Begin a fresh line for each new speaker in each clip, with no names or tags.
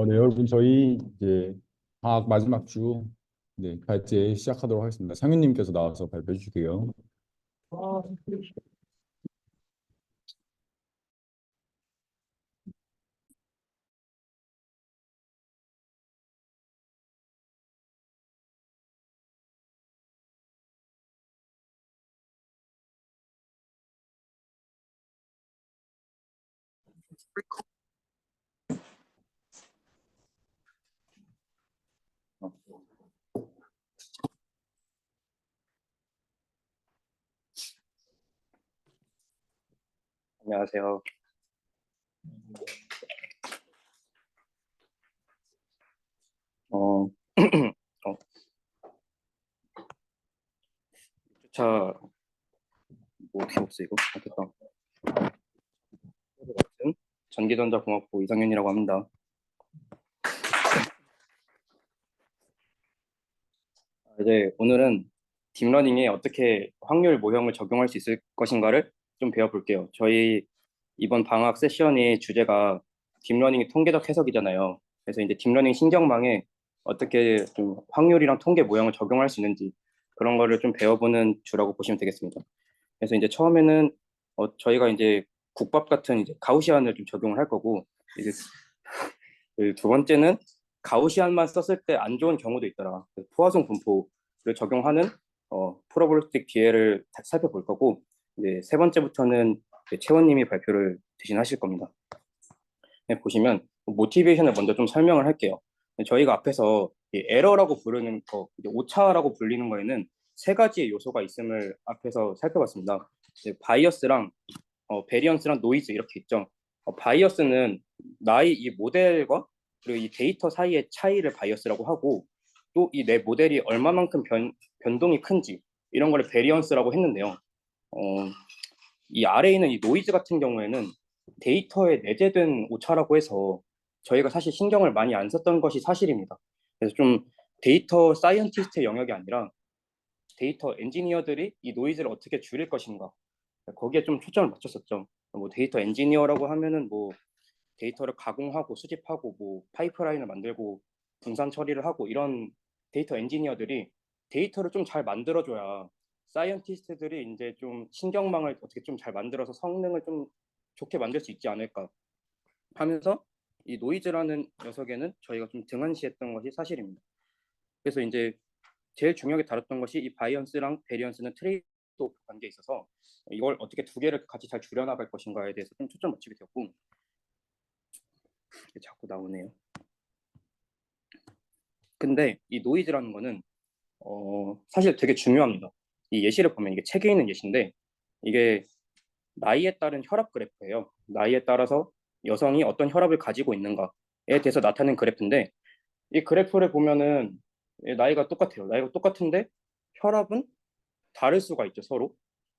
네, 여러분 저희 이제 방학 마지막 주 발제 시작하도록 하겠습니다. 상윤님께서 나와서 발표해 주실게요.
안녕하세요. 어, 어, 차, 뭐 어떻게 없어 이거? 됐다. 같은 전기전자공학부 이상현이라고 합니다. 이제 오늘은 딥러닝에 어떻게 확률 모형을 적용할 수 있을 것인가를 좀 배워볼게요. 저희 이번 방학 세션의 주제가 딥러닝의 통계적 해석이잖아요. 그래서 이제 딥러닝 신경망에 어떻게 좀 확률이랑 통계 모형을 적용할 수 있는지 그런 거를 좀 배워보는 주라고 보시면 되겠습니다. 그래서 이제 처음에는 저희가 이제 국밥 같은 이제 가우시안을 좀 적용을 할 거고 이제 그두 번째는 가우시안만 썼을 때 안 좋은 경우도 있더라. 그 포화송 분포를 적용하는 프로볼틱 기회를 살펴볼 거고 이제 세 번째부터는 이제 채원님이 발표를 대신하실 겁니다. 네, 보시면 모티베이션을 먼저 좀 설명을 할게요. 저희가 앞에서 이 에러라고 부르는 거, 이제 오차라고 불리는 거에는 세 가지의 요소가 있음을 앞에서 살펴봤습니다. 바이어스랑 베리언스랑 노이즈 이렇게 있죠. 바이어스는 나의 이 모델과 그리고 이 데이터 사이의 차이를 바이어스라고 하고 또 이 내 모델이 얼마만큼 변동이 큰지 이런 거를 베리언스라고 했는데요. 어, 이 아래에 있는 이 노이즈 같은 경우에는 데이터에 내재된 오차라고 해서 저희가 사실 신경을 많이 안 썼던 것이 사실입니다. 그래서 좀 데이터 사이언티스트의 영역이 아니라 데이터 엔지니어들이 이 노이즈를 어떻게 줄일 것인가 거기에 좀 초점을 맞췄었죠. 뭐 데이터 엔지니어라고 하면은 뭐 데이터를 가공하고 수집하고 뭐 파이프라인을 만들고 분산 처리를 하고 이런 데이터 엔지니어들이 데이터를 좀 잘 만들어줘야 사이언티스트들이 이제 좀 신경망을 어떻게 좀 잘 만들어서 성능을 좀 좋게 만들 수 있지 않을까 하면서 이 노이즈라는 녀석에는 저희가 좀 등한시했던 것이 사실입니다. 그래서 이제 제일 중요하게 다뤘던 것이 이 바이언스랑 베리언스는 트레이드 오프 관계에 있어서 이걸 어떻게 두 개를 같이 잘 줄여나갈 것인가에 대해서 좀 초점 맞추게 되었고 자꾸 나오네요. 근데 이 노이즈라는 거는 사실 되게 중요합니다. 이 예시를 보면 이게 책에 있는 예시인데 이게 나이에 따른 혈압 그래프예요. 나이에 따라서 여성이 어떤 혈압을 가지고 있는가에 대해서 나타낸 그래프인데 이 그래프를 보면은 나이가 똑같아요. 나이가 똑같은데 혈압은 다를 수가 있죠, 서로.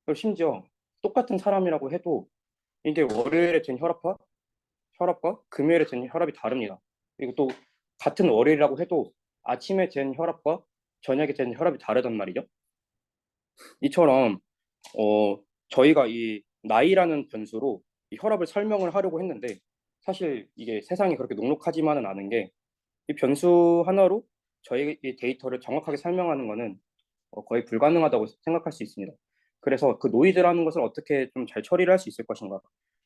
그리고 심지어 똑같은 사람이라고 해도 이게 월요일에 잰 혈압과 금요일에 잰 혈압이 다릅니다. 그리고 또 같은 월요일이라고 해도 아침에 잰 혈압과 저녁에 잰 혈압이 다르단 말이죠. 이처럼 어, 저희가 이 나이라는 변수로 이 혈압을 설명을 하려고 했는데 사실 이게 세상이 그렇게 녹록하지만은 않은 게 이 변수 하나로 저희 이 데이터를 정확하게 설명하는 것은 거의 불가능하다고 생각할 수 있습니다. 그래서 그 노이즈라는 것을 어떻게 좀 잘 처리를 할 수 있을 것인가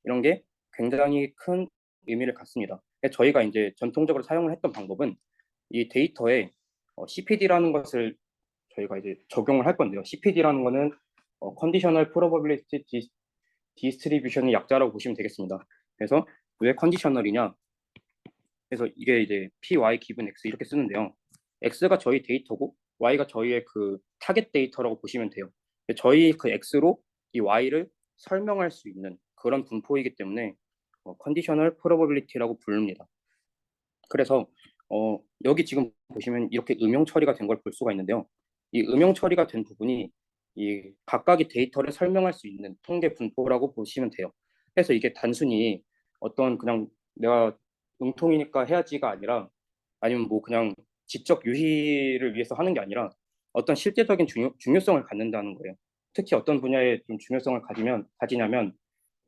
이런 게 굉장히 큰 의미를 갖습니다. 저희가 이제 전통적으로 사용을 했던 방법은 이 데이터에 CPD라는 것을 저희가 이제 적용을 할 건데요. CPD라는 거는 Conditional Probability Distribution의 약자라고 보시면 되겠습니다. 그래서 왜 컨디셔널이냐? 그래서 이게 이제 PY 기분 X 이렇게 쓰는데요. X가 저희 데이터고 Y가 저희의 그 타겟 데이터라고 보시면 돼요. 저희 그 X로 이 Y를 설명할 수 있는 그런 분포이기 때문에 컨디셔널 프로버빌리티라고 부릅니다. 그래서 여기 지금 보시면 이렇게 음영 처리가 된 걸 볼 수가 있는데요. 이 음영 처리가 된 부분이 이 각각의 데이터를 설명할 수 있는 통계 분포라고 보시면 돼요. 그래서 이게 단순히 어떤 그냥 내가 응통이니까 해야지가 아니라 아니면 뭐 그냥 지적 유희를 위해서 하는 게 아니라 어떤 실제적인 중요성을 갖는다는 거예요. 특히 어떤 분야에 좀 중요성을 가지냐면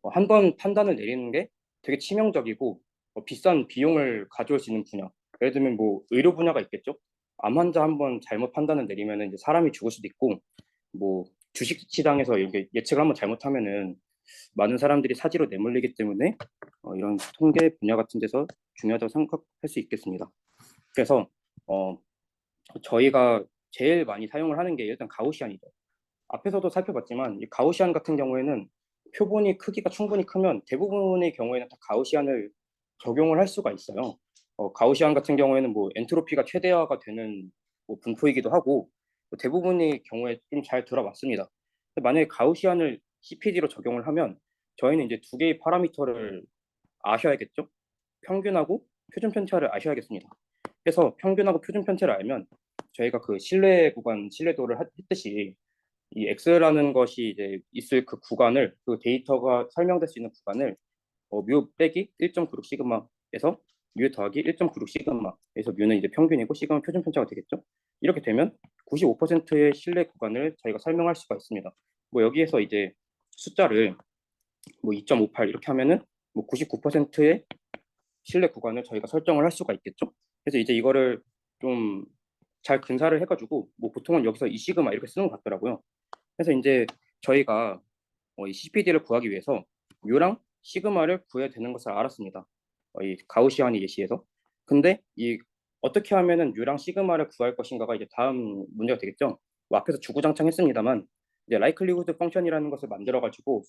한 번 판단을 내리는 게 되게 치명적이고 비싼 비용을 가져올 수 있는 분야. 예를 들면 뭐 의료 분야가 있겠죠. 암 환자 한번 잘못 판단을 내리면은 이제 사람이 죽을 수도 있고, 뭐 주식 시장에서 이렇게 예측을 한번 잘못하면은 많은 사람들이 사지로 내몰리기 때문에 이런 통계 분야 같은 데서 중요하다고 생각할 수 있겠습니다. 그래서 어, 저희가 제일 많이 사용을 하는 게 일단 가우시안이죠. 앞에서도 살펴봤지만 이 가우시안 같은 경우에는 표본이 크기가 충분히 크면 대부분의 경우에는 다 가우시안을 적용을 할 수가 있어요. 가우시안 같은 경우에는 뭐 엔트로피가 최대화가 되는 뭐 분포이기도 하고 뭐 대부분의 경우에 좀 잘 들어맞습니다. 만약에 가우시안을 CPD로 적용을 하면 저희는 이제 두 개의 파라미터를 아셔야겠죠. 평균하고 표준 편차를 아셔야겠습니다. 그래서 평균하고 표준 편차를 알면 저희가 그 신뢰 구간 신뢰도를 했듯이 이 X라는 것이 이제 있을 그 구간을 그 데이터가 설명될 수 있는 구간을 뮤 빼기 1.96 시그마에서 뮤 더하기 1.96 시그마에서 뮤는 이제 평균이고 시그마 표준 편차가 되겠죠. 이렇게 되면 95%의 신뢰 구간을 저희가 설명할 수가 있습니다. 뭐 여기에서 이제 숫자를 뭐 2.58 이렇게 하면은 뭐 99%의 신뢰 구간을 저희가 설정을 할 수가 있겠죠. 그래서 이제 이거를 좀 잘 근사를 해가지고 뭐 보통은 여기서 이 시그마 이렇게 쓰는 것 같더라고요. 그래서 이제 저희가 이 CPD를 구하기 위해서 뮤랑 시그마를 구해야 되는 것을 알았습니다. 이 가우시안이 예시에서. 근데 이 어떻게 하면은 뮤랑 시그마를 구할 것인가가 이제 다음 문제가 되겠죠. 뭐 앞에서 주구장창했습니다만 이제 라이클리후드 펑션이라는 것을 만들어 가지고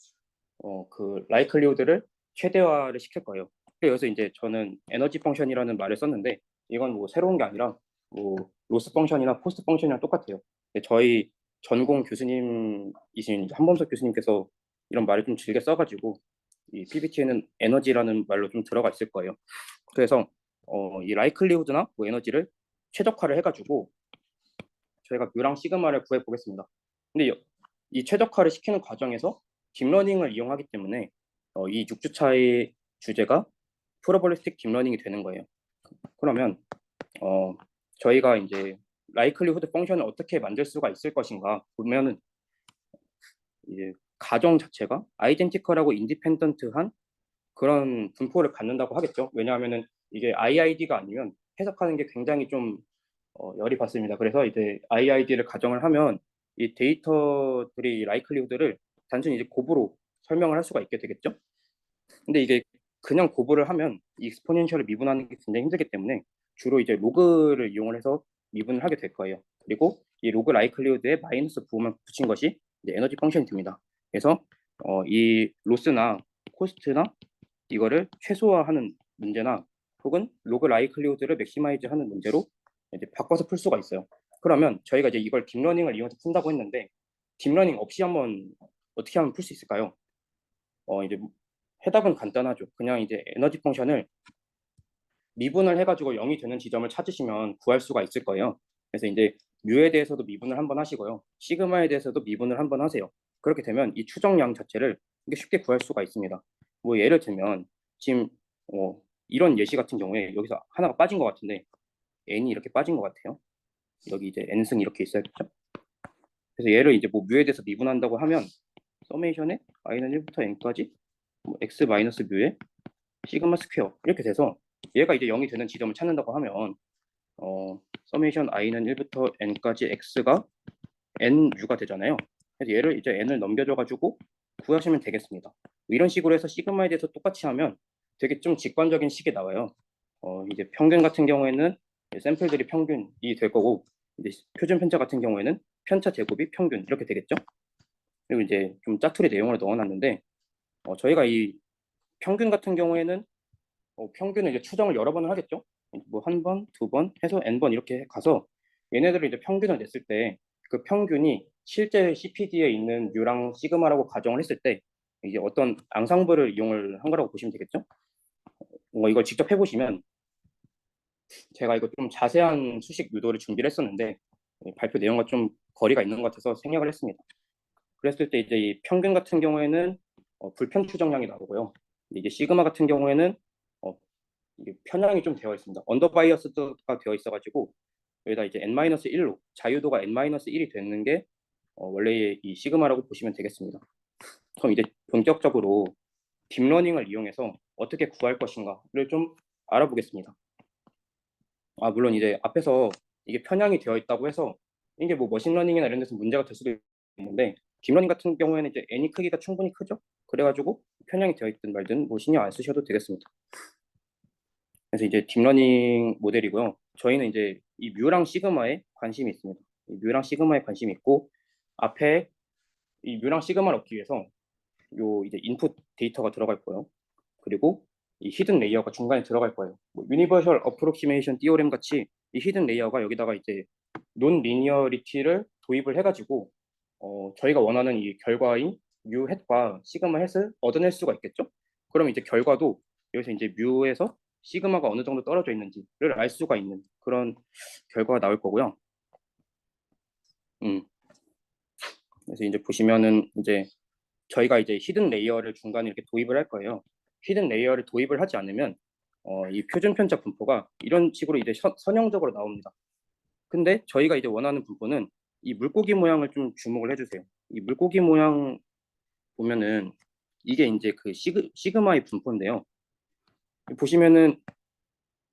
그 라이클리후드를 최대화를 시킬 거예요. 그래서 이제 저는 에너지 펑션이라는 말을 썼는데 이건 뭐 새로운 게 아니라 뭐 로스 펑션이나 포스트 펑션이랑 똑같아요. 저희 전공 교수님이신 한범석 교수님께서 이런 말을 좀 길게 써가지고 이 PPT에는 에너지라는 말로 좀 들어가 있을 거예요. 그래서 이 라이클리후드나 뭐 에너지를 최적화를 해가지고 저희가 뮤랑 시그마를 구해 보겠습니다. 근데 이 최적화를 시키는 과정에서 딥러닝을 이용하기 때문에 이 6주차의 주제가 프로벌리스틱 딥러닝이 되는 거예요. 그러면 저희가 이제 라이클리후드 펑션을 어떻게 만들 수가 있을 것인가 보면은 이제 가정 자체가 아이덴티컬하고 인디펜던트한 그런 분포를 갖는다고 하겠죠. 왜냐하면은 이게 IID가 아니면 해석하는 게 굉장히 좀 열이 받습니다. 그래서 이제 IID를 가정을 하면 이 데이터들이 라이클리후드를 단순히 이제 곱으로 설명을 할 수가 있게 되겠죠. 근데 이게 그냥 곱을 하면 이 익스포넨셜을 미분하는 게 굉장히 힘들기 때문에 주로 이제 로그를 이용을 해서 미분을 하게 될 거예요. 그리고 이 로그 라이클리후드에 마이너스 부호만 붙인 것이 이제 에너지 펑션이 됩니다. 그래서 이 로스나 코스트나 이거를 최소화하는 문제나 혹은 로그 라이클리후드를 맥시마이즈 하는 문제로 이제 바꿔서 풀 수가 있어요. 그러면 저희가 이제 이걸 딥러닝을 이용해서 푼다고 했는데 딥러닝 없이 한번 어떻게 하면 풀 수 있을까요? 이제 해답은 간단하죠. 그냥 이제 에너지 펑션을 미분을 해가지고 0이 되는 지점을 찾으시면 구할 수가 있을 거예요. 그래서 이제 뮤에 대해서도 미분을 한번 하시고요. 시그마에 대해서도 미분을 한번 하세요. 그렇게 되면 이 추정량 자체를 쉽게 구할 수가 있습니다. 뭐 예를 들면 지금 이런 예시 같은 경우에 여기서 하나가 빠진 것 같은데 n이 이렇게 빠진 것 같아요. 여기 이제 n승 이렇게 있어야겠죠. 그래서 얘를 이제 뭐 뮤에 대해서 미분한다고 하면 서메이션에 i는 1부터 n까지 뭐 x 마이너스 뮤에 시그마 스퀘어 이렇게 돼서 얘가 이제 0이 되는 지점을 찾는다고 하면 서메이션 i는 1부터 n까지 x가 nu가 되잖아요. 그래서 얘를 이제 n을 넘겨줘가지고 구하시면 되겠습니다. 이런 식으로 해서 시그마에 대해서 똑같이 하면 되게 좀 직관적인 식이 나와요. 이제 평균 같은 경우에는 샘플들이 평균이 될 거고 이제 표준 편차 같은 경우에는 편차 제곱이 평균 이렇게 되겠죠. 그리고 이제 좀 짜투리 내용을 넣어놨는데 저희가 이 평균 같은 경우에는 평균은 이제 추정을 여러 번을 하겠죠. 뭐 한 번, 두 번 해서 n번 이렇게 가서 얘네들을 이제 평균을 냈을 때 그 평균이 실제 CPD에 있는 뮤랑 시그마라고 가정을 했을 때 이게 어떤 앙상블을 이용을 한 거라고 보시면 되겠죠. 이걸 직접 해보시면 제가 이거 좀 자세한 수식 유도를 준비를 했었는데 발표 내용과 좀 거리가 있는 것 같아서 생략을 했습니다. 그랬을 때 이제 이 평균 같은 경우에는 불편 추정량이 나오고요. 이제 시그마 같은 경우에는 이게 편향이 좀 되어 있습니다. 언더바이어스가 되어 있어가지고 여기다 이제 n-1로 자유도가 n-1이 되는 게 원래 이 시그마라고 보시면 되겠습니다. 그럼 이제 본격적으로 딥러닝을 이용해서 어떻게 구할 것인가를 좀 알아보겠습니다. 물론 이제 앞에서 이게 편향이 되어 있다고 해서 이게 뭐 머신러닝이나 이런 데서 문제가 될 수도 있는데 딥러닝 같은 경우에는 이제 n이 크기가 충분히 크죠. 그래가지고 편향이 되어 있든 말든 뭐 신경 안 쓰셔도 되겠습니다. 그래서 이제 딥러닝 모델이고요. 저희는 이제 이 뮤랑 시그마에 관심이 있습니다. 이 뮤랑 시그마에 관심이 있고 앞에 이 뮤랑 시그마를 얻기 위해서 요 이제 인풋 데이터가 들어갈 거예요. 그리고 이 히든 레이어가 중간에 들어갈 거예요. 뭐 유니버셜 어프록시메이션 띠오렘 같이 이 히든 레이어가 여기다가 이제 논 리니어리티를 도입을 해가지고 저희가 원하는 이 결과인 뮤 햇과 시그마 햇을 얻어낼 수가 있겠죠. 그럼 이제 결과도 여기서 이제 뮤에서 시그마가 어느 정도 떨어져 있는지를 알 수가 있는 그런 결과가 나올 거고요. 그래서 이제 보시면은 이제 저희가 이제 히든 레이어를 중간에 이렇게 도입을 할 거예요. 히든 레이어를 도입을 하지 않으면 이 표준 편차 분포가 이런 식으로 이제 선형적으로 나옵니다. 근데 저희가 이제 원하는 분포는 이 물고기 모양을 좀 주목을 해주세요. 이 물고기 모양 보면은 이게 이제 그 시그마의 분포인데요. 보시면은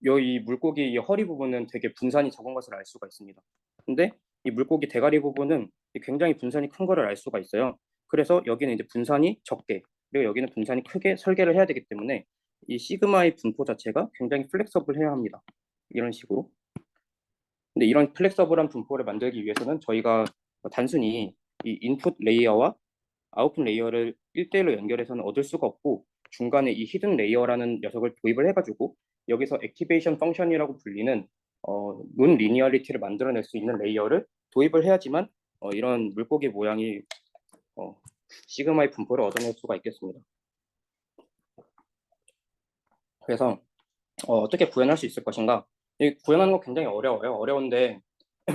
이 물고기 이 허리 부분은 되게 분산이 적은 것을 알 수가 있습니다. 근데 이 물고기 대가리 부분은 굉장히 분산이 큰 거를 알 수가 있어요. 그래서 여기는 이제 분산이 적게, 그리고 여기는 분산이 크게 설계를 해야 되기 때문에 이 시그마의 분포 자체가 굉장히 플렉서블해야 합니다. 이런 식으로. 근데 이런 플렉서블한 분포를 만들기 위해서는 저희가 단순히 이 인풋 레이어와 아웃풋 레이어를 1대1로 연결해서는 얻을 수가 없고 중간에 이 히든 레이어라는 녀석을 도입을 해가지고 여기서 액티베이션 펑션이라고 불리는 논 리니어리티를 만들어낼 수 있는 레이어를 도입을 해야지만 이런 물고기 모양이 시그마의 분포를 얻어낼 수가 있겠습니다. 그래서 어떻게 구현할 수 있을 것인가? 구현하는 거 굉장히 어려워요. 어려운데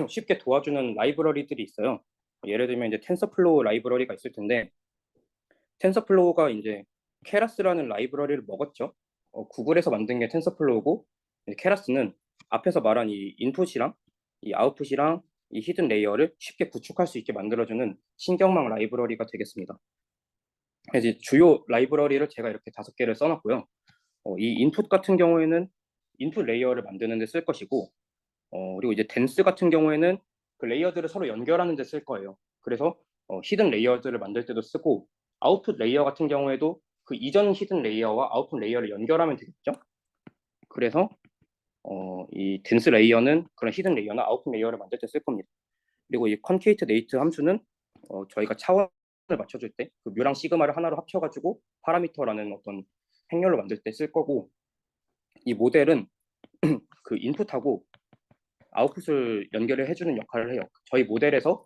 쉽게 도와주는 라이브러리들이 있어요. 예를 들면 이제 텐서플로우 라이브러리가 있을 텐데 텐서플로우가 이제 케라스라는 라이브러리를 먹었죠. 구글에서 만든 게 텐서플로우고 케라스는 앞에서 말한 이 인풋이랑 이 아웃풋이랑 이 히든 레이어를 쉽게 구축할 수 있게 만들어주는 신경망 라이브러리가 되겠습니다. 이제 주요 라이브러리를 제가 이렇게 5개를 써놨고요. 이 인풋 같은 경우에는 인풋 레이어를 만드는 데 쓸 것이고 그리고 이제 댄스 같은 경우에는 그 레이어들을 서로 연결하는 데 쓸 거예요. 그래서 히든 레이어들을 만들 때도 쓰고 아웃풋 레이어 같은 경우에도 그 이전 히든 레이어와 아웃풋 레이어를 연결하면 되겠죠. 그래서 이 댄스 레이어는 그런 히든 레이어나 아웃풋 레이어를 만들 때 쓸 겁니다. 그리고 이 컨케이트 네이트 함수는 저희가 차원을 맞춰줄 때 그 뮤랑 시그마를 하나로 합쳐가지고 파라미터라는 어떤 행렬로 만들 때 쓸 거고 이 모델은 그 인풋하고 아웃풋을 연결을 해주는 역할을 해요. 저희 모델에서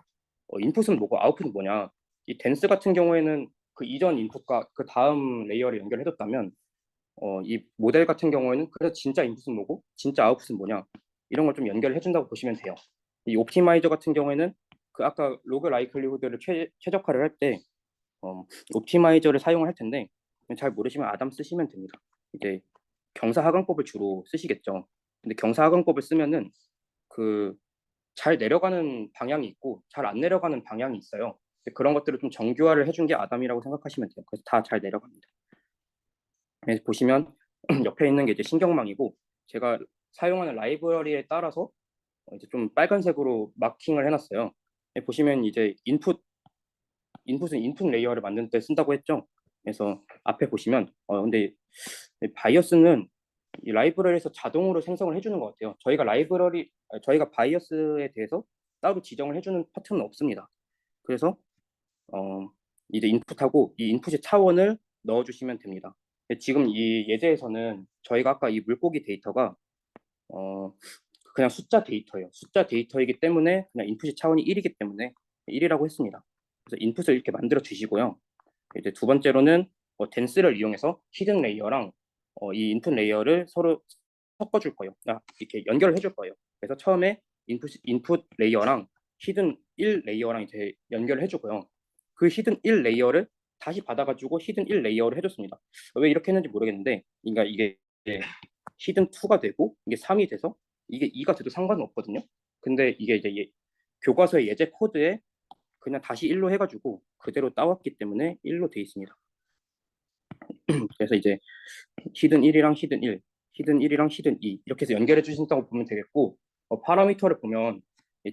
인풋은 뭐고 아웃풋은 뭐냐. 이 댄스 같은 경우에는 그 이전 인풋과 그 다음 레이어를 연결해줬다면 이 모델 같은 경우에는 그래서 진짜 인풋은 뭐고 진짜 아웃풋은 뭐냐 이런 걸 좀 연결을 해준다고 보시면 돼요. 이 옵티마이저 같은 경우에는 그 아까 로그 라이클리후드를 최적화를 할 때 옵티마이저를 사용을 할 텐데 잘 모르시면 아담 쓰시면 됩니다. 이제 경사하강법을 주로 쓰시겠죠. 근데 경사하강법을 쓰면은 그 잘 내려가는 방향이 있고 잘 안 내려가는 방향이 있어요. 그런 것들을 좀 정교화를 해준 게 아담이라고 생각하시면 돼요. 그래서 다 잘 내려갑니다. 그래서 보시면 옆에 있는 게 이제 신경망이고 제가 사용하는 라이브러리에 따라서 이제 좀 빨간색으로 마킹을 해놨어요. 보시면 이제 인풋은 인풋 레이어를 만들 때 쓴다고 했죠. 그래서 앞에 보시면 근데 바이어스는 이 라이브러리에서 자동으로 생성을 해주는 것 같아요. 저희가 바이어스에 대해서 따로 지정을 해주는 파트는 없습니다. 그래서 이제 인풋하고 이 인풋의 차원을 넣어주시면 됩니다. 지금 이 예제에서는 저희가 아까 이 물고기 데이터가 그냥 숫자 데이터예요. 숫자 데이터이기 때문에 그냥 인풋의 차원이 1이기 때문에 1이라고 했습니다. 그래서 인풋을 이렇게 만들어 주시고요. 이제 두 번째로는 댄스를 이용해서 히든 레이어랑 이 인풋 레이어를 서로 섞어줄 거예요. 이렇게 연결을 해줄 거예요. 그래서 처음에 인풋 레이어랑 히든 1 레이어랑 이제 연결을 해주고요. 그 히든 1 레이어를 다시 받아가지고 히든 1 레이어를 해줬습니다. 왜 이렇게 했는지 모르겠는데, 그러니까 이게 히든 2가 되고 이게 3이 돼서 이게 2가 돼도 상관은 없거든요. 근데 이게 이제 교과서의 예제 코드에 그냥 다시 1로 해가지고 그대로 따왔기 때문에 1로 돼 있습니다. 그래서 이제 히든 1이랑 히든 1, 히든 1이랑 히든 2 이렇게 해서 연결해 주신다고 보면 되겠고 파라미터를 보면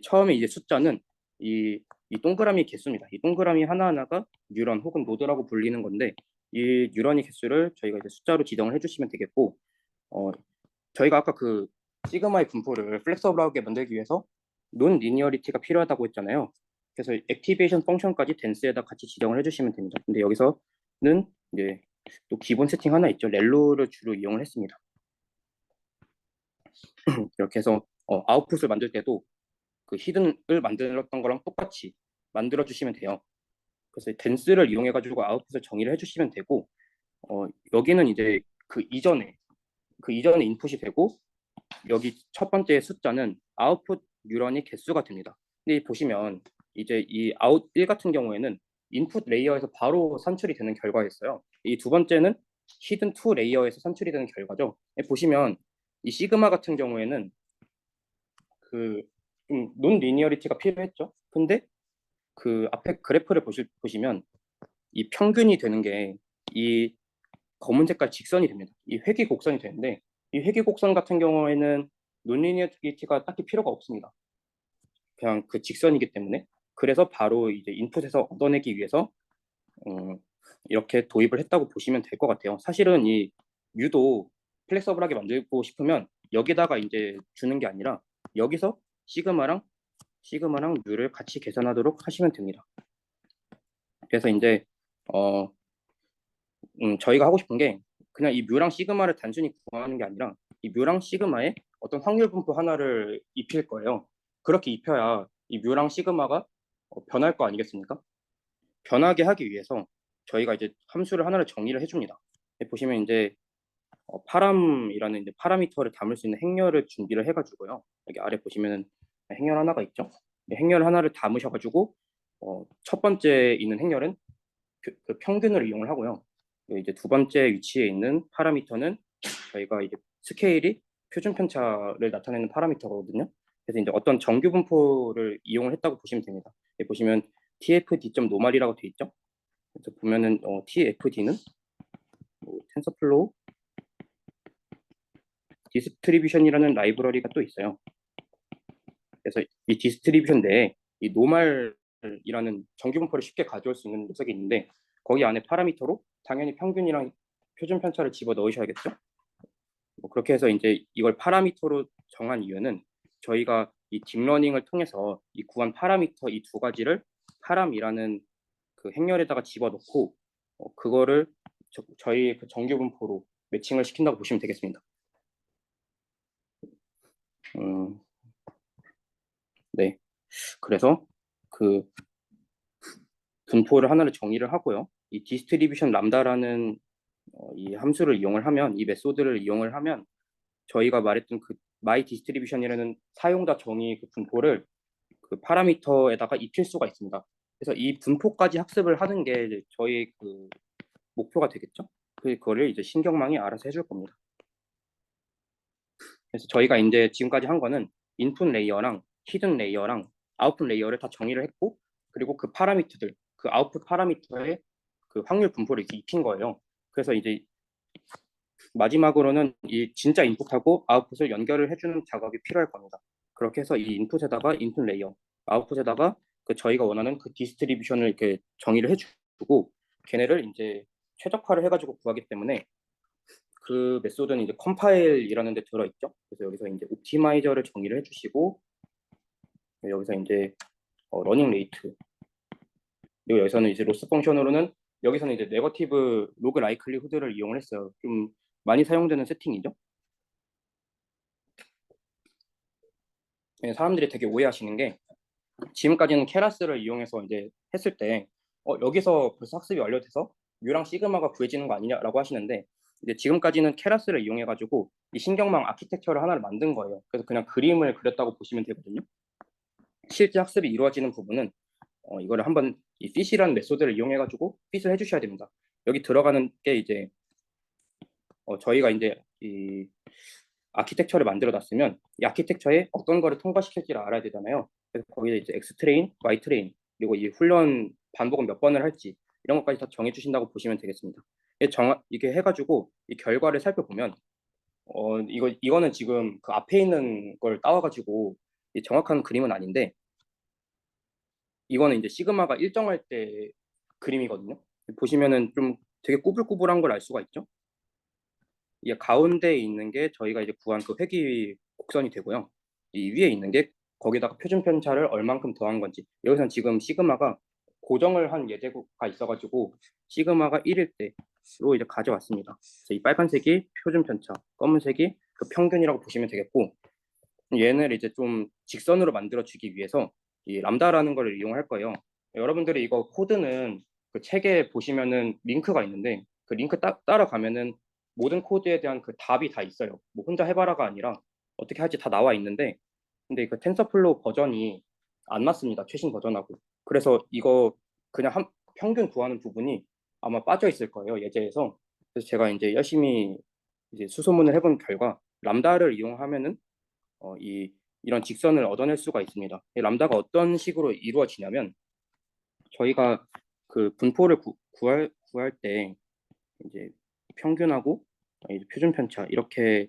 처음에 이제 숫자는 이 동그라미 개수입니다. 이 동그라미 하나하나가 뉴런 혹은 노드라고 불리는 건데 이 뉴런의 개수를 저희가 이제 숫자로 지정을 해주시면 되겠고 저희가 아까 그 시그마의 분포를 플렉서블하게 만들기 위해서 논 리니어리티가 필요하다고 했잖아요. 그래서 액티베이션 펑션까지 댄스에다 같이 지정을 해주시면 됩니다. 근데 여기서는 이제 또 기본 세팅 하나 있죠. 렐로를 주로 이용을 했습니다. 이렇게 해서 아웃풋을 만들 때도 그 히든을 만들었던 거랑 똑같이 만들어 주시면 돼요. 그래서 댄스를 이용해 가지고 아웃풋을 정의를 해주시면 되고 여기는 이제 그 이전에 인풋이 되고 여기 첫 번째 숫자는 아웃풋 뉴런이 개수가 됩니다. 근데 보시면 이제 이 아웃 1 같은 경우에는 인풋 레이어에서 바로 산출이 되는 결과였어요. 이 두 번째는 히든 2 레이어에서 산출이 되는 결과죠. 보시면 이 시그마 같은 경우에는 그 좀 논 리니어리티가 필요했죠. 근데 그 앞에 그래프를 보시면 이 평균이 되는 게 이 검은 색깔 직선이 됩니다. 이 회귀 곡선이 되는데 이 회귀 곡선 같은 경우에는 논리니어리티가 딱히 필요가 없습니다. 그냥 그 직선이기 때문에 그래서 바로 이제 인풋에서 얻어내기 위해서 이렇게 도입을 했다고 보시면 될 것 같아요. 사실은 이 U도 플렉서블하게 만들고 싶으면 여기다가 이제 주는 게 아니라 여기서 시그마랑 U를 같이 계산하도록 하시면 됩니다. 그래서 이제 저희가 하고 싶은 게 그냥 이 뮤랑 시그마를 단순히 구하는 게 아니라 이 뮤랑 시그마에 어떤 확률 분포 하나를 입힐 거예요. 그렇게 입혀야 이 뮤랑 시그마가 변할 거 아니겠습니까? 변하게 하기 위해서 저희가 이제 함수를 하나를 정의를 해줍니다. 보시면 이제 파람이라는 이제 파라미터를 담을 수 있는 행렬을 준비를 해가지고요. 여기 아래 보시면은 행렬 하나가 있죠. 행렬 하나를 담으셔가지고 첫 번째 있는 행렬은 그 평균을 이용을 하고요. 이제 두 번째 위치에 있는 파라미터는 저희가 이제 스케일이 표준 편차를 나타내는 파라미터거든요. 그래서 이제 어떤 정규 분포를 이용을 했다고 보시면 됩니다. 여기 보시면 tfd.normal이라고 돼 있죠. 그래서 보면은 tfd는 텐서플로우 디스트리뷰션이라는 라이브러리가 또 있어요. 그래서 이 디스트리뷰션 내에 이 노멀이라는 정규 분포를 쉽게 가져올 수 있는 녀석이 있는데 거기 안에 파라미터로 당연히 평균이랑 표준 편차를 집어 넣으셔야겠죠. 그렇게 해서 이제 이걸 파라미터로 정한 이유는 저희가 이 딥러닝을 통해서 이 구한 파라미터 이 두 가지를 파람이라는 그 행렬에다가 집어넣고 그거를 저희 그 정규 분포로 매칭을 시킨다고 보시면 되겠습니다. 네. 그래서 그 분포를 하나를 정의를 하고요. 이 디스트리뷰션 람다라는 이 함수를 이용을 하면 이 메소드를 이용을 하면 저희가 말했던 그 my distribution이라는 사용자 정의 그 분포를 그 파라미터에다가 입힐 수가 있습니다. 그래서 이 분포까지 학습을 하는 게 이제 저희 그 목표가 되겠죠. 그거를 이제 신경망이 알아서 해줄 겁니다. 그래서 저희가 이제 지금까지 한 거는 인풋 레이어랑 히든 레이어랑 아웃풋 레이어를 다 정의를 했고 그리고 그 파라미터들 그 아웃풋 파라미터의 그 확률 분포를 이렇게 입힌 거예요. 그래서 이제 마지막으로는 이 진짜 인풋하고 아웃풋을 연결을 해주는 작업이 필요할 겁니다. 그렇게 해서 이 인풋에다가 인풋 레이어, 아웃풋에다가 그 저희가 원하는 그 디스트리뷰션을 이렇게 정의를 해주고 걔네를 이제 최적화를 해가지고 구하기 때문에 그 메소드는 이제 컴파일이라는 데 들어있죠. 그래서 여기서 이제 옵티마이저를 정의를 해주시고 여기서 이제 러닝 레이트 그리고 여기서는 이제 로스 펑션으로는 여기서는 이제 네거티브 로그 라이클리후드를 이용을 했어요. 좀 많이 사용되는 세팅이죠. 사람들이 되게 오해하시는 게 지금까지는 케라스를 이용해서 이제 했을 때 여기서 벌써 학습이 완료돼서 뮤랑 시그마가 구해지는 거 아니냐라고 하시는데 이제 지금까지는 케라스를 이용해 가지고 이 신경망 아키텍처를 하나를 만든 거예요. 그래서 그냥 그림을 그렸다고 보시면 되거든요. 실제 학습이 이루어지는 부분은 이거를 한번 이 fit이라는 메소드를 이용해 가지고 fit을 해주셔야 됩니다. 여기 들어가는 게 이제 저희가 이제 이 아키텍처를 만들어 놨으면 이 아키텍처에 어떤 거를 통과시킬지를 알아야 되잖아요. 그래서 거기에 이제 X 트레인, Y 트레인 그리고 이 훈련 반복은 몇 번을 할지 이런 것까지 다 정해 주신다고 보시면 되겠습니다. 이게 해가지고 이 결과를 살펴보면 이거는 지금 그 앞에 있는 걸 따와가지고 이 정확한 그림은 아닌데 이거는 이제 시그마가 일정할 때 그림이거든요. 보시면은 좀 되게 꾸불꾸불한 걸 알 수가 있죠. 이게 가운데에 있는 게 저희가 이제 구한 그 회귀 곡선이 되고요. 이 위에 있는 게 거기다가 표준 편차를 얼만큼 더한 건지. 여기서는 지금 시그마가 고정을 한 예제가 있어가지고 시그마가 1일 때로 이제 가져왔습니다. 그래서 이 빨간색이 표준 편차, 검은색이 그 평균이라고 보시면 되겠고, 얘를 이제 좀 직선으로 만들어 주기 위해서 이 람다라는 걸 이용할 거예요. 여러분들이 이거 코드는 그 책에 보시면은 링크가 있는데 그 링크 따라가면은 모든 코드에 대한 그 답이 다 있어요. 뭐 혼자 해봐라가 아니라 어떻게 할지 다 나와 있는데 근데 그 텐서플로우 버전이 안 맞습니다. 최신 버전하고. 그래서 이거 그냥 평균 구하는 부분이 아마 빠져 있을 거예요. 예제에서. 그래서 제가 이제 열심히 이제 수소문을 해본 결과 람다를 이용하면은 이런 직선을 얻어낼 수가 있습니다. 이 람다가 어떤 식으로 이루어지냐면 저희가 그 분포를 구할 때 이제 평균하고 이제 표준 편차 이렇게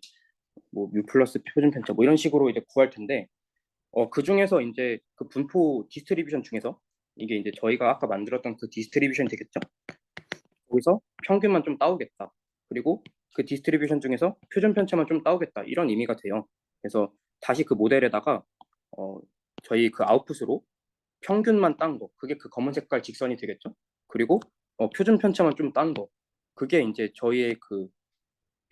뭐 뮤 플러스 표준 편차 뭐 이런 식으로 이제 구할 텐데 그 중에서 이제 그 분포 디스트리뷰션 중에서 이게 이제 저희가 아까 만들었던 그 디스트리뷰션이 되겠죠? 거기서 평균만 좀 따오겠다. 그리고 그 디스트리뷰션 중에서 표준 편차만 좀 따오겠다. 이런 의미가 돼요. 그래서 다시 그 모델에다가 어, 저희 그 아웃풋으로 평균만 딴 거, 그게 그 검은 색깔 직선이 되겠죠? 그리고 표준 편차만 좀 딴 거, 그게 이제 저희의 그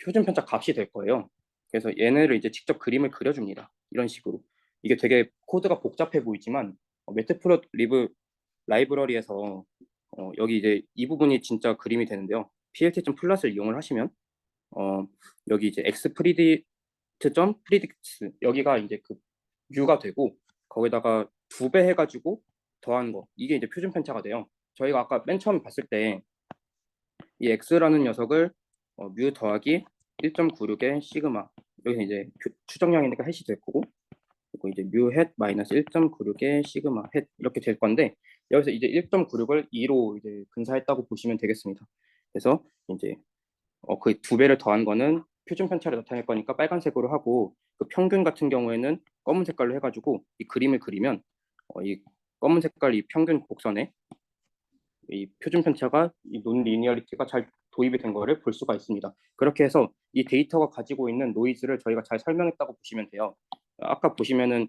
표준 편차 값이 될 거예요. 그래서 얘네를 이제 직접 그림을 그려줍니다. 이런 식으로. 이게 되게 코드가 복잡해 보이지만 매트플롯리브 라이브러리에서 여기 이제 이 부분이 진짜 그림이 되는데요. plt 플러스를 이용을 하시면 여기 이제 x predicts 여기가 이제 그 뮤가 되고 거기다가 2배 해가지고 더한 거 이게 이제 표준 편차가 돼요. 저희가 아까 맨 처음 봤을 때 이 x라는 녀석을 뮤 더하기 1.96의 시그마 여기서 이제 추정량이니까 햇이 될 거고 그리고 이제 뮤 햇 마이너스 1.96의 시그마 햇 이렇게 될 건데 여기서 이제 1.96을 2로 이제 근사했다고 보시면 되겠습니다. 그래서 이제 그 2배를 더한 거는 표준 편차를 나타낼 거니까 빨간색으로 하고 그 평균 같은 경우에는 검은 색깔로 해가지고 이 그림을 그리면 이 검은 색깔 이 평균 곡선에 이 표준 편차가 이 논 리니어리티가 잘 도입이 된 거를 볼 수가 있습니다. 그렇게 해서 이 데이터가 가지고 있는 노이즈를 저희가 잘 설명했다고 보시면 돼요. 아까 보시면은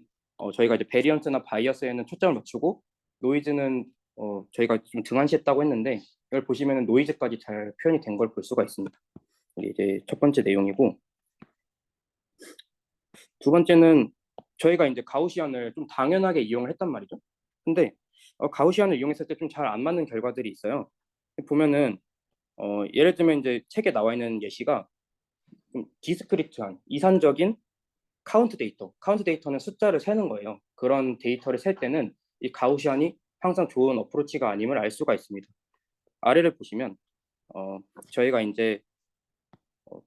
저희가 이제 베리언스나 바이어스에는 초점을 맞추고 노이즈는 저희가 좀 등한시했다고 했는데 이걸 보시면은 노이즈까지 잘 표현이 된 걸 볼 수가 있습니다. 이게 이제 첫 번째 내용이고 두 번째는 저희가 이제 가우시안을 좀 당연하게 이용을 했단 말이죠. 근데 가우시안을 이용했을 때 좀 잘 안 맞는 결과들이 있어요. 보면은 예를 들면 이제 책에 나와 있는 예시가 좀 디스크리트한 이산적인 카운트 데이터는 숫자를 세는 거예요. 그런 데이터를 셀 때는 이 가우시안이 항상 좋은 어프로치가 아님을 알 수가 있습니다. 아래를 보시면 저희가 이제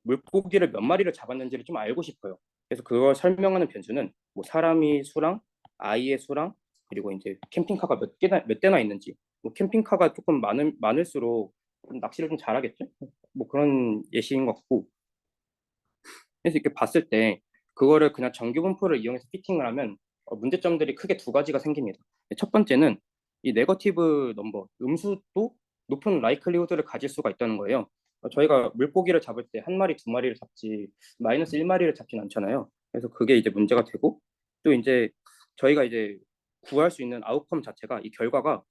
물고기를 몇 마리를 잡았는지를 좀 알고 싶어요. 그래서 그걸 설명하는 변수는 뭐 사람이 수랑 아이의 수랑 그리고 이제 캠핑카가 몇 대나 있는지 뭐 캠핑카가 조금 많을수록 낚시를 좀 잘하겠죠? 뭐 그런 예시인 것 같고 그래서 이렇게 봤을 때 그거를 그냥 정규 분포를 이용해서 피팅을 하면 문제점들이 크게 두 가지가 생깁니다. 첫 번째는 이 네거티브 넘버, 음수도 높은 라이클리후드를 가질 수가 있다는 거예요. 저희가 물고기를 잡을 때 한 마리, 두 마리를 잡지 마이너스 1마리를 잡진 않잖아요. 그래서 그게 이제 문제가 되고 또 이제 저희가 이제 구할 수 있는 아웃컴 자체가 이 결과가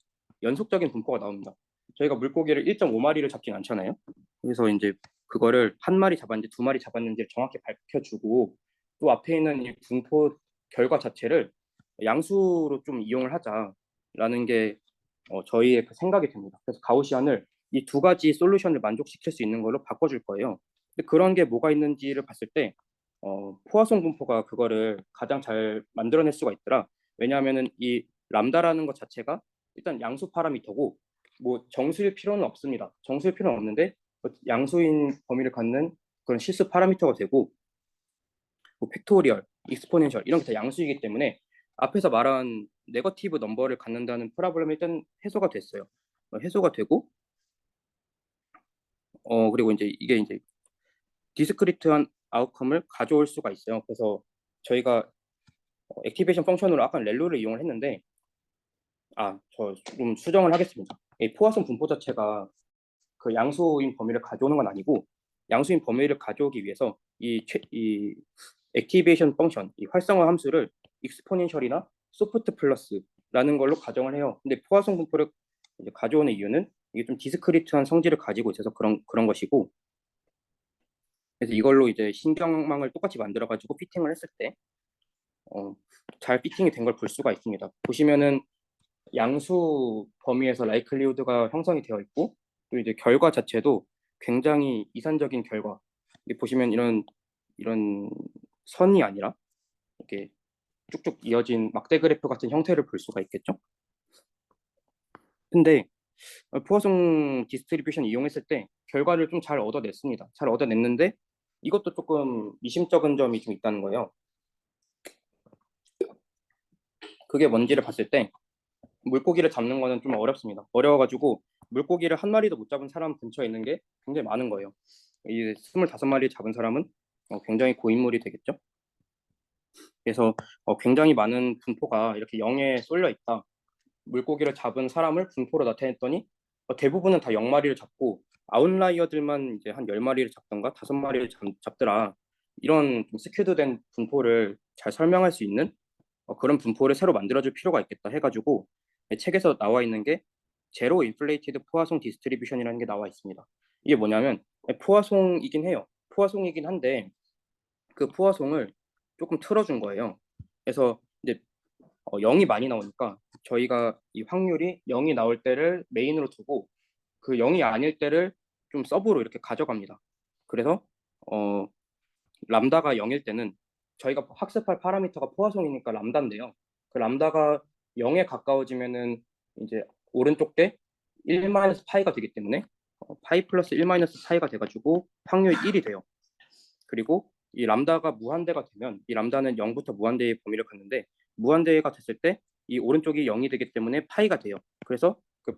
연속적인 분포가 나옵니다. 저희가 물고기를 1.5마리를 잡진 않잖아요. 그래서 이제 그거를 한 마리 잡았는지 두 마리 잡았는지를 정확히 밝혀주고 또 앞에 있는 이 분포 결과 자체를 양수로 좀 이용을 하자라는 게 저희의 그 생각이 됩니다. 그래서 가우시안을 이 두 가지 솔루션을 만족시킬 수 있는 걸로 바꿔줄 거예요. 근데 그런 게 뭐가 있는지를 봤을 때 포화송 분포가 그거를 가장 잘 만들어낼 수가 있더라. 왜냐하면은 이 람다라는 것 자체가 일단 양수 파라미터고 뭐 정수일 필요는 없습니다. 정수일 필요는 없는데 양수인 범위를 갖는 그런 실수 파라미터가 되고 뭐 팩토리얼, 익스포넨셜 이런 게 다 양수이기 때문에 앞에서 말한 네거티브 넘버를 갖는다는 프로블럼이 일단 해소가 됐어요. 해소가 되고 그리고 이제 이게 이제 디스크리트한 아웃컴을 가져올 수가 있어요. 그래서 저희가 액티베이션 펑션으로 아까 렐로를 이용을 했는데, 저 좀 수정을 하겠습니다. 이 포화성 분포 자체가 그 양수인 범위를 가져오는 건 아니고, 양수인 범위를 가져오기 위해서 이 액티베이션 펑션, 이 활성화 함수를 익스포넨셜이나 소프트 플러스라는 걸로 가정을 해요. 근데 포화성 분포를 이제 가져오는 이유는 이게 좀 디스크리트한 성질을 가지고 있어서 그런 것이고, 그래서 이걸로 이제 신경망을 똑같이 만들어 가지고 피팅을 했을 때 잘 피팅이 된 걸 볼 수가 있습니다. 보시면은 양수 범위에서 라이클리우드가 형성이 되어 있고, 또 이제 결과 자체도 굉장히 이산적인 결과. 여기 보시면 이런 선이 아니라 이렇게 쭉쭉 이어진 막대 그래프 같은 형태를 볼 수가 있겠죠. 근데 포화송 디스트리뷰션 이용했을 때 결과를 좀 잘 얻어냈습니다. 잘 얻어냈는데 이것도 조금 미심쩍은 점이 좀 있다는 거예요. 그게 뭔지를 봤을 때 물고기를 잡는 거는 좀 어렵습니다. 어려워가지고 물고기를 한 마리도 못 잡은 사람 근처에 있는 게 굉장히 많은 거예요. 이 25마리 잡은 사람은 굉장히 고인물이 되겠죠. 그래서 굉장히 많은 분포가 이렇게 0에 쏠려 있다. 물고기를 잡은 사람을 분포로 나타냈더니 대부분은 다 0마리를 잡고 아웃라이어들만 이제 한 10마리를 잡던가 5마리를 잡더라. 이런 좀 스큐드된 분포를 잘 설명할 수 있는 그런 분포를 새로 만들어줄 필요가 있겠다 해가지고 책에서 나와 있는 게 제로 인플레이티드 포화송 디스트리뷰션이라는 게 나와 있습니다. 이게 뭐냐면 포화송이긴 해요. 포화송이긴 한데 그 포화송을 조금 틀어준 거예요. 그래서 이제 0이 많이 나오니까 저희가 이 확률이 0이 나올 때를 메인으로 두고 그 0이 아닐 때를 좀 서브로 이렇게 가져갑니다. 그래서 람다가 0일 때는 저희가 학습할 파라미터가 포화송이니까 람다인데요. 그 람다가 0에 가까워지면은 이제 오른쪽 때 1 마이너스 파이가 되기 때문에 파이 플러스 1 마이너스 파이가 돼가지고 확률이 1이 돼요. 그리고 이 람다가 무한대가 되면 이 람다는 0부터 무한대의 범위를 갖는데 무한대가 됐을 때 이 오른쪽이 0이 되기 때문에 파이가 돼요. 그래서 그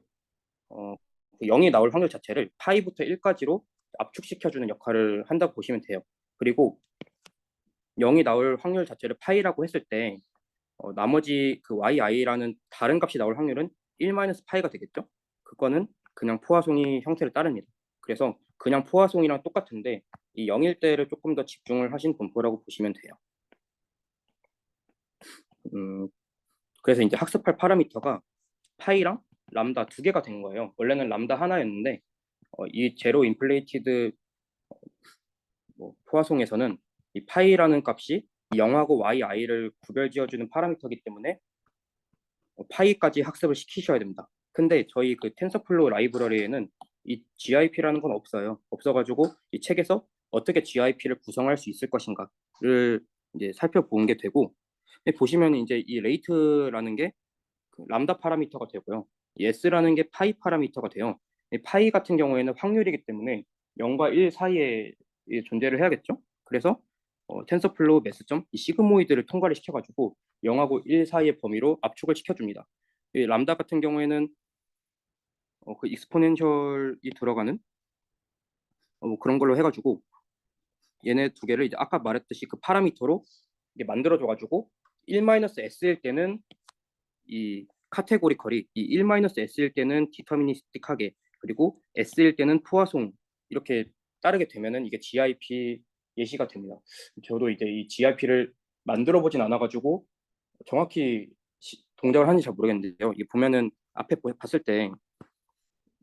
0이 나올 확률 자체를 파이부터 1까지로 압축시켜주는 역할을 한다고 보시면 돼요. 그리고 0이 나올 확률 자체를 파이라고 했을 때 나머지 그 yi라는 다른 값이 나올 확률은 1-파이가 되겠죠. 그거는 그냥 포화송이 형태를 따릅니다. 그래서 그냥 포화송이랑 똑같은데 이 0일 때를 조금 더 집중을 하신 분포라고 보시면 돼요. 그래서 이제 학습할 파라미터가 파이랑 람다 두 개가 된 거예요. 원래는 람다 하나였는데 이 제로 인플레이티드 포화송에서는 이 파이라는 값이 0하고 yi를 구별지어주는 파라미터이기 때문에 파이까지 학습을 시키셔야 됩니다. 근데 저희 그 텐서플로우 라이브러리에는 이 GIP라는 건 없어요. 없어가지고 이 책에서 어떻게 GIP를 구성할 수 있을 것인가를 이제 살펴본 게 되고, 보시면 이제 이 레이트라는 게 그 람다 파라미터가 되고요. 이 S라는 게 파이 파라미터가 돼요. 이 파이 같은 경우에는 확률이기 때문에 0과 1 사이에 존재를 해야겠죠. 그래서 텐서플로우 매스점 이 시그모이드를 통과를 시켜가지고 0하고 1 사이의 범위로 압축을 시켜줍니다. 이 람다 같은 경우에는 그 익스포넨셜이 들어가는 뭐 그런 걸로 해가지고 얘네 두 개를 이제 아까 말했듯이 그 파라미터로 이게 만들어줘가지고 1-s일 때는 이 카테고리컬이 이 1-s일 때는 디터미니스틱하게, 그리고 s일 때는 포화송 이렇게 따르게 되면은 이게 GIP 예시가 됩니다. 저도 이제 이 GIP를 만들어 보진 않아가지고 정확히 동작을 하는지 잘 모르겠는데요. 이게 보면은 앞에 봤을 때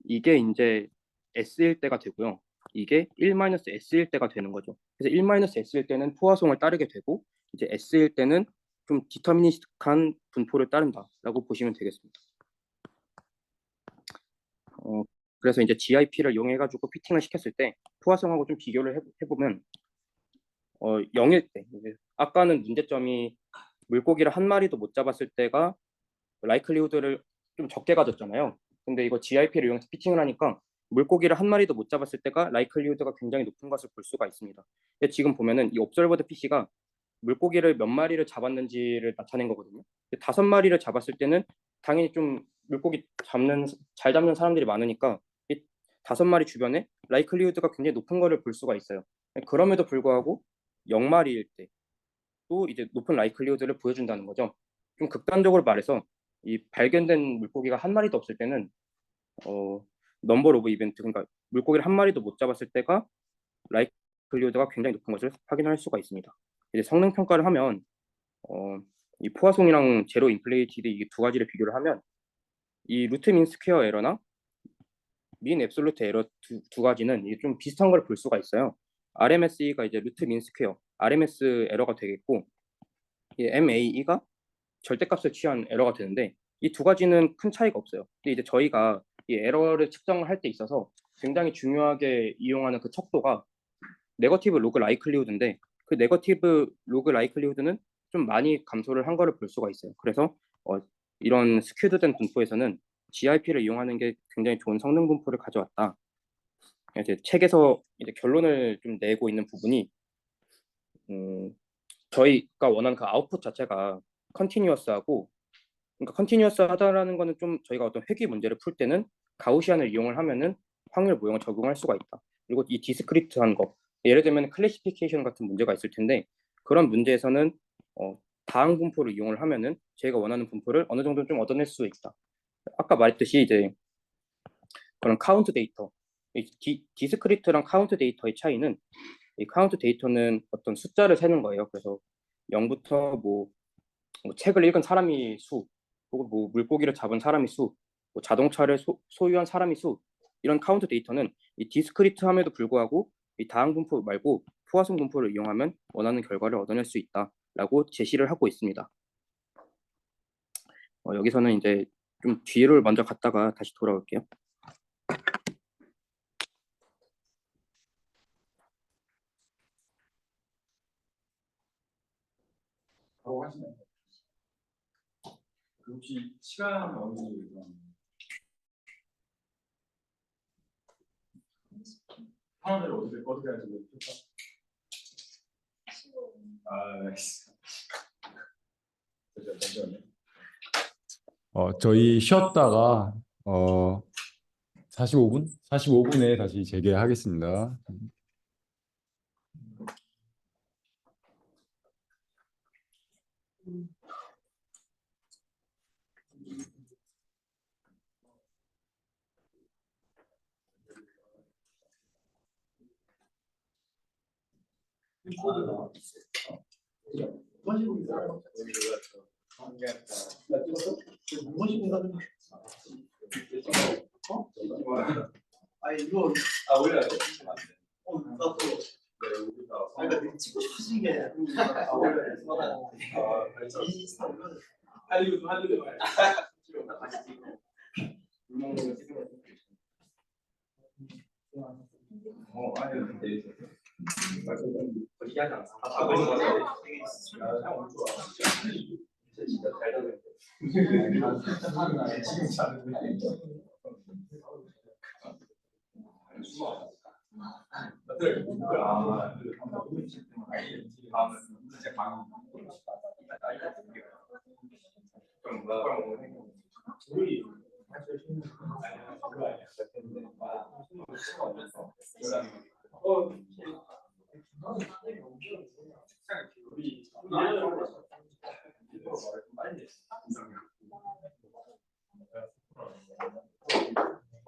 이게 이제 S일 때가 되고요. 이게 1-S일 때가 되는 거죠. 그래서 1-S일 때는 포화송을 따르게 되고 이제 S일 때는 좀 디터미니스틱한 분포를 따른다라고 보시면 되겠습니다. 그래서 이제 GIP를 이용해가지고 피팅을 시켰을 때 포화송하고 좀 비교를 해보면 0일 때 아까는 문제점이 물고기를 한 마리도 못 잡았을 때가 라이클리후드를 좀 적게 가졌잖아요. 근데 이거 GIP를 이용해서 피칭을 하니까 물고기를 한 마리도 못 잡았을 때가 라이클리후드가 굉장히 높은 것을 볼 수가 있습니다. 근데 지금 보면은 이 옵저버드 PC가 물고기를 몇 마리를 잡았는지를 나타낸 거거든요. 5마리를 잡았을 때는 당연히 좀 물고기 잘 잡는 사람들이 많으니까 이 5마리 주변에 라이클리후드가 굉장히 높은 거를 볼 수가 있어요. 그럼에도 불구하고 0마리일 때 또 이제 높은 라이클리후드를 보여준다는 거죠. 좀 극단적으로 말해서 이 발견된 물고기가 한 마리도 없을 때는 넘버 오브 이벤트, 그러니까 물고기를 한 마리도 못 잡았을 때가 라이클리후드가 굉장히 높은 것을 확인할 수가 있습니다. 이제 성능 평가를 하면 이 포화송이랑 제로 인플레이티드 이게 두 가지를 비교를 하면 이 루트 민 스퀘어 에러나 민 앱솔루트 에러 두 가지는 이게 좀 비슷한 걸 볼 수가 있어요. RMSE가 이제 루트 민 스퀘어 RMS 에러가 되겠고, 이 MAE가 절대값을 취한 에러가 되는데 이 두 가지는 큰 차이가 없어요. 근데 이제 저희가 이 에러를 측정을 할 때 있어서 굉장히 중요하게 이용하는 그 척도가 네거티브 로그 라이클리후드인데, 그 네거티브 로그 라이클리후드는 좀 많이 감소를 한 거를 볼 수가 있어요. 그래서 이런 스큐드된 분포에서는 GRP를 이용하는 게 굉장히 좋은 성능 분포를 가져왔다. 이제 책에서 이제 결론을 좀 내고 있는 부분이 저희가 원하는 그 아웃풋 자체가 컨티뉴어스하고, 그러니까 컨티뉴어스하다라는 거는 좀 저희가 어떤 회귀 문제를 풀 때는 가우시안을 이용을 하면은 확률 모형을 적용할 수가 있다. 그리고 이 디스크리트한 거, 예를 들면 클래시피케이션 같은 문제가 있을 텐데 그런 문제에서는 다항 분포를 이용을 하면은 저희가 원하는 분포를 어느 정도 좀 얻어낼 수 있다. 아까 말했듯이 이제 그런 카운트 데이터, 디스크리트랑 카운트 데이터의 차이는, 이 카운트 데이터는 어떤 숫자를 세는 거예요. 그래서 0부터 뭐 책을 읽은 사람이 수, 혹은 뭐 물고기를 잡은 사람이 수, 뭐 자동차를 소유한 사람이 수, 이런 카운트 데이터는 이 디스크리트함에도 불구하고 이 다항 분포 말고 포화송 분포를 이용하면 원하는 결과를 얻어낼 수 있다라고 제시를 하고 있습니다. 여기서는 이제 좀 뒤를 먼저 갔다가 다시 돌아올게요.
혹시 시간 어느 정도 예상하나요? 사람들을 어떻게 할지 모르겠다. 알겠습니다. 잠시만요. 저희 쉬었다가 45분에 다시 재개하겠습니다.
아니 이거 원래 나도 그러니까 찍고 싶으신 게 원래 인스타 올려도 할리우드 아니 근데 거시하지 않아. 진짜 잘 되는 지금 잘하는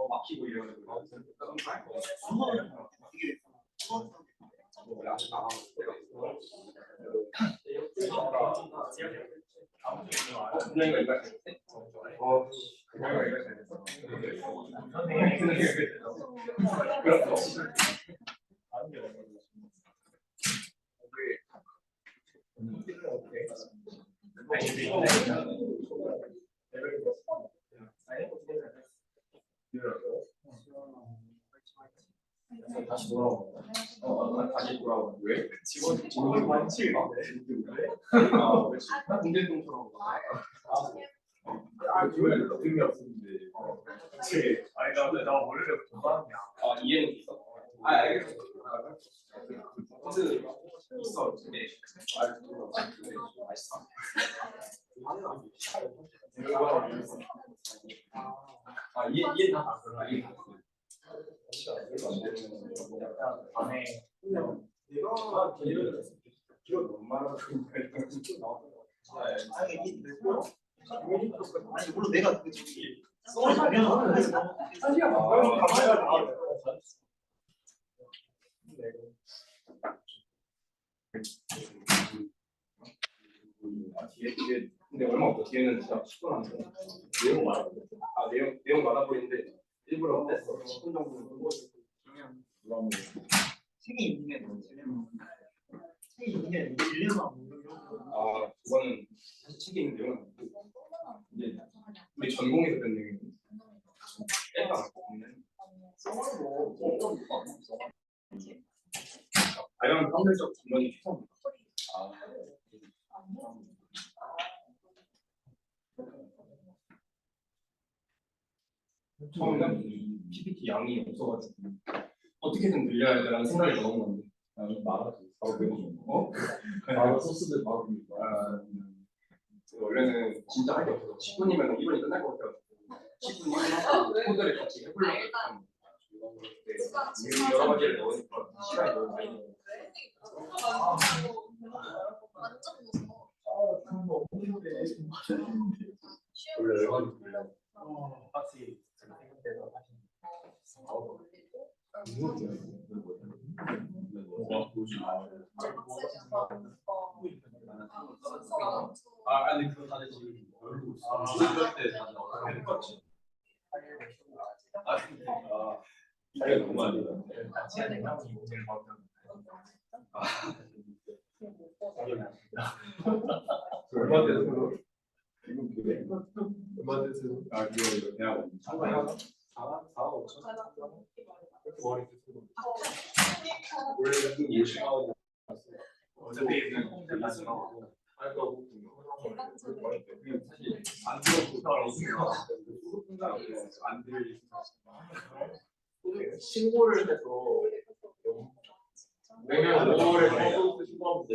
막히고 이러는 거. 다시 돌아오고 다시 돌아오고 왜? 직원들 많지 왜? 그렇지. 공대동처럼 그걸 의미 없었는데 그치. 아니 나 원래 동반이야. 이해는 있어? 알겠어. 있어. 근데 맛있어. 이해 다 봤어. 이해 다 봤어. 약간 안에 내가 기억 너무 많아 보니까 아니 이게 내거 아니 물론 내가 그 저기 써면 사실 가만히 나와. 뒤에 근데 얼마 없고 뒤에는 진짜 10분 안 돼. 내용 많아. 내용 많아 보이는데 일부러 뺐어. 10분 정도 그냥 책이 있는 게 너무 책이 있는 게 딜레마 그거는 사실 책에 있는 내용은 아니고 이제 우리 전공에서 된 내용이 뺐다. 다양한 판별적 전문이 필요합니다. 처음에는 PPT 양이 없어가지고 어떻게든 늘려야 되라는 생각이 넣은 건데 말하지 바로 배우죠. 바로 소스들 바로 배우니까 원래는 진짜 할 게 없어서 10분이면 2분이 끝날 것 같아요. 10분 하고 코드를 같이 해보려고 했는데 여러 가지를 넣으니까 시간이 너무 많이 들어요. 원래 얼마나 걸려? 확실히 생각대로 아니 그거 다들 지금 열고 있어. 그럴 때 다들 어떻게 했지? 자기가 너무 많이 같이 하는 형이 제일 많다. 얼마 됐어? 얼마 됐어? 이거 대학 4억 5천? 원이 됐어. 원래는 50만 어차피 그냥 다시 나오고 사실 안 들어도 안 들릴 신고를 해서 매년 5월에 서울에서 신고하면 돼.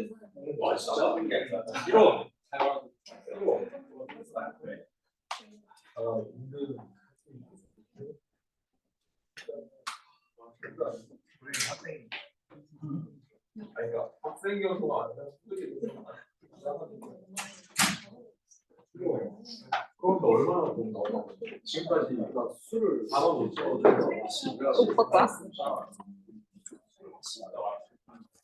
와 진짜? 1원. 우리 학생 그러니까 학생 교수가 아니라 그런데 얼마나 돈 나오나? 지금까지 우리가 술을 4원
오빠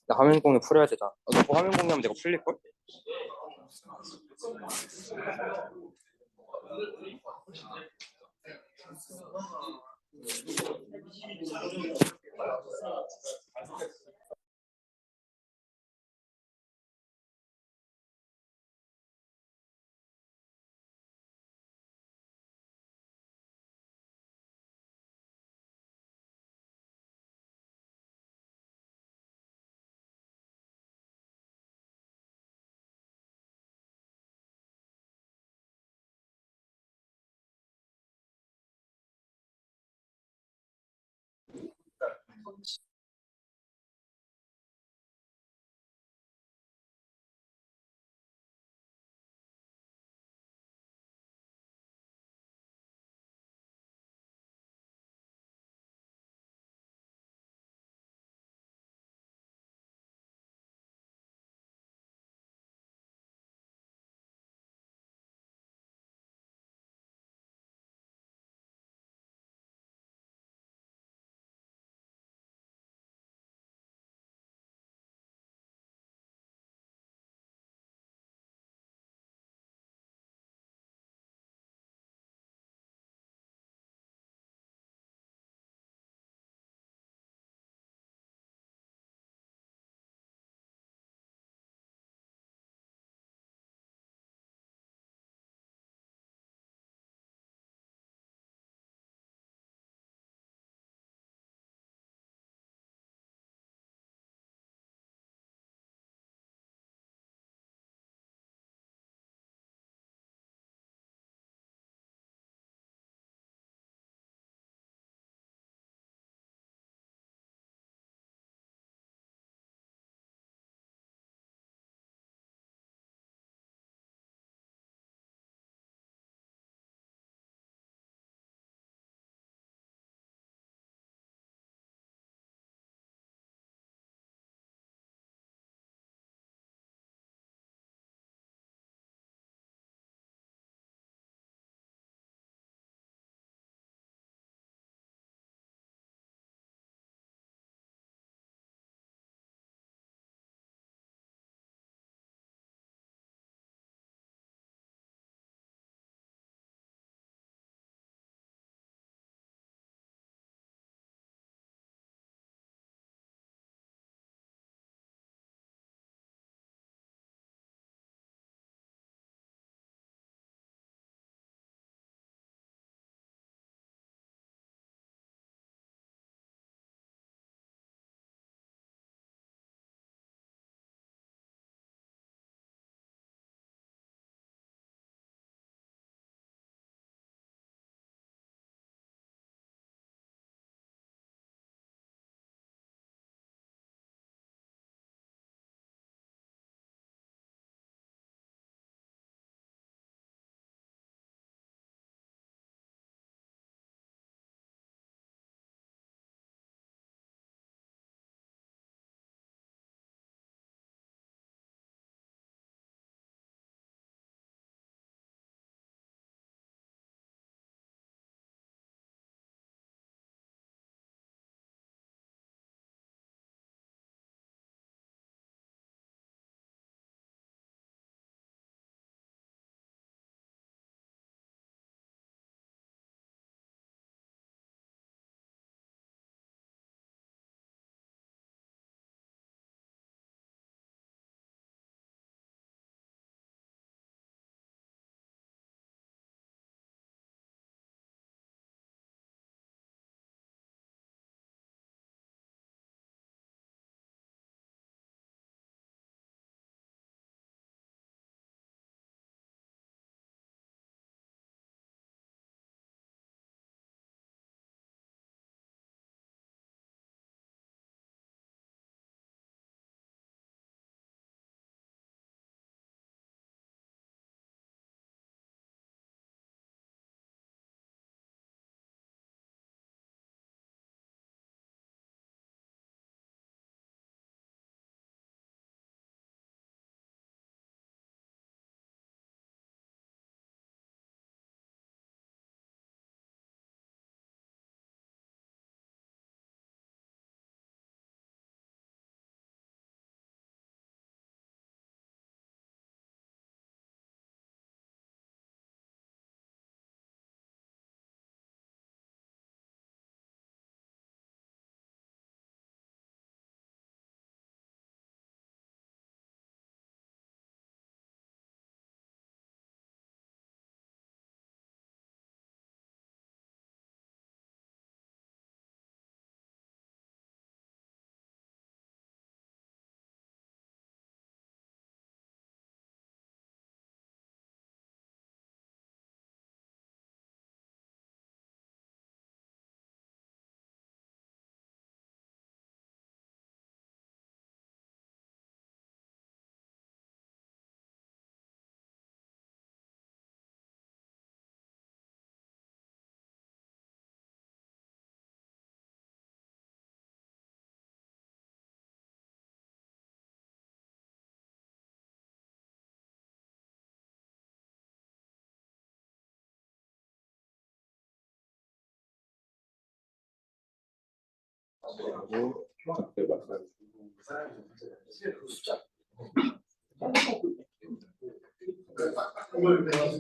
나 화면 공유 풀어야 되다. 너 화면 공유하면 내가 풀릴걸?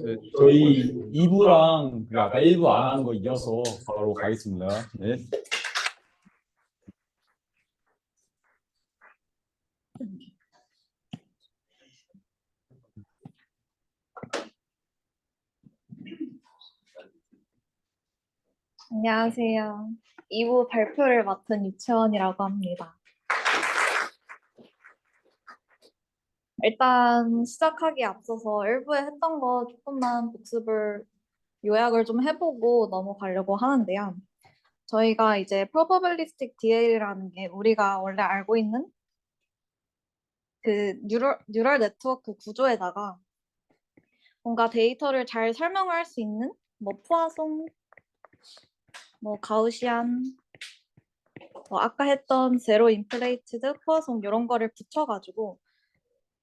네, 저희 2부랑 아까 1부 안 하는 거 이어서 바로 가겠습니다. 네.
안녕하세요. 2부 발표를 맡은 유채원이라고 합니다. 일단 시작하기에 앞서서 1부에 했던 거 조금만 복습을 요약을 좀 해보고 넘어가려고 하는데요. 저희가 이제 probabilistic DL이라는 게 우리가 원래 알고 있는 그 뉴럴 네트워크 구조에다가 뭔가 데이터를 잘 설명할 수 있는 뭐 포화송, 뭐 가우시안, 뭐 아까 했던 제로 인플레이티드 포화송 이런 거를 붙여가지고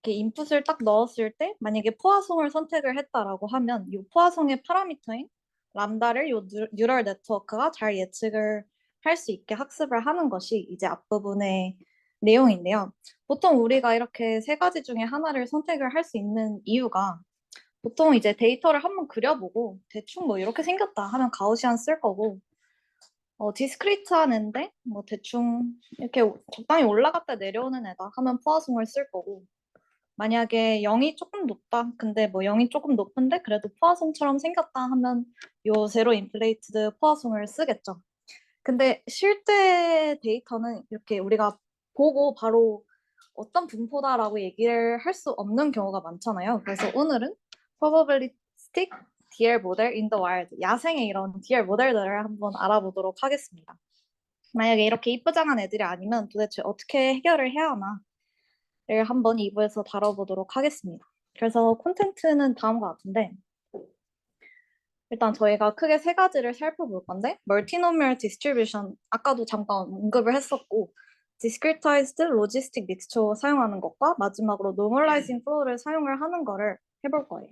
이렇게 인풋을 딱 넣었을 때 만약에 포화송을 선택을 했다라고 하면 이 포화송의 파라미터인 람다를 이 뉴럴 네트워크가 잘 예측을 할 수 있게 학습을 하는 것이 이제 앞부분의 내용인데요. 보통 우리가 이렇게 세 가지 중에 하나를 선택을 할 수 있는 이유가 보통 이제 데이터를 한번 그려보고 대충 뭐 이렇게 생겼다 하면 가우시안 쓸 거고 디스크리트한 애인데 뭐 대충 이렇게 적당히 올라갔다 내려오는 애다 하면 포화송을 쓸 거고 만약에 0이 조금 높다 근데 뭐 0이 조금 높은데 그래도 포화송처럼 생겼다 하면 요 제로 인플레이트드 포화송을 쓰겠죠. 근데 실제 데이터는 이렇게 우리가 보고 바로 어떤 분포다라고 얘기를 할 수 없는 경우가 많잖아요. 그래서 오늘은 probabilistic DL 모델 in the wild, 야생의 이런 DL 모델들을 한번 알아보도록 하겠습니다. 만약에 이렇게 이쁘장한 애들이 아니면 도대체 어떻게 해결을 해야 하나를 한번 2부에서 다뤄보도록 하겠습니다. 그래서 콘텐츠는 다음과 같은데 일단 저희가 크게 세 가지를 살펴볼 건데 멀티노미얼 디스트리뷰션 아까도 잠깐 언급을 했었고 discretized logistic mixture 사용하는 것과 마지막으로 normalizing flow를 사용을 하는 거를 해볼 거예요.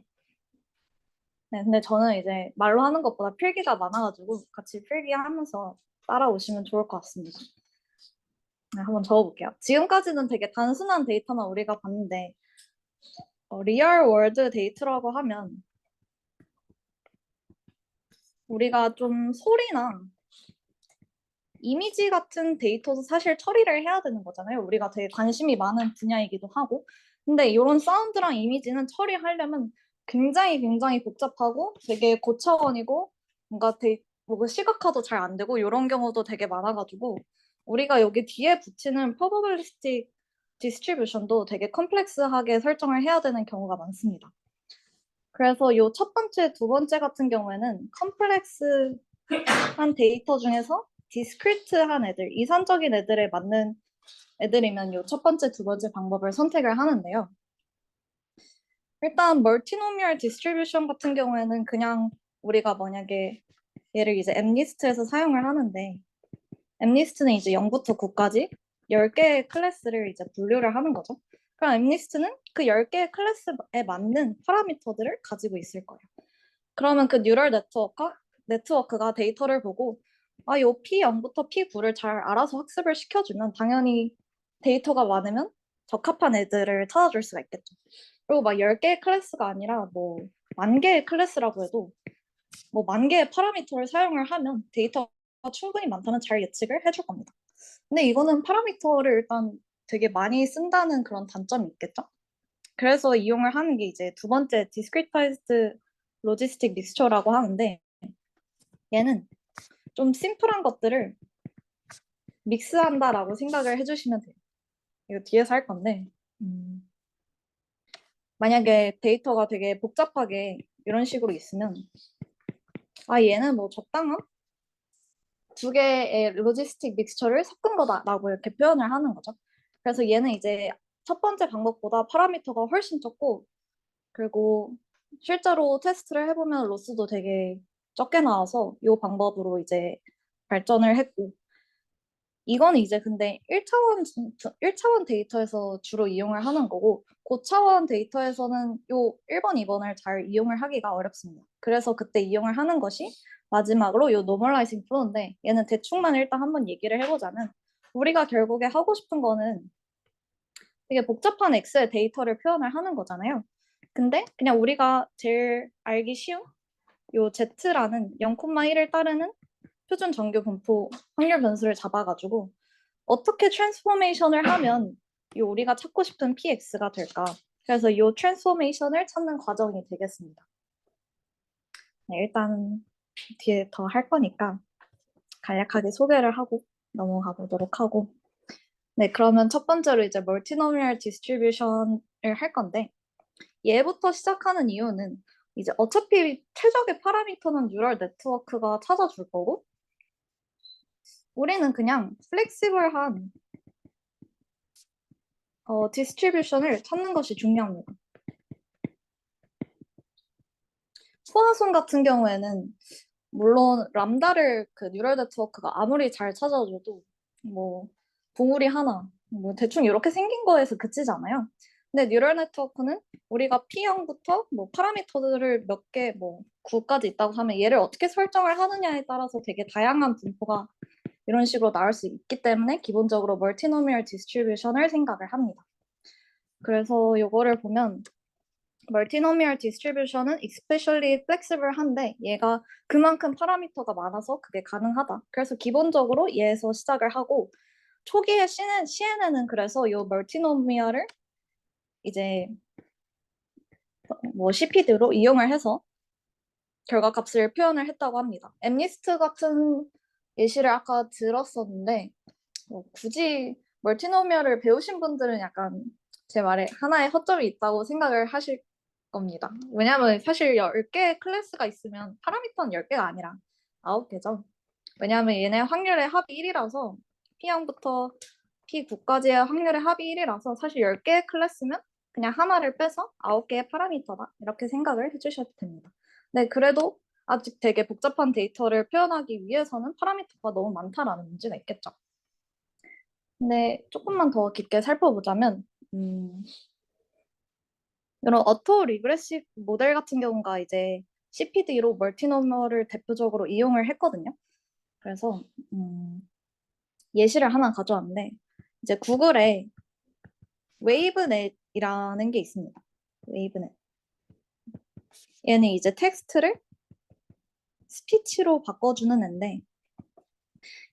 네, 근데 저는 이제 말로 하는 것보다 필기가 많아가지고 같이 필기하면서 따라오시면 좋을 것 같습니다. 네, 한번 적어볼게요. 지금까지는 되게 단순한 데이터만 우리가 봤는데 리얼 월드 데이터라고 하면 우리가 좀 소리나 이미지 같은 데이터도 사실 처리를 해야 되는 거잖아요. 우리가 되게 관심이 많은 분야이기도 하고. 근데 이런 사운드랑 이미지는 처리하려면 굉장히 복잡하고 되게 고차원이고 뭔가 되게 뭐 시각화도 잘 안 되고 이런 경우도 되게 많아가지고 우리가 여기 뒤에 붙이는 probabilistic distribution도 되게 컴플렉스하게 설정을 해야 되는 경우가 많습니다. 그래서 요 첫 번째, 두 번째 같은 경우에는 컴플렉스한 데이터 중에서 디스크리트한 애들, 이산적인 애들에 맞는 애들이면 요 첫 번째, 두 번째 방법을 선택을 하는데요. 일단 멀티노미얼 디스트리뷰션 같은 경우에는 그냥 우리가 만약에 얘를 이제 MNIST에서 사용을 하는데 MNIST는 이제 0부터 9까지 10개의 클래스를 이제 분류를 하는 거죠. 그럼 MNIST는 그 10개의 클래스에 맞는 파라미터들을 가지고 있을 거예요. 그러면 그 뉴럴 네트워크가 데이터를 보고 요 P0부터 P9를 잘 알아서 학습을 시켜주면 당연히 데이터가 많으면 적합한 애들을 찾아줄 수가 있겠죠. 그리고 막 10개의 클래스가 아니라 뭐 10,000개의 클래스라고 해도 뭐 10,000개의 파라미터를 사용을 하면 데이터가 충분히 많다면 잘 예측을 해줄 겁니다. 근데 이거는 파라미터를 일단 되게 많이 쓴다는 그런 단점이 있겠죠. 그래서 이용을 하는 게 이제 두 번째 discretized logistic mixture라고 하는데 얘는 좀 심플한 것들을 믹스한다라고 생각을 해주시면 돼요. 이거 뒤에서 할 건데 만약에 데이터가 되게 복잡하게 이런 식으로 있으면 얘는 뭐 적당한 두 개의 로지스틱 믹스처를 섞은 거다라고 이렇게 표현을 하는 거죠. 그래서 얘는 이제 첫 번째 방법보다 파라미터가 훨씬 적고 그리고 실제로 테스트를 해보면 로스도 되게 적게 나와서 이 방법으로 이제 발전을 했고 이건 이제 근데 1차원 데이터에서 주로 이용을 하는 거고 고차원 데이터에서는 요 1번, 2번을 잘 이용을 하기가 어렵습니다. 그래서 그때 이용을 하는 것이 마지막으로 요 normalizing flow인데 얘는 대충만 일단 한번 얘기를 해보자면 우리가 결국에 하고 싶은 거는 되게 복잡한 엑셀 데이터를 표현을 하는 거잖아요. 근데 그냥 우리가 제일 알기 쉬운 요 Z라는 0,1을 따르는 표준 정규 분포 확률 변수를 잡아가지고 어떻게 트랜스포메이션을 하면 요 우리가 찾고 싶은 PX가 될까? 그래서 요 트랜스포메이션을 찾는 과정이 되겠습니다. 네, 일단 뒤에 더 할 거니까 간략하게 소개를 하고 넘어가 보도록 하고 네, 그러면 첫 번째로 이제 멀티노미얼 디스트리뷰션을 할 건데 얘부터 시작하는 이유는 이제 어차피 최적의 파라미터는 뉴럴 네트워크가 찾아줄 거고 우리는 그냥 플렉시블한 디스트리뷰션을 찾는 것이 중요합니다. 포화손 같은 경우에는 물론 람다를 그 뉴럴 네트워크가 아무리 잘 찾아줘도 뭐 봉우리 하나 뭐 대충 이렇게 생긴 거에서 그치잖아요. 근데 뉴럴 네트워크는 우리가 P형부터 뭐 파라미터들을 몇 개 뭐 9까지 있다고 하면 얘를 어떻게 설정을 하느냐에 따라서 되게 다양한 분포가 이런 식으로 나올 수 있기 때문에 기본적으로 멀티노미얼 디스트리뷰션을 생각을 합니다. 그래서 요거를 보면 멀티노미얼 디스트리뷰션은 especially flexible한데 얘가 그만큼 파라미터가 많아서 그게 가능하다. 그래서 기본적으로 얘에서 시작을 하고 초기에 CNN은 그래서 요 멀티노미얼을 이제 뭐 CPD로 이용을 해서 결과값을 표현을 했다고 합니다. MNIST 같은 예시를 아까 들었었는데 굳이 멀티노미얼을 배우신 분들은 약간 제 말에 하나의 허점이 있다고 생각을 하실 겁니다. 왜냐하면 사실 10개의 클래스가 있으면 파라미터는 10개가 아니라 9개죠. 왜냐하면 얘네 확률의 합이 1이라서 P0부터 P9까지의 확률의 합이 1이라서 사실 10개의 클래스면 그냥 하나를 빼서 9개의 파라미터다 이렇게 생각을 해주셔도 됩니다. 네, 그래도 아직 되게 복잡한 데이터를 표현하기 위해서는 파라미터가 너무 많다라는 문제가 있겠죠. 근데 조금만 더 깊게 살펴보자면 이런 어토 리그레시브 모델 같은 경우가 이제 CPD로 멀티노멀을 대표적으로 이용을 했거든요. 그래서 예시를 하나 가져왔는데 이제 구글에 웨이브넷이라는 게 있습니다. 웨이브넷. 얘는 이제 텍스트를 스피치로 바꿔주는 앤데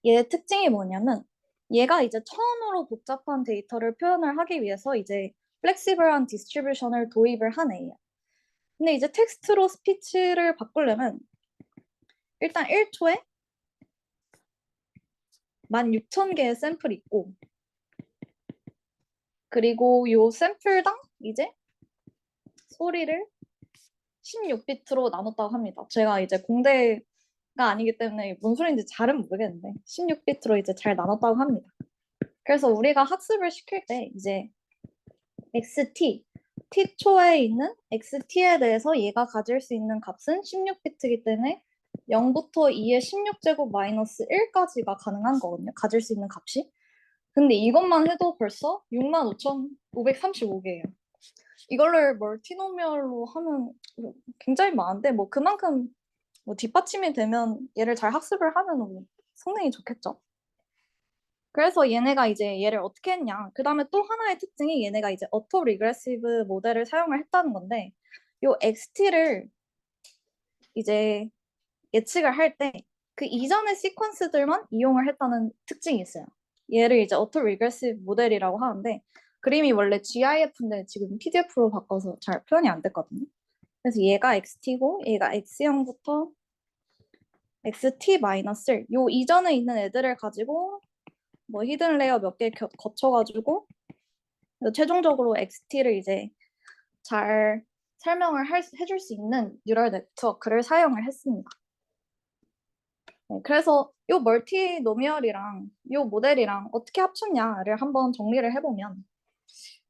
얘의 특징이 뭐냐면 얘가 이제 처음으로 복잡한 데이터를 표현을 하기 위해서 이제 플렉시블한 디스트리뷰션을 도입을 한 애예요. 근데 이제 텍스트로 스피치를 바꾸려면 일단 1초에 16,000개의 샘플이 있고 그리고 요 샘플당 이제 소리를 16비트로 나눴다고 합니다. 제가 이제 공대가 아니기 때문에 뭔 소리인지 잘은 모르겠는데 16비트로 이제 잘 나눴다고 합니다. 그래서 우리가 학습을 시킬 때 이제 xt, t초에 있는 xt에 대해서 얘가 가질 수 있는 값은 16비트이기 때문에 0부터 2의 16제곱 마이너스 1까지가 가능한 거거든요. 가질 수 있는 값이. 근데 이것만 해도 벌써 65,535개예요. 이거를 멀티노미얼로 하면 굉장히 많은데 뭐 그만큼 뭐 뒷받침이 되면 얘를 잘 학습을 하면 뭐 성능이 좋겠죠. 그래서 얘네가 이제 얘를 어떻게 했냐. 그 다음에 또 하나의 특징이 얘네가 이제 어토 리그레시브 모델을 사용을 했다는 건데 요 XT를 이제 예측을 할 때 그 이전의 시퀀스들만 이용을 했다는 특징이 있어요. 얘를 이제 어토 리그레시브 모델이라고 하는데 그림이 원래 GIF인데 지금 PDF로 바꿔서 잘 표현이 안 됐거든요. 그래서 얘가 XT고 얘가 X0부터 XT-1 요 이전에 있는 애들을 가지고 뭐 히든 레이어 몇 개 거쳐가지고 최종적으로 XT를 이제 잘 설명을 해줄 수 있는 뉴럴 네트워크를 사용을 했습니다. 네, 그래서 이 멀티노미얼이랑 이 모델이랑 어떻게 합쳤냐를 한번 정리를 해보면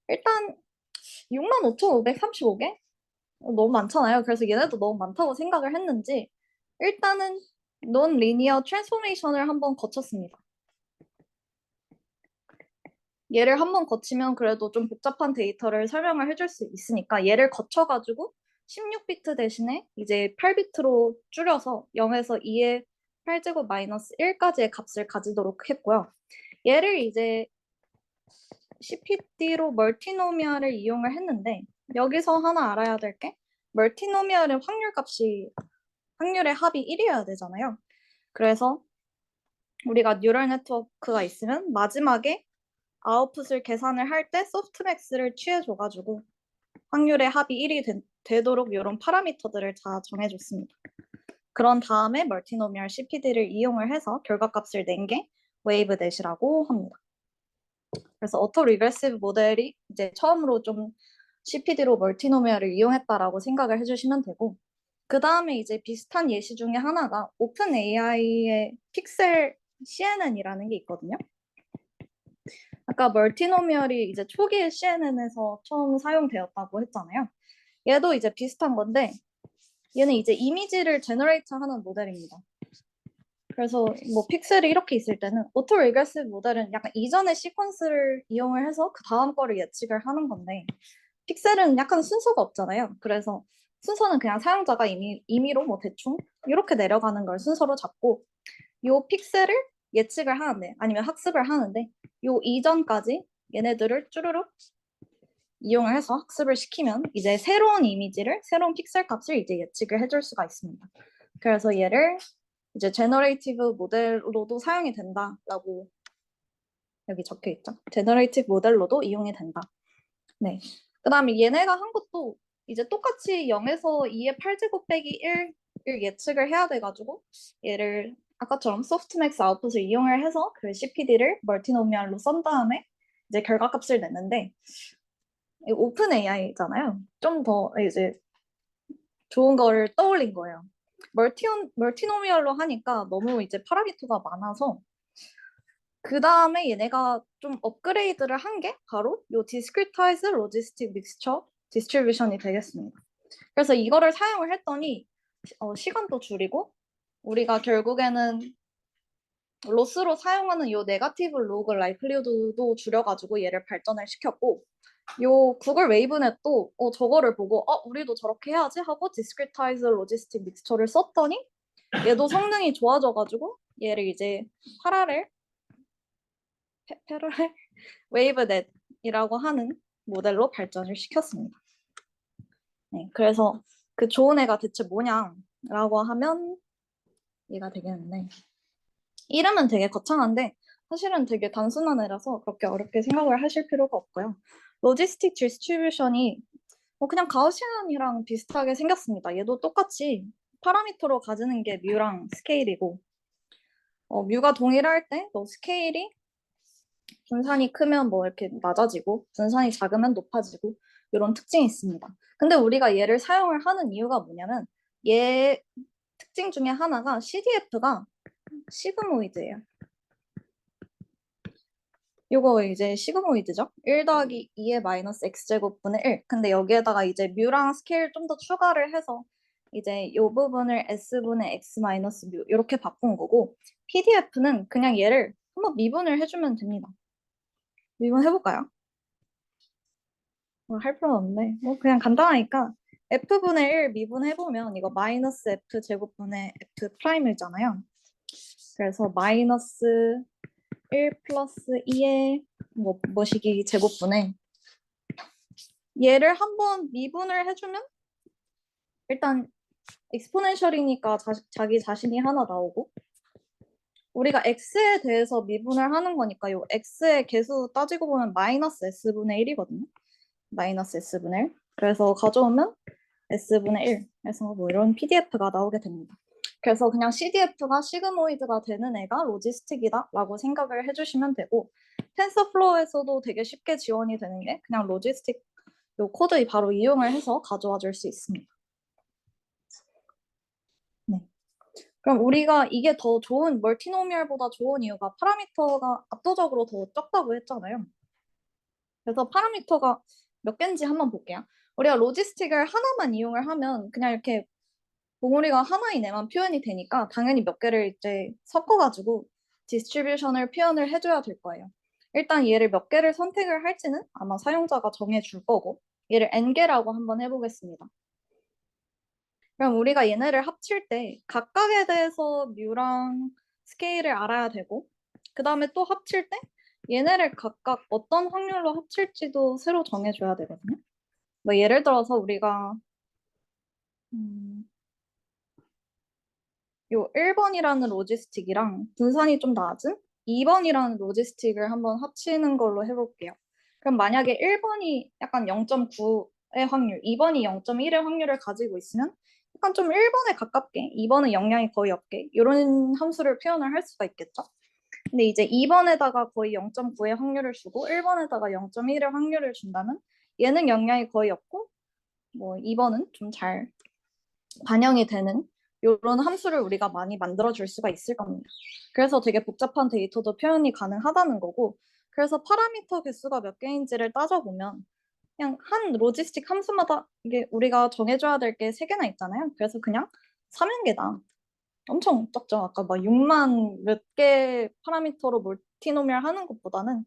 일단 65,535개? 너무 많잖아요. 그래서 얘네도 너무 많다고 생각을 했는지 일단은 논 리니어 트랜스포메이션을 한번 거쳤습니다. 얘를 한번 거치면 그래도 좀 복잡한 데이터를 설명을 해줄 수 있으니까 얘를 거쳐가지고 16비트 대신에 이제 8비트로 줄여서 0에서 2의 8제곱 마이너스 1까지의 값을 가지도록 했고요. 얘를 이제 CPD로 멀티노미얼을 이용을 했는데 여기서 하나 알아야 될 게 멀티노미얼은 확률의 합이 1이어야 되잖아요. 그래서 우리가 뉴럴 네트워크가 있으면 마지막에 아웃풋을 계산을 할 때 소프트맥스를 취해줘가지고 확률의 합이 1이 되도록 이런 파라미터들을 다 정해줬습니다. 그런 다음에 멀티노미얼 CPD를 이용을 해서 결과값을 낸 게 웨이브넷이라고 합니다. 그래서 오토 리그레시브 모델이 이제 처음으로 좀 CPD로 멀티노미얼을 이용했다라고 생각을 해주시면 되고, 그 다음에 이제 비슷한 예시 중에 하나가 오픈 AI의 픽셀 CNN이라는 게 있거든요. 아까 멀티노미얼이 이제 초기에 CNN에서 처음 사용되었다고 했잖아요. 얘도 이제 비슷한 건데 얘는 이제 이미지를 제너레이트 하는 모델입니다. 그래서 뭐 픽셀이 이렇게 있을 때는 오토 리그레시브 모델은 약간 이전의 시퀀스를 이용을 해서 그 다음 거를 예측을 하는 건데 픽셀은 약간 순서가 없잖아요. 그래서 순서는 그냥 사용자가 임의로 뭐 대충 이렇게 내려가는 걸 순서로 잡고 요 픽셀을 예측을 하는데 아니면 학습을 하는데 요 이전까지 얘네들을 쭈르륵 이용을 해서 학습을 시키면 이제 새로운 새로운 픽셀 값을 이제 예측을 해줄 수가 있습니다. 그래서 얘를 이제 제너레이티브 모델로도 사용이 된다라고 여기 적혀 있죠. 제너레이티브 모델로도 이용이 된다. 네. 그 다음에 얘네가 한 것도 이제 똑같이 0에서 2의 8제곱 빼기 1을 예측을 해야 돼가지고 얘를 아까처럼 소프트맥스 아웃풋을 이용을 해서 그 CPD를 멀티노미얼로 썬 다음에 이제 결과값을 냈는데 오픈 AI잖아요. 좀 더 이제 좋은 거를 떠올린 거예요. 멀티노미얼로 하니까 너무 이제 파라미터가 많아서 그 다음에 얘네가 좀 업그레이드를 한 게 바로 요 discretize logistic mixture distribution이 되겠습니다. 그래서 이거를 사용을 했더니 시간도 줄이고 우리가 결국에는 로스로 사용하는 요 네거티브 로그 라이클리후드도 줄여가지고 얘를 발전을 시켰고 요 구글 웨이브넷도 저거를 보고 우리도 저렇게 해야지 하고 discretize logistic mixture를 썼더니 얘도 성능이 좋아져가지고 얘를 이제 패러렐 웨이브넷이라고 하는 모델로 발전을 시켰습니다. 네, 그래서 그 좋은 애가 대체 뭐냐라고 하면 얘가 되겠는데 이름은 되게 거창한데 사실은 되게 단순한 애라서 그렇게 어렵게 생각을 하실 필요가 없고요. 로지스틱 디스트리뷰션이 그냥 가우시안이랑 비슷하게 생겼습니다. 얘도 똑같이 파라미터로 가지는 게 뮤랑 스케일이고 뮤가 동일할 때 스케일이 분산이 크면 뭐 이렇게 낮아지고 분산이 작으면 높아지고 이런 특징이 있습니다. 근데 우리가 얘를 사용을 하는 이유가 뭐냐면 얘 특징 중에 하나가 CDF가 시그모이드예요. 이거 이제 시그모이드죠? 1 더하기 2의 마이너스 x제곱분의 1. 근데 여기에다가 이제 뮤랑 스케일 좀 더 추가를 해서 이제 이 부분을 s분의 x 마이너스 뮤 이렇게 바꾼 거고 PDF는 그냥 얘를 한번 미분을 해주면 됩니다. 미분 해볼까요? 할 필요는 없네. 그냥 간단하니까 f분의 1 미분해보면 이거 마이너스 f 제곱분의 f 프라임이잖아요. 그래서 마이너스 1 플러스 2의 뭐시기 제곱분에 얘를 한번 미분을 해주면 일단 익스포넨셜이니까 자기 자신이 하나 나오고 우리가 x에 대해서 미분을 하는 거니까 요 x의 개수 따지고 보면 마이너스 s분의 1이거든요. 마이너스 s분의 1. 그래서 가져오면 s분의 1 해서 뭐 이런 PDF가 나오게 됩니다. 그래서 그냥 CDF가 시그모이드가 되는 애가 로지스틱이다 라고 생각을 해주시면 되고 텐서플로우에서도 되게 쉽게 지원이 되는 게 그냥 로지스틱 요 코드 바로 이용을 해서 가져와 줄 수 있습니다. 네. 그럼 우리가 이게 더 좋은 멀티노미얼보다 좋은 이유가 파라미터가 압도적으로 더 적다고 했잖아요. 그래서 파라미터가 몇 개인지 한번 볼게요. 우리가 로지스틱을 하나만 이용을 하면 그냥 이렇게 봉우리가 하나인 애만 표현이 되니까 당연히 몇 개를 이제 섞어가지고 디스트리뷰션을 표현을 해줘야 될 거예요. 일단 얘를 몇 개를 선택을 할지는 아마 사용자가 정해줄 거고 얘를 n개라고 한번 해보겠습니다. 그럼 우리가 얘네를 합칠 때 각각에 대해서 뮤랑 스케일을 알아야 되고, 그 다음에 또 합칠 때 얘네를 각각 어떤 확률로 합칠지도 새로 정해줘야 되거든요. 뭐 예를 들어서 우리가 요 1번이라는 로지스틱이랑 분산이 좀 낮은 2번이라는 로지스틱을 한번 합치는 걸로 해볼게요. 그럼 만약에 1번이 약간 0.9의 확률, 2번이 0.1의 확률을 가지고 있으면 약간 좀 1번에 가깝게, 2번은 영향이 거의 없게 이런 함수를 표현을 할 수가 있겠죠. 근데 이제 2번에다가 거의 0.9의 확률을 주고 1번에다가 0.1의 확률을 준다면 얘는 영향이 거의 없고 뭐 2번은 좀 잘 반영이 되는 이런 함수를 우리가 많이 만들어 줄 수가 있을 겁니다. 그래서 되게 복잡한 데이터도 표현이 가능하다는 거고, 그래서 파라미터 개수가 몇 개인지를 따져보면 그냥 한 로지스틱 함수마다 이게 우리가 정해줘야 될 게 3개나 있잖아요. 그래서 그냥 3연계다. 엄청 적죠. 아까 막 6만 몇 개 파라미터로 멀티노미얼 하는 것보다는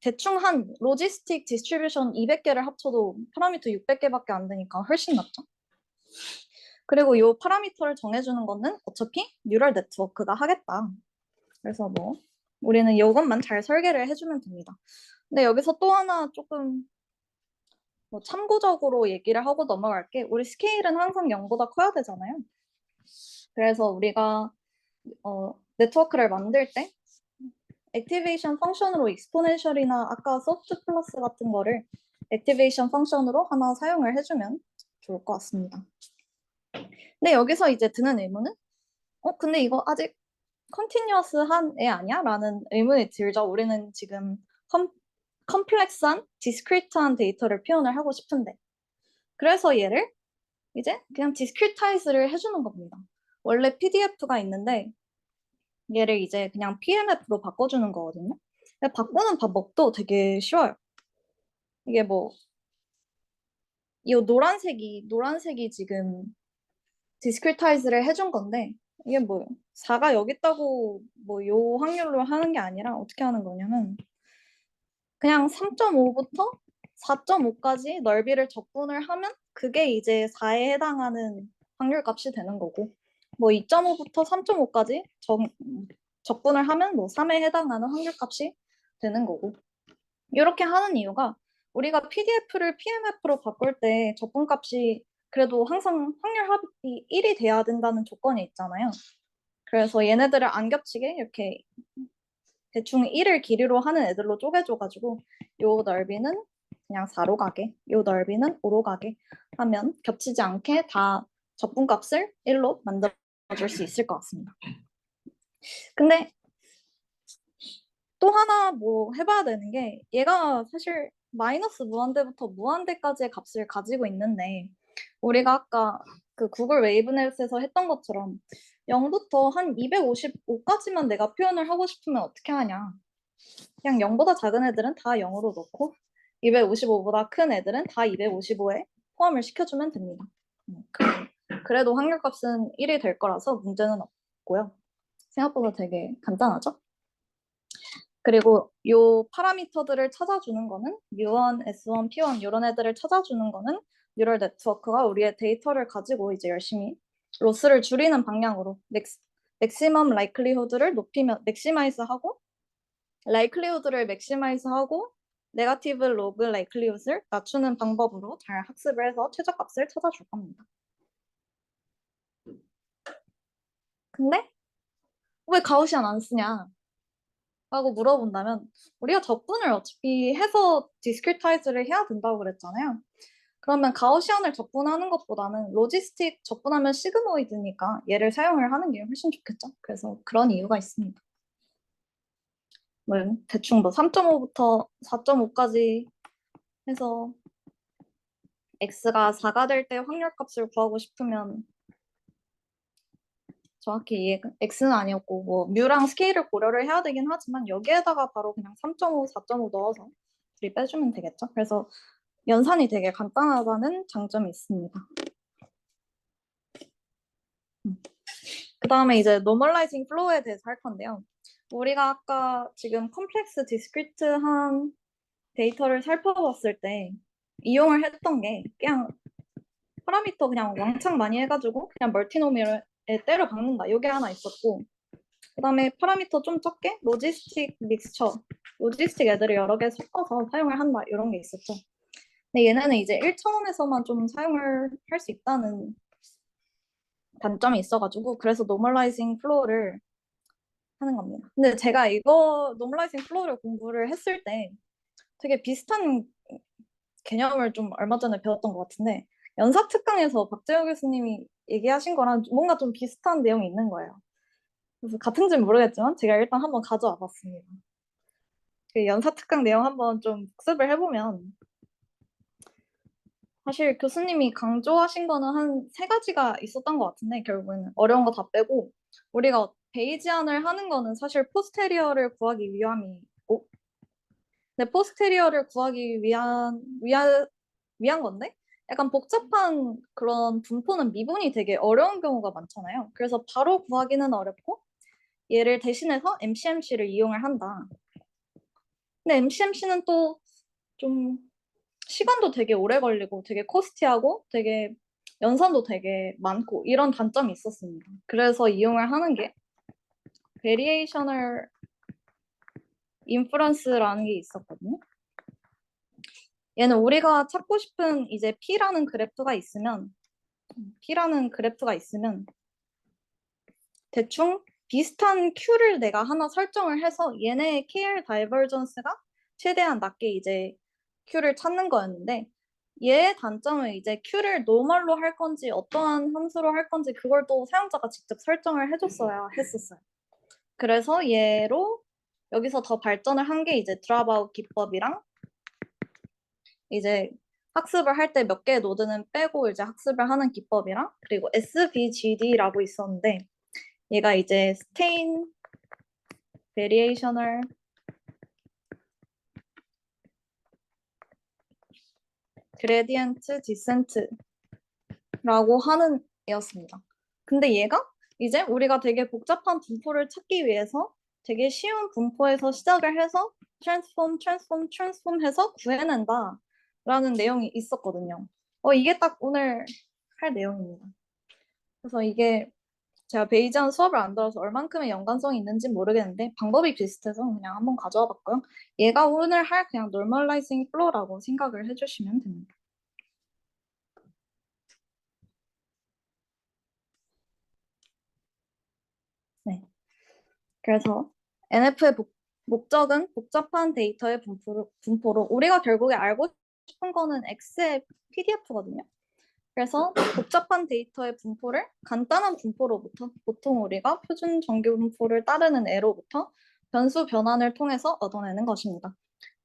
대충 한 로지스틱 디스트리뷰션 200개를 합쳐도 파라미터 600개밖에 안 되니까 훨씬 낫죠. 그리고 이 파라미터를 정해주는 거는 어차피 뉴럴 네트워크가 하겠다. 그래서 뭐 우리는 이것만 잘 설계를 해주면 됩니다. 근데 여기서 또 하나 조금 뭐 참고적으로 얘기를 하고 넘어갈게. 우리 스케일은 항상 0보다 커야 되잖아요. 그래서 우리가 네트워크를 만들 때 액티베이션 펑션으로 익스포넨셜이나 아까 소프트 플러스 같은 거를 액티베이션 펑션으로 하나 사용을 해주면 좋을 것 같습니다. 근데 여기서 이제 드는 의문은 근데 이거 아직 컨티뉴어스한 애 아니야? 라는 의문이 들죠. 우리는 지금 컴플렉스한, 디스크리트한 데이터를 표현을 하고 싶은데. 그래서 얘를 이제 그냥 디스크리타이즈를 해주는 겁니다. 원래 PDF가 있는데 얘를 이제 그냥 PMF로 바꿔주는 거거든요. 근데 바꾸는 방법도 되게 쉬워요. 이게 뭐, 이 노란색이 지금 디스크리타이즈를 해준 건데, 이게 뭐, 4가 여기 있다고 뭐 요 확률로 하는 게 아니라 어떻게 하는 거냐면, 그냥 3.5부터 4.5까지 넓이를 적분을 하면 그게 이제 4에 해당하는 확률 값이 되는 거고, 뭐 2.5부터 3.5까지 적분을 하면 뭐 3에 해당하는 확률 값이 되는 거고. 이렇게 하는 이유가 우리가 PDF를 PMF로 바꿀 때 적분값이 그래도 항상 확률 합이 1이 돼야 된다는 조건이 있잖아요. 그래서 얘네들을 안 겹치게 이렇게 대충 1을 길이로 하는 애들로 쪼개줘가지고 요 넓이는 그냥 4로 가게, 요 넓이는 5로 가게 하면 겹치지 않게 다 적분값을 1로 만들어줄 수 있을 것 같습니다. 근데 또 하나 뭐 해봐야 되는 게 얘가 사실 마이너스 무한대부터 무한대까지의 값을 가지고 있는데 우리가 아까 그 구글 웨이브넷에서 했던 것처럼 0부터 한 255까지만 내가 표현을 하고 싶으면 어떻게 하냐. 그냥 0보다 작은 애들은 다 0으로 넣고 255보다 큰 애들은 다 255에 포함을 시켜주면 됩니다. 그래도 확률값은 1이 될 거라서 문제는 없고요. 생각보다 되게 간단하죠? 그리고 요 파라미터들을 찾아주는 거는 U1, S1, P1 이런 애들을 찾아주는 거는 뉴럴 네트워크가 우리의 데이터를 가지고 이제 열심히 로스를 줄이는 방향으로 맥시멈 라이클리후드를 높이면 맥시마이즈하고 라이클리후드를 맥시마이즈하고 네거티브 로그 라이클리후드를 낮추는 방법으로 잘 학습을 해서 최저값을 찾아줄 겁니다. 근데 왜 가우시안 안 쓰냐? 라고 물어본다면 우리가 적분을 어차피 해서 디스크리타이즈를 해야 된다고 그랬잖아요. 그러면 가우시안을 적분하는 것보다는 로지스틱 적분하면 시그모이드니까 얘를 사용을 하는 게 훨씬 좋겠죠. 그래서 그런 이유가 있습니다. 뭐 대충 뭐 3.5부터 4.5까지 해서 x가 4가 될 때 확률값을 구하고 싶으면 정확히 x는 아니었고 뭐 뮤랑 스케일을 고려를 해야 되긴 하지만 여기에다가 바로 그냥 3.5, 4.5 넣어서 둘이 빼주면 되겠죠. 그래서 연산이 되게 간단하다는 장점이 있습니다. 그 다음에 이제 노멀라이징 플로우에 대해서 할 건데요. 우리가 아까 지금 컴플렉스 디스크리트한 데이터를 살펴봤을 때 이용을 했던 게 그냥 파라미터 그냥 왕창 많이 해가지고 그냥 멀티노미얼에 때려 박는다. 이게 하나 있었고, 그다음에 파라미터 좀 적게 로지스틱 믹스처, 로지스틱 애들을 여러 개 섞어서 사용을 한다. 이런 게 있었죠. 근데 얘네는 이제 1차원에서만 좀 사용을 할 수 있다는 단점이 있어가지고 그래서 노멀라이징 플로우를 하는 겁니다. 근데 제가 이거 노멀라이징 플로우를 공부를 했을 때 되게 비슷한 개념을 좀 얼마 전에 배웠던 것 같은데 연사 특강에서 박재호 교수님이 얘기하신 거랑 뭔가 좀 비슷한 내용이 있는 거예요. 그래서 같은지는 모르겠지만 제가 일단 한번 가져와 봤습니다. 그 연사 특강 내용 한번 좀 복습을 해보면 사실 교수님이 강조하신 거는 한 세 가지가 있었던 것 같은데 결국에는 어려운 거 다 빼고 우리가 베이지안을 하는 거는 사실 포스테리어를 구하기 위함이고 근데 포스테리어를 구하기 위한 건데 약간 복잡한 그런 분포는 미분이 되게 어려운 경우가 많잖아요. 그래서 바로 구하기는 어렵고 얘를 대신해서 MCMC를 이용을 한다. 근데 MCMC는 또 좀 시간도 되게 오래 걸리고 되게 코스티하고 되게 연산도 되게 많고 이런 단점이 있었습니다. 그래서 이용을 하는 게 베리에이셔널 인프런스라는 게 있었거든요. 얘는 우리가 찾고 싶은 이제 P라는 그래프가 있으면 대충 비슷한 Q를 내가 하나 설정을 해서 얘네의 KR 다이버전스가 최대한 낮게 이제 Q를 찾는 거였는데 얘의 단점은 이제 Q를 노멀로 할 건지 어떠한 함수로 할 건지 그걸 또 사용자가 직접 설정을 해줬어야 했었어요. 그래서 얘로 여기서 더 발전을 한 게 이제 드랍아웃 기법이랑 이제 학습을 할 때 몇 개의 노드는 빼고 이제 학습을 하는 기법이랑 그리고 SVGD라고 있었는데 얘가 이제 스테인 베리에이셔널 그레디언트 디센트라고 하는 애였습니다. 근데 얘가 이제 우리가 되게 복잡한 분포를 찾기 위해서 되게 쉬운 분포에서 시작을 해서 트랜스폼 해서 구해낸다 라는 내용이 있었거든요. 이게 딱 오늘 할 내용입니다. 그래서 이게 제가 베이지안 수업을 안 들어서 얼만큼의 연관성이 있는지 모르겠는데 방법이 비슷해서 그냥 한번 가져와 봤고요. 얘가 오늘 할 그냥 노멀라이징 플로우라고 생각을 해주시면 됩니다. 네. 그래서 NF의 목적은 복잡한 데이터의 분포로 우리가 결국에 알고 싶은 거는 X의 PDF거든요. 그래서 복잡한 데이터의 분포를 간단한 분포로부터 보통 우리가 표준 정규 분포를 따르는 애로부터 변수 변환을 통해서 얻어내는 것입니다.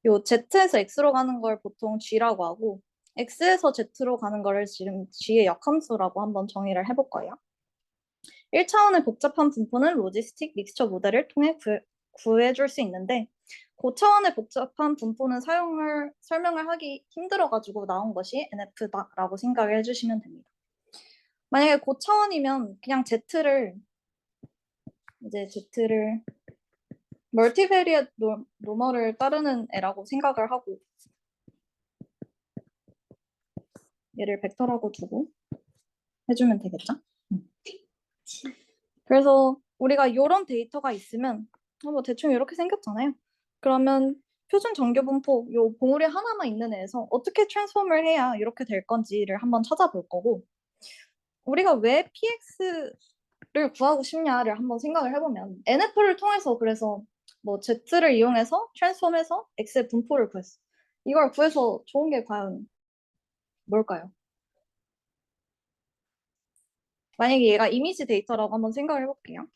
요 Z에서 X로 가는 걸 보통 G라고 하고 X에서 Z로 가는 거를 지금 G의 역함수라고 한번 정의를 해볼 거예요. 1차원의 복잡한 분포는 로지스틱 믹스처 모델을 통해 구해줄 수 있는데 고차원의 복잡한 분포는 설명을 하기 힘들어가지고 나온 것이 NF다라고 생각을 해주시면 됩니다. 만약에 고차원이면 그냥 Z를 멀티베리엣 노멀을 따르는 애라고 생각을 하고 얘를 벡터라고 두고 해주면 되겠죠? 그래서 우리가 이런 데이터가 있으면 뭐 대충 이렇게 생겼잖아요. 그러면 표준 정규 분포 요 봉우리 하나만 있는 애에서 어떻게 트랜스폼을 해야 이렇게 될 건지를 한번 찾아볼 거고 우리가 왜 PX를 구하고 싶냐를 한번 생각을 해보면 NF를 통해서 그래서 뭐 Z를 이용해서 트랜스폼해서 X의 분포를 구했어. 이걸 구해서 좋은 게 과연 뭘까요? 만약에 얘가 이미지 데이터라고 한번 생각을 해볼게요.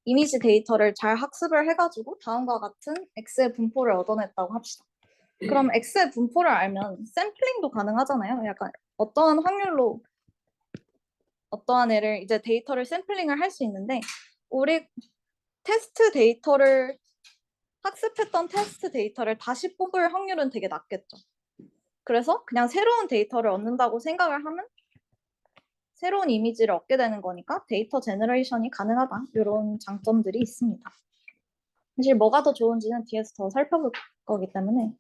이미지 데이터를 잘 학습을 해가지고 다음과 같은 X의 분포를 얻어냈다고 합시다. 그럼 X의 분포를 알면 샘플링도 가능하잖아요. 약간 어떠한 확률로 어떠한 애를 이제 데이터를 샘플링을 할 수 있는데 우리 테스트 데이터를 학습했던 테스트 데이터를 다시 뽑을 확률은 되게 낮겠죠. 그래서 그냥 새로운 데이터를 얻는다고 생각을 하면 새로운 이미지를 얻게 되는 거니까 데이터 제너레이션이 가능하다. 이런 장점들이 있습니다. 사실 뭐가 더 좋은지는 뒤에서 더 살펴볼 거기 때문에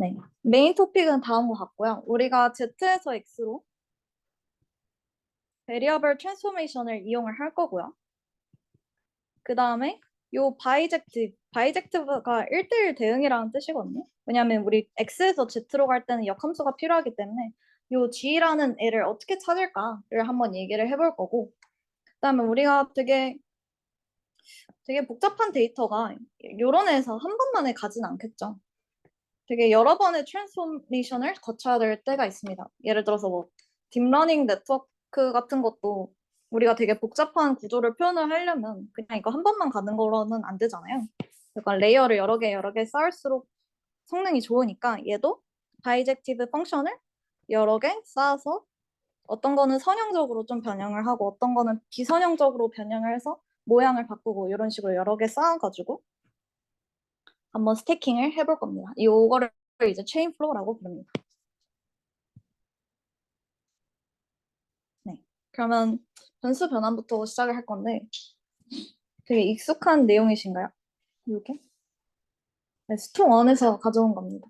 네, 메인 토픽은 다음 것 같고요. 우리가 Z에서 X로 베리어블 트랜스포메이션을 이용을 할 거고요. 그 다음에 요 바이젝티브가 1대1 대응이라는 뜻이거든요. 왜냐하면 우리 X에서 Z로 갈 때는 역함수가 필요하기 때문에 요 G라는 애를 어떻게 찾을까를 한번 얘기를 해볼 거고, 그 다음에 우리가 되게 복잡한 데이터가 요런 애에서 한 번만에 가진 않겠죠. 되게 여러 번의 트랜스포메이션을 거쳐야 될 때가 있습니다. 예를 들어서 뭐 딥러닝 네트워크 같은 것도 우리가 되게 복잡한 구조를 표현을 하려면 그냥 이거 한 번만 가는 거로는 안 되잖아요. 그러니까 레이어를 여러 개 쌓을수록 성능이 좋으니까 얘도 바이젝티브 펑션을 여러 개 쌓아서 어떤 거는 선형적으로 좀 변형을 하고 어떤 거는 비선형적으로 변형을 해서 모양을 바꾸고 이런 식으로 여러 개 쌓아가지고 한번 스태킹을 해볼 겁니다. 이거를 이제 체인 플로우라고 부릅니다. 네, 그러면 변수 변환부터 시작을 할 건데 되게 익숙한 내용이신가요? 이게? 네, 스통 1에서 가져온 겁니다.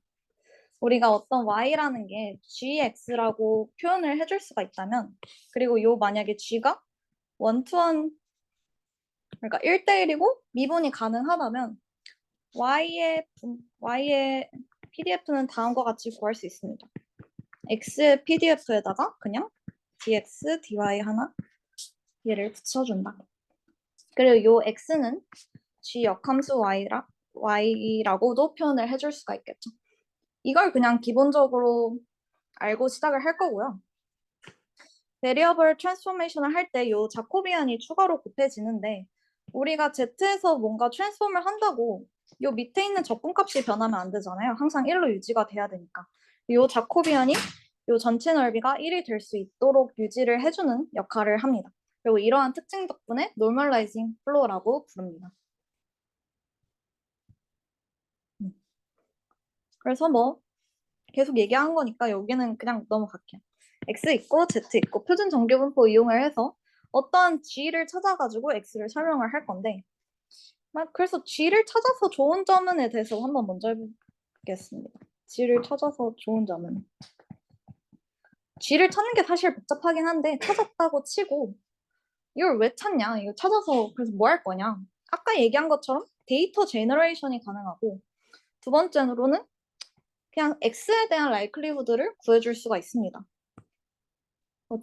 우리가 어떤 y라는 게 gx라고 표현을 해줄 수가 있다면, 그리고 요 만약에 g가 원투원, 그러니까 1대1이고 미분이 가능하다면 y의 pdf는 다음과 같이 구할 수 있습니다. x pdf에다가 그냥 dx dy 하나 얘를 붙여준다. 그리고 요 x는 g 역함수 y라고도 표현을 해줄 수가 있겠죠. 이걸 그냥 기본적으로 알고 시작을 할 거고요. 베리어블 트랜스포메이션을 할 때 요 자코비안이 추가로 곱해지는데, 우리가 Z에서 뭔가 트랜스폼을 한다고 요 밑에 있는 적분값이 변하면 안 되잖아요. 항상 1로 유지가 돼야 되니까. 요 자코비안이 요 전체 넓이가 1이 될 수 있도록 유지를 해주는 역할을 합니다. 그리고 이러한 특징 덕분에 노멀라이징 플로우라고 부릅니다. 그래서 뭐 계속 얘기한 거니까 여기는 그냥 넘어갈게요. X 있고 Z 있고 표준 정규분포 이용을 해서 어떠한 G를 찾아가지고 X를 설명을 할 건데, 그래서 G를 찾아서 좋은 점은에 대해서 한번 먼저 해보겠습니다. G를 찾아서 좋은 점은, G를 찾는 게 사실 복잡하긴 한데 찾았다고 치고 이걸 왜 찾냐, 이거 찾아서 그래서 뭐 할 거냐, 아까 얘기한 것처럼 데이터 제너레이션이 가능하고, 두 번째로는 그냥 X에 대한 라이클리후드를 구해줄 수가 있습니다.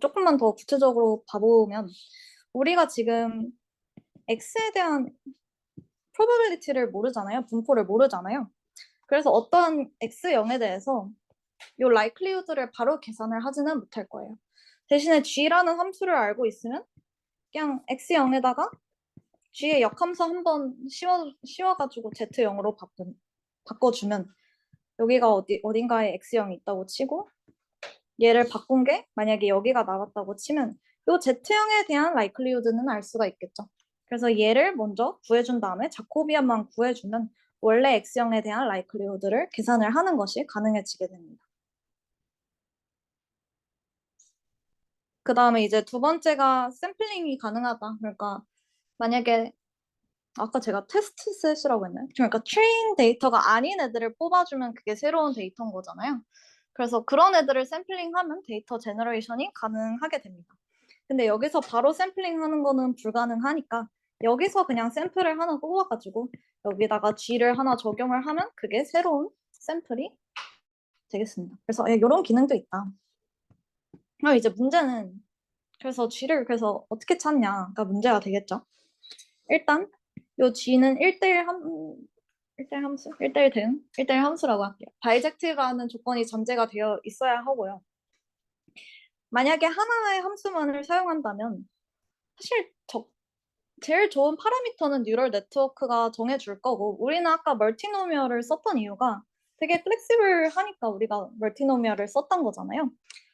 조금만 더 구체적으로 봐보면 우리가 지금 X에 대한 probability를 모르잖아요. 분포를 모르잖아요. 그래서 어떤 X0에 대해서 이 likelihood를 바로 계산을 하지는 못할 거예요. 대신에 G라는 함수를 알고 있으면 그냥 X0에다가 G의 역함수 한번 씌워가지고 Z0으로 바꿔주면 여기가 어딘가에 X0이 있다고 치고 얘를 바꾼 게 만약에 여기가 나왔다고 치면 이 Z형에 대한 likelihood는 알 수가 있겠죠. 그래서 얘를 먼저 구해준 다음에 자코비안만 구해주면 원래 X형에 대한 likelihood를 계산을 하는 것이 가능해지게 됩니다. 그 다음에 이제 두 번째가 샘플링이 가능하다. 그러니까 만약에 아까 제가 테스트 셋이라고 했나요? 그러니까 트레인 데이터가 아닌 애들을 뽑아주면 그게 새로운 데이터인 거잖아요. 그래서 그런 애들을 샘플링하면 데이터 제너레이션이 가능하게 됩니다. 근데 여기서 바로 샘플링하는 거는 불가능하니까 여기서 그냥 샘플을 하나 뽑아가지고 여기다가 G를 하나 적용을 하면 그게 새로운 샘플이 되겠습니다. 그래서 이런 기능도 있다. 그럼 이제 문제는 그래서 G를 그래서 어떻게 찾냐가 문제가 되겠죠. 일단 요 G는 1대1 함수? 1대1 대응? 1대1 함수라고 할게요. 바이젝티브라는 조건이 전제가 되어 있어야 하고요. 만약에 하나의 함수만을 사용한다면 사실 제일 좋은 파라미터는 뉴럴 네트워크가 정해줄 거고, 우리는 아까 멀티노미얼을 썼던 이유가 되게 플렉시블하니까 우리가 멀티노미얼을 썼던 거잖아요.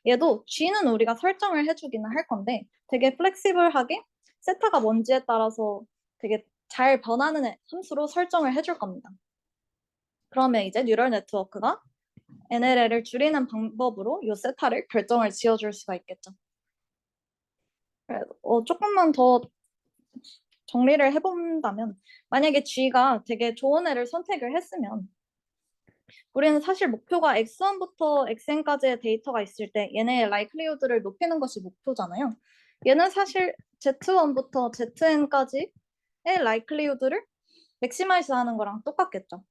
얘도 G는 우리가 설정을 해주기는 할 건데 되게 플렉시블하게 세타가 뭔지에 따라서 되게 잘 변하는 함수로 설정을 해줄 겁니다. 그러면 이제 뉴럴 네트워크가 NLL을 줄이는 방법으로 이 세타를 결정을 지어줄 수가 있겠죠. 조금만 더 정리를 해본다면 만약에 G가 되게 좋은 애를 선택을 했으면 우리는 사실 목표가 x1부터 xn까지의 데이터가 있을 때 얘네의 likelihood를 높이는 것이 목표잖아요. 얘는 사실 z1부터 zn까지의 likelihood를 maximize 하는 거랑 똑같겠죠.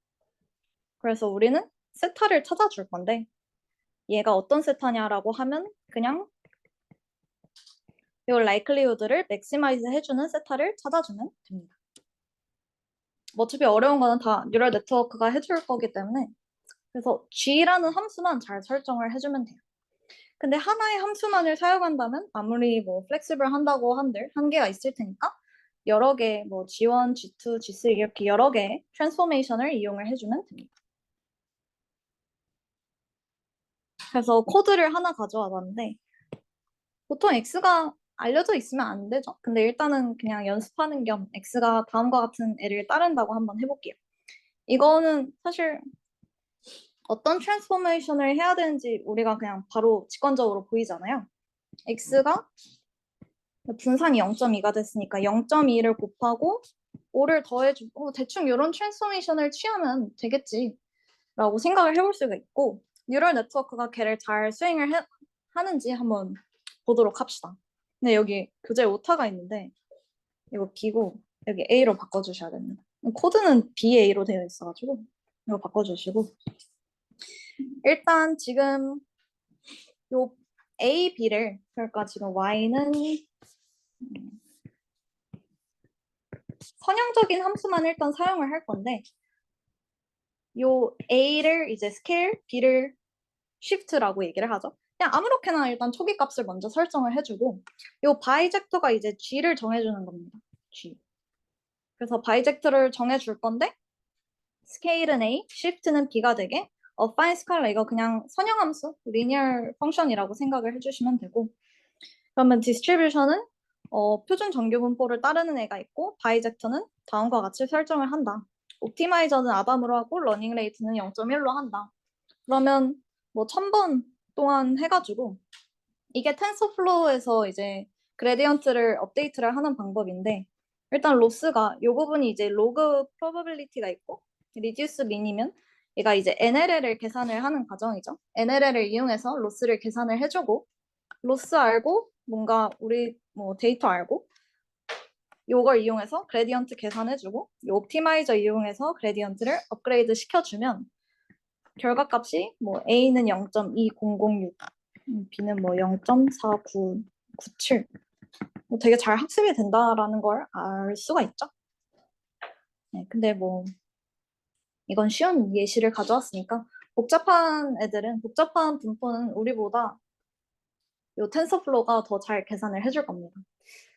그래서 우리는 세타를 찾아줄 건데 얘가 어떤 세타냐라고 하면 그냥 이 likelihood를 maximize 해주는 세타를 찾아주면 됩니다. 뭐 어차피 어려운 거는 다 뉴럴 네트워크가 해줄 거기 때문에 그래서 g라는 함수만 잘 설정을 해주면 돼요. 근데 하나의 함수만을 사용한다면 아무리 뭐 플렉시블 한다고 한들 한계가 있을 테니까 여러 개 뭐 G1, G2, G3 이렇게 여러 개의 트랜스포메이션을 이용을 해주면 됩니다. 그래서 코드를 하나 가져와 봤는데 보통 X가 알려져 있으면 안 되죠. 근데 일단은 그냥 연습하는 겸 X가 다음과 같은 애를 따른다고 한번 해볼게요. 이거는 사실 어떤 트랜스포메이션을 해야 되는지 우리가 그냥 바로 직관적으로 보이잖아요. X가 분산이 0.2가 됐으니까 0.2를 곱하고 5를 더해주고 대충 이런 트랜스포메이션을 취하면 되겠지 라고 생각을 해볼 수가 있고 뉴럴 네트워크가 걔를 잘 수행을 하는지 한번 보도록 합시다. 근데 여기 교재 오타가 있는데 이거 B고 여기 A로 바꿔주셔야 됩니다. 코드는 BA로 되어 있어가지고 이거 바꿔주시고 일단 지금 요 A, B를 그러니까 지금 Y는 선형적인 함수만 일단 사용을 할 건데 요 A를 이제 스케일, B를 shift라고 얘기를 하죠. 그냥 아무렇게나 일단 초기 값을 먼저 설정을 해주고 요 바이젝터가 이제 G를 정해주는 겁니다. G. 그래서 바이젝터를 정해줄 건데 스케일은 A, shift는 B가 되게 affine scalar 이거 그냥 선형함수, linear function이라고 생각을 해주시면 되고 그러면 distribution은 표준 정규 분포를 따르는 애가 있고 바이젝터는 다음과 같이 설정을 한다. 옵티마이저는 아담으로 하고 러닝 레이트는 0.1로 한다. 그러면 뭐 1000번 동안 해가지고 이게 텐서플로우에서 이제 그레디언트를 업데이트를 하는 방법인데 일단 로스가 이 부분이 이제 로그 프로버빌리티가 있고 리듀스 민이면 얘가 이제 NLL을 계산을 하는 과정이죠. NLL을 이용해서 로스를 계산을 해주고 로스 알고 뭔가 우리 뭐 데이터 알고 요걸 이용해서 그레디언트 계산해주고 이 옵티마이저 이용해서 그레디언트를 업그레이드 시켜주면 결과값이 뭐 A는 0.2006, B는 뭐 0.4997. 뭐 되게 잘 학습이 된다라는 걸 알 수가 있죠. 네, 근데 뭐 이건 쉬운 예시를 가져왔으니까 복잡한 애들은 복잡한 분포는 우리보다 요 텐서플로우가 더 잘 계산을 해줄 겁니다.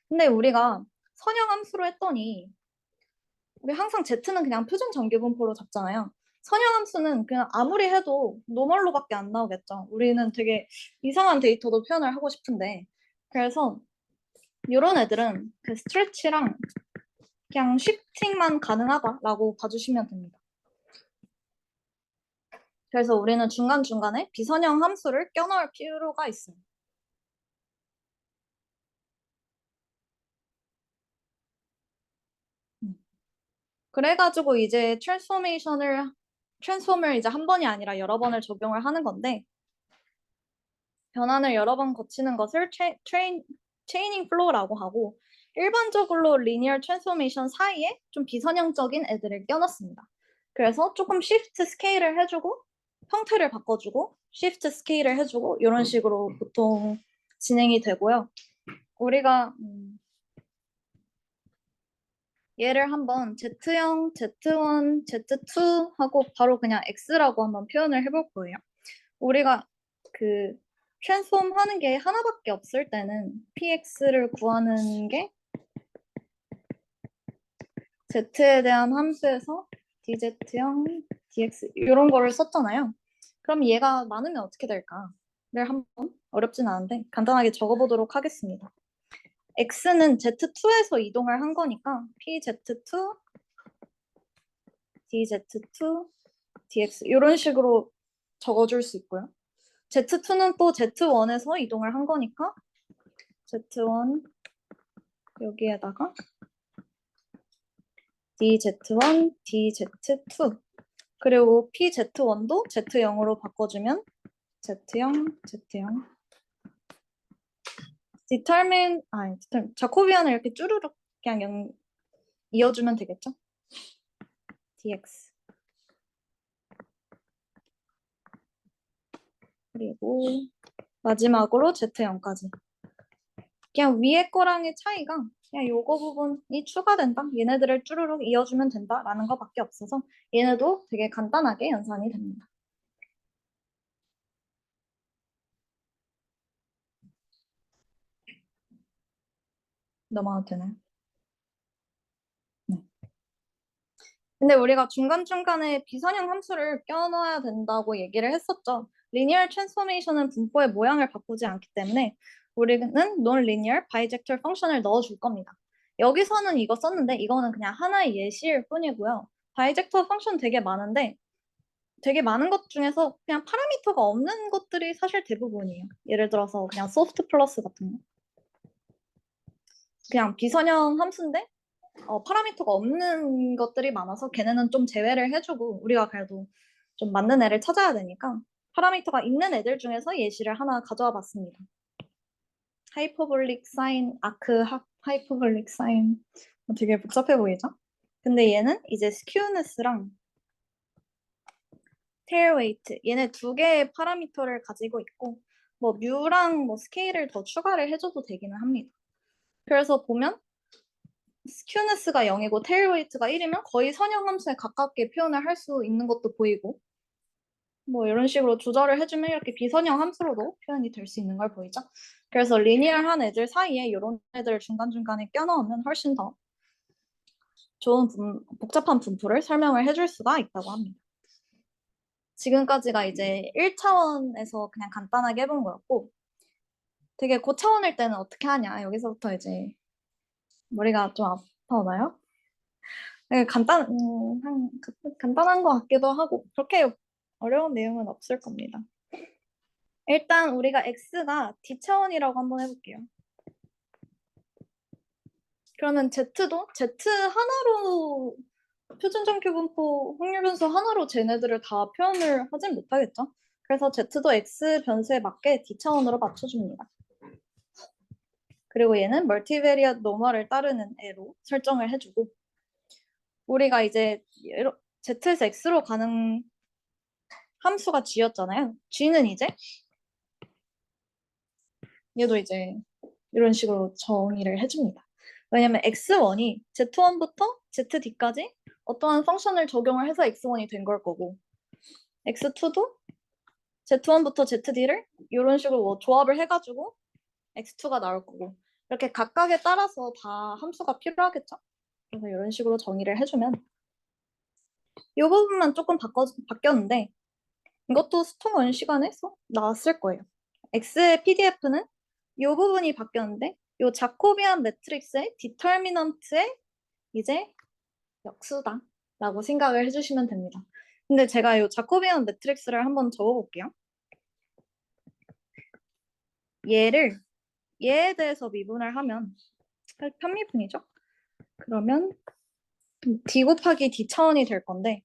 근데 우리가 선형 함수로 했더니 우리 항상 Z는 그냥 표준 정규 분포로 잡잖아요. 선형 함수는 그냥 아무리 해도 노멀로밖에 안 나오겠죠. 우리는 되게 이상한 데이터도 표현을 하고 싶은데 그래서 이런 애들은 그 스트레치랑 그냥 쉬프팅만 가능하다라고 봐주시면 됩니다. 그래서 우리는 중간중간에 비선형 함수를 껴넣을 필요가 있어요. 그래가지고 이제 트랜스폼을 이제 한 번이 아니라 여러 번을 적용을 하는 건데 변환을 여러 번 거치는 것을 체이닝 플로우라고 하고 일반적으로 리니어 트랜스포메이션 사이에 좀 비선형적인 애들을 껴넣습니다. 그래서 조금 시프트 스케일을 해주고 형태를 바꿔주고 시프트 스케일을 해주고 이런 식으로 보통 진행이 되고요. 우리가 얘를 한번 Z0, Z1, Z2 하고 바로 그냥 X라고 한번 표현을 해볼 거예요. 우리가 그 트랜스폼 하는 게 하나밖에 없을 때는 PX를 구하는 게 Z에 대한 함수에서 DZ0, DX 이런 거를 썼잖아요. 그럼 얘가 많으면 어떻게 될까를 한번 어렵진 않은데 간단하게 적어보도록 하겠습니다. X는 Z2에서 이동을 한 거니까 PZ2, DZ2, DX 이런 식으로 적어줄 수 있고요. Z2는 또 Z1에서 이동을 한 거니까 Z1 여기에다가 DZ1, DZ2 그리고 PZ1도 Z0으로 바꿔주면 Z0, Z0. 자코비안을 이렇게 쭈루룩 그냥 이어주면 되겠죠? dx. 그리고 마지막으로 Z0까지. 그냥 위에 거랑의 차이가 그냥 요거 부분이 추가된다. 얘네들을 쭈루룩 이어주면 된다라는 것밖에 없어서 얘네도 되게 간단하게 연산이 됩니다. 넘어가도 되나요? 네. 근데 우리가 중간중간에 비선형 함수를 껴넣어야 된다고 얘기를 했었죠. 리니얼 트랜스포메이션은 분포의 모양을 바꾸지 않기 때문에 우리는 non-linear 바이젝टर 펑션을 넣어줄 겁니다. 여기서는 이거 썼는데 이거는 그냥 하나의 예시일 뿐이고요. 바이젝터 펑션 되게 많은데 되게 많은 것 중에서 그냥 파라미터가 없는 것들이 사실 대부분이에요. 예를 들어서 그냥 소프트 플러스 같은 거. 그냥 비선형 함수인데 파라미터가 없는 것들이 많아서 걔네는 좀 제외를 해주고 우리가 그래도 좀 맞는 애를 찾아야 되니까 파라미터가 있는 애들 중에서 예시를 하나 가져와 봤습니다. 하이퍼볼릭 사인, 아크 하이퍼볼릭 사인 되게 복잡해 보이죠? 근데 얘는 이제 스큐니스랑 테일 웨이트 얘네 두 개의 파라미터를 가지고 있고 뭐 뮤랑 뭐 스케일을 더 추가를 해줘도 되기는 합니다. 그래서 보면 스큐니스가 0이고 테일 웨이트가 1이면 거의 선형 함수에 가깝게 표현을 할 수 있는 것도 보이고 뭐 이런 식으로 조절을 해주면 이렇게 비선형 함수로도 표현이 될 수 있는 걸 보이죠. 그래서 리니얼한 애들 사이에 이런 애들을 중간중간에 껴넣으면 훨씬 더 좋은 복잡한 분포를 설명을 해줄 수가 있다고 합니다. 지금까지가 이제 1차원에서 그냥 간단하게 해본 거였고 되게 고차원일 때는 어떻게 하냐 여기서부터 이제 머리가 좀 아파오나요? 네, 간단한 것 같기도 하고 그렇게 어려운 내용은 없을 겁니다. 일단 우리가 x가 d차원이라고 한번 해볼게요. 그러면 z도 z 하나로 표준점표 분포 확률 변수 하나로 쟤네들을 다 표현을 하진 못하겠죠. 그래서 z도 x 변수에 맞게 d차원으로 맞춰줍니다. 그리고 얘는 멀티베리엇 노멀을 따르는 애로 설정을 해주고 우리가 이제 z에서 x로 가는 함수가 g였잖아요. g는 이제 얘도 이제 이런 식으로 정의를 해줍니다. 왜냐면 x1이 z1부터 zd까지 어떠한 펑션을 적용을 해서 x1이 된 걸 거고 x2도 z1부터 zd를 이런 식으로 뭐 조합을 해가지고 x2가 나올 거고 이렇게 각각에 따라서 다 함수가 필요하겠죠. 그래서 이런 식으로 정의를 해주면 이 부분만 조금 바뀌었는데 이것도 스톰 원 시간에서 나왔을 거예요. X의 PDF는 이 부분이 바뀌었는데 이 자코비안 매트릭스의 디터미넌트의 이제 역수다 라고 생각을 해주시면 됩니다. 근데 제가 이 자코비안 매트릭스를 한번 적어볼게요. 얘에 대해서 미분을 하면 편미분이죠. 그러면 D 곱하기 D 차원이 될 건데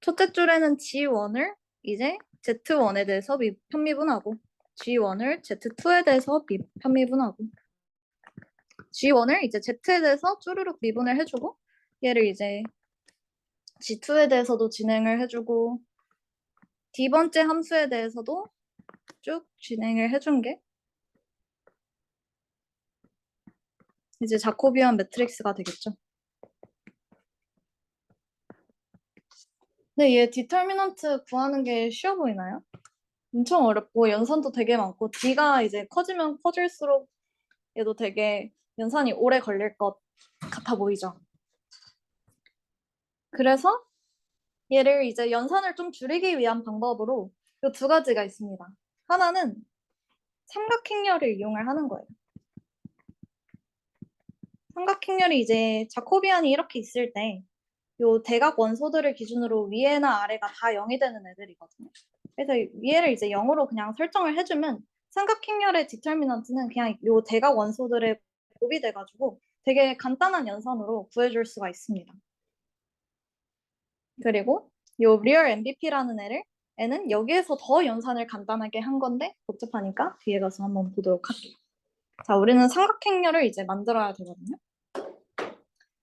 첫째 줄에는 G1을 이제 Z1에 대해서 편미분하고 G1을 Z2에 대해서 편미분하고 G1을 이제 Z에 대해서 쭈루룩 미분을 해주고 얘를 이제 G2에 대해서도 진행을 해주고 D번째 함수에 대해서도 쭉 진행을 해준 게 이제 자코비안 매트릭스가 되겠죠. 근데 얘 디터미넌트 구하는 게 쉬워 보이나요? 엄청 어렵고 연산도 되게 많고 D가 이제 커지면 커질수록 얘도 되게 연산이 오래 걸릴 것 같아 보이죠. 그래서 얘를 이제 연산을 좀 줄이기 위한 방법으로 이 두 가지가 있습니다. 하나는 삼각행렬을 이용을 하는 거예요. 삼각행렬이 이제 자코비안이 이렇게 있을 때 요 대각 원소들을 기준으로 위에나 아래가 다 0이 되는 애들이거든요. 그래서 위에를 이제 0으로 그냥 설정을 해주면 삼각행렬의 디터미넌트는 그냥 요 대각 원소들의 곱이 돼가지고 되게 간단한 연산으로 구해줄 수가 있습니다. 그리고 요 real MVP라는 애는 여기에서 더 연산을 간단하게 한 건데 복잡하니까 뒤에 가서 한번 보도록 할게요. 자, 우리는 삼각행렬을 이제 만들어야 되거든요.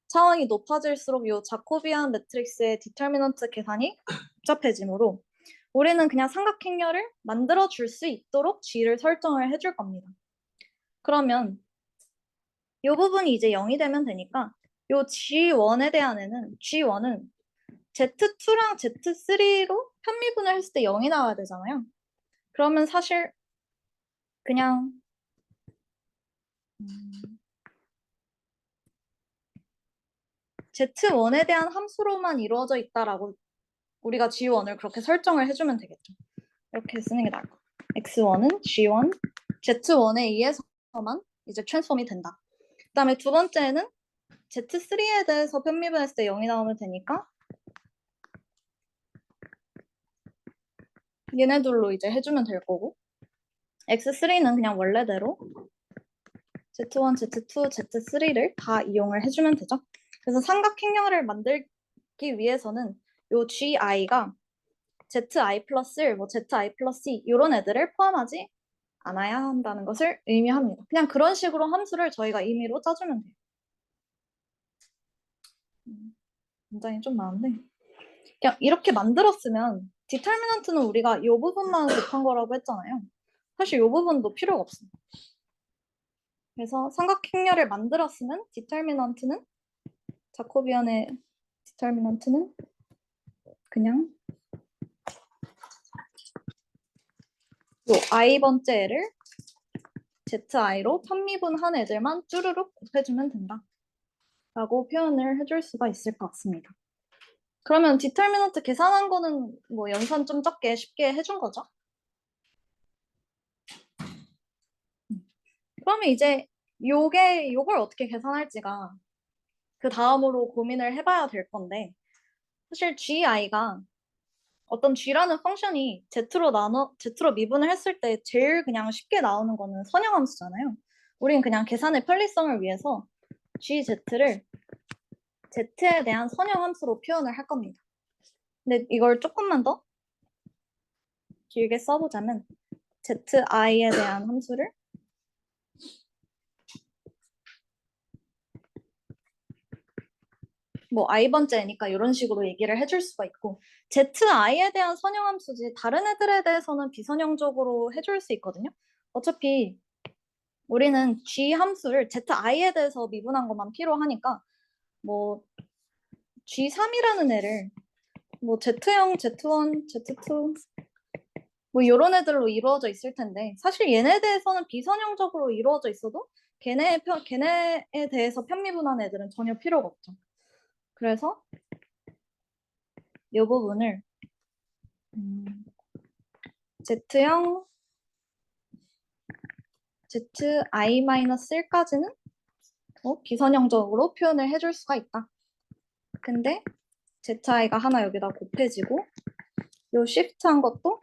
차원이 높아질수록 이 자코비안 매트릭스의 디터미넌트 계산이 복잡해지므로 우리는 그냥 삼각행렬을 만들어 줄 수 있도록 G를 설정을 해줄 겁니다. 그러면 이 부분이 이제 0이 되면 되니까 이 G1에 대한 애는 G1은 Z2랑 Z3로 편미분을 했을 때 0이 나와야 되잖아요. 그러면 사실 그냥 Z1에 대한 함수로만 이루어져 있다라고 우리가 G1을 그렇게 설정을 해주면 되겠죠. 이렇게 쓰는 게 나을 것 같아요. X1은 G1, Z1에 의해서만 이제 트랜스폼이 된다. 그 다음에 두 번째는 Z3에 대해서 편미분했을 때 0이 나오면 되니까 얘네들로 이제 해주면 될 거고 X3는 그냥 원래대로 Z1, Z2, Z3를 다 이용을 해주면 되죠. 그래서 삼각행렬을 만들기 위해서는 요 GI가 ZI 플러스 1, 뭐 ZI 플러스 2 이런 애들을 포함하지 않아야 한다는 것을 의미합니다. 그냥 그런 식으로 함수를 저희가 임의로 짜주면 돼요. 문장이 좀 많은데 그냥 이렇게 만들었으면 디터미넌트는 우리가 이 부분만 곱한 거라고 했잖아요. 사실 이 부분도 필요가 없어요. 그래서 삼각행렬을 만들었으면 디터미넌트는 자코비안의 디터미넌트는 그냥 요 i번째를 zi로 편미분한 애들만 쭈르륵 곱해주면 된다 라고 표현을 해줄 수가 있을 것 같습니다. 그러면 디터미넌트 계산한 거는 뭐 연산 좀 적게 쉽게 해준 거죠. 그러면 이제 요걸 어떻게 계산할지가 그 다음으로 고민을 해봐야 될 건데 사실 gi가 어떤 g라는 펑션이 z로 미분을 했을 때 제일 그냥 쉽게 나오는 거는 선형함수잖아요. 우린 그냥 계산의 편리성을 위해서 gz를 z에 대한 선형함수로 표현을 할 겁니다. 근데 이걸 조금만 더 길게 써보자면 zi에 대한 함수를 뭐 i번째니까 이런 식으로 얘기를 해줄 수가 있고 zi에 대한 선형함수지 다른 애들에 대해서는 비선형적으로 해줄 수 있거든요. 어차피 우리는 g 함수를 zi에 대해서 미분한 것만 필요하니까 뭐 g3이라는 애를 뭐 z형, z1, z2 뭐 이런 애들로 이루어져 있을 텐데 사실 얘네에 대해서는 비선형적으로 이루어져 있어도 걔네에 대해서 편미분한 애들은 전혀 필요가 없죠. 그래서 이 부분을 Z형 ZI-1까지는 비선형적으로 표현을 해줄 수가 있다. 근데 ZI가 하나 여기다 곱해지고 요 shift한 것도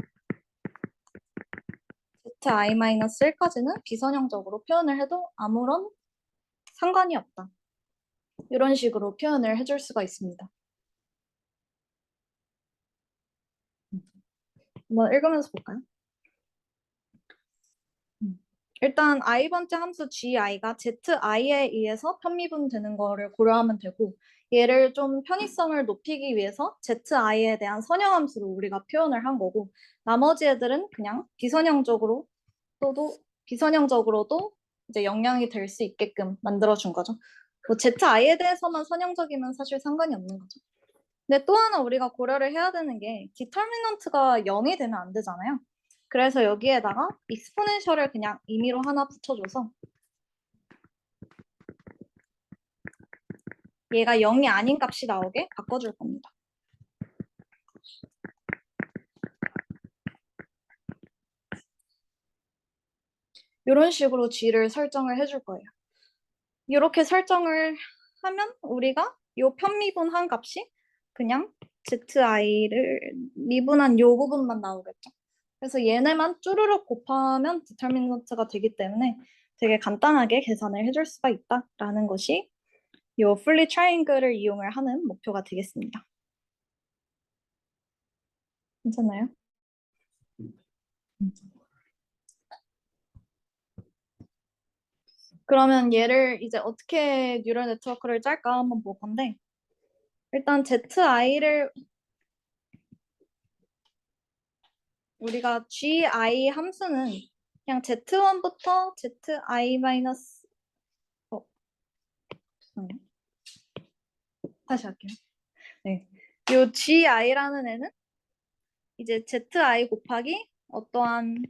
ZI-1까지는 비선형적으로 표현을 해도 아무런 상관이 없다. 이런 식으로 표현을 해줄 수가 있습니다. 한번 읽으면서 볼까요? 일단 i번째 함수 gi가 zi에 의해서 편미분되는 거를 고려하면 되고 얘를 좀 편의성을 높이기 위해서 zi에 대한 선형함수로 우리가 표현을 한 거고 나머지 애들은 그냥 비선형적으로도 이제 영향이 될 수 있게끔 만들어준 거죠. 뭐 zi에 대해서만 선형적이면 사실 상관이 없는 거죠. 근데 또 하나 우리가 고려를 해야 되는 게 디터미넌트가 0이 되면 안 되잖아요. 그래서 여기에다가 익스포넨셜을 그냥 임의로 하나 붙여줘서 얘가 0이 아닌 값이 나오게 바꿔줄 겁니다. 이런 식으로 g를 설정을 해줄 거예요. 이렇게 설정을 하면 우리가 이 편미분한 값이 그냥 zi를 미분한 이 부분만 나오겠죠. 그래서 얘네만 쭈르륵 곱하면 디터미넌트가 되기 때문에 되게 간단하게 계산을 해줄 수가 있다라는 것이 이 플리 트라이앵글을 이용을 하는 목표가 되겠습니다. 괜찮나요? 그러면 얘를 이제 어떻게 뉴럴 네트워크를 짤까 한번 볼 건데, 일단 zi를 우리가 gi 함수는 그냥 z1부터 zi 마이너스 잠깐만요. 다시 할게요. 네, 요 gi라는 애는 이제 zi 곱하기 어떠한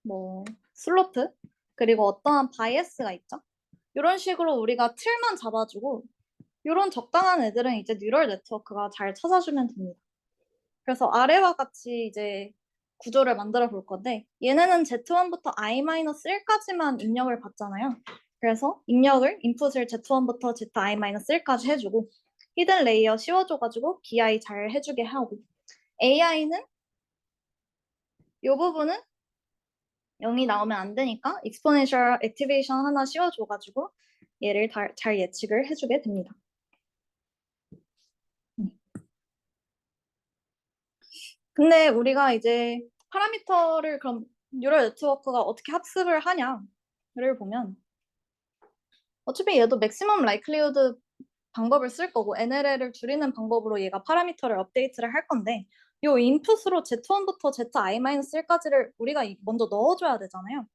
뭐 슬로트 그리고 어떠한 바이애스가 있죠. 이런 식으로 우리가 틀만 잡아주고 이런 적당한 애들은 이제 뉴럴 네트워크가 잘 찾아주면 됩니다. 그래서 아래와 같이 이제 구조를 만들어 볼 건데 얘네는 Z1부터 I-1까지만 입력을 받잖아요. 그래서 입력을 인풋을 Z1부터 ZI-1까지 해주고 히든 레이어 씌워줘가지고 BI 잘 해주게 하고 AI는 이 부분은 0이 나오면 안 되니까 exponential activation 하나 씌워줘가지고 얘를 잘 예측을 해주게 됩니다. 근데 우리가 이제 파라미터를 그럼 뉴럴 네트워크가 어떻게 학습을 하냐를 보면 어차피 얘도 맥시멈 라이클리후드 방법을 쓸 거고 NLL을 줄이는 방법으로 얘가 파라미터를 업데이트를 할 건데 요 인풋으로 Z1부터 ZI-1까지를 우리가 먼저 넣어줘야 되잖아요.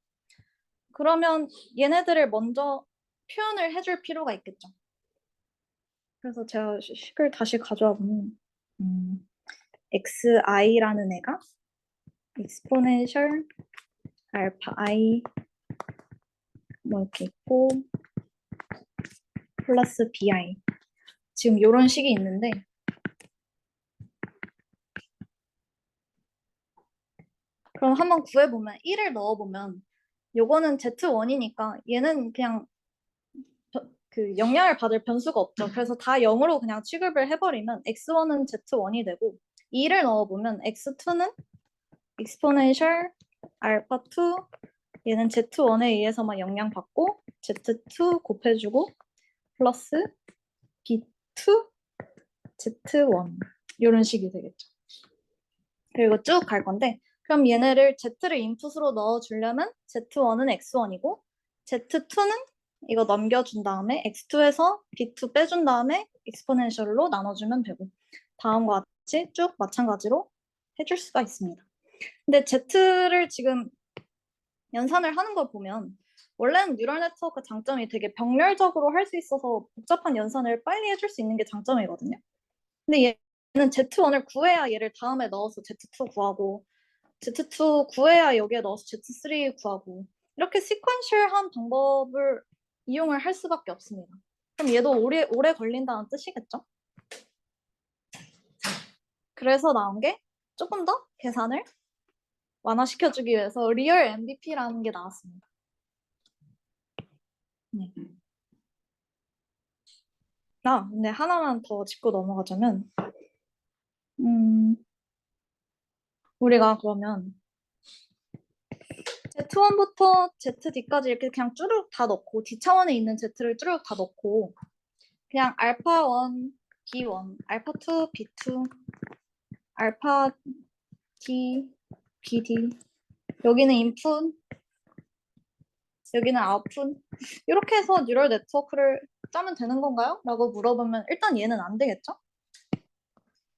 그러면 얘네들을 먼저 표현을 해줄 필요가 있겠죠. 그래서 제가 식을 다시 가져와 보면 xi라는 애가 exponential 알파 i 뭐 이렇게 있고 플러스 bi 지금 이런 식이 있는데 그럼 한번 구해보면 1을 넣어보면 요거는 Z1이니까 얘는 그냥 그 영향을 받을 변수가 없죠. 그래서 다 0으로 그냥 취급을 해버리면 x1은 z1이 되고 2를 넣어보면 x2는 exponential 알파 2 얘는 z1에 의해서만 영향받고 z2 곱해주고 플러스 b2 z1 이런 식이 되겠죠. 그리고 쭉 갈 건데 그럼 얘네를 z를 인풋으로 넣어주려면 z1은 x1이고 z2는 이거 넘겨준 다음에 x2에서 b2 빼준 다음에 익스포넨셜로 나눠주면 되고 다음과 같이 쭉 마찬가지로 해줄 수가 있습니다. 근데 z를 지금 연산을 하는 걸 보면 원래는 뉴럴 네트워크 장점이 되게 병렬적으로 할 수 있어서 복잡한 연산을 빨리 해줄 수 있는 게 장점이거든요. 근데 얘는 z1을 구해야 얘를 다음에 넣어서 z2 구하고 Z2 구해야 여기에 넣어서 Z3 구하고 이렇게 시퀀셜한 방법을 이용을 할 수밖에 없습니다. 그럼 얘도 오래 걸린다는 뜻이겠죠? 그래서 나온 게 조금 더 계산을 완화시켜주기 위해서 리얼 MVP라는 게 나왔습니다. 네. 근데 하나만 더 짚고 넘어가자면 우리가 그러면 Z1부터 ZD까지 이렇게 그냥 쭈룩 다 넣고 D 차원에 있는 Z를 쭈룩 다 넣고 그냥 알파 1, B1, 알파 2, B2, 알파 D, BD 여기는 인풋, 여기는 아웃풋 이렇게 해서 뉴럴 네트워크를 짜면 되는 건가요? 라고 물어보면 일단 얘는 안 되겠죠?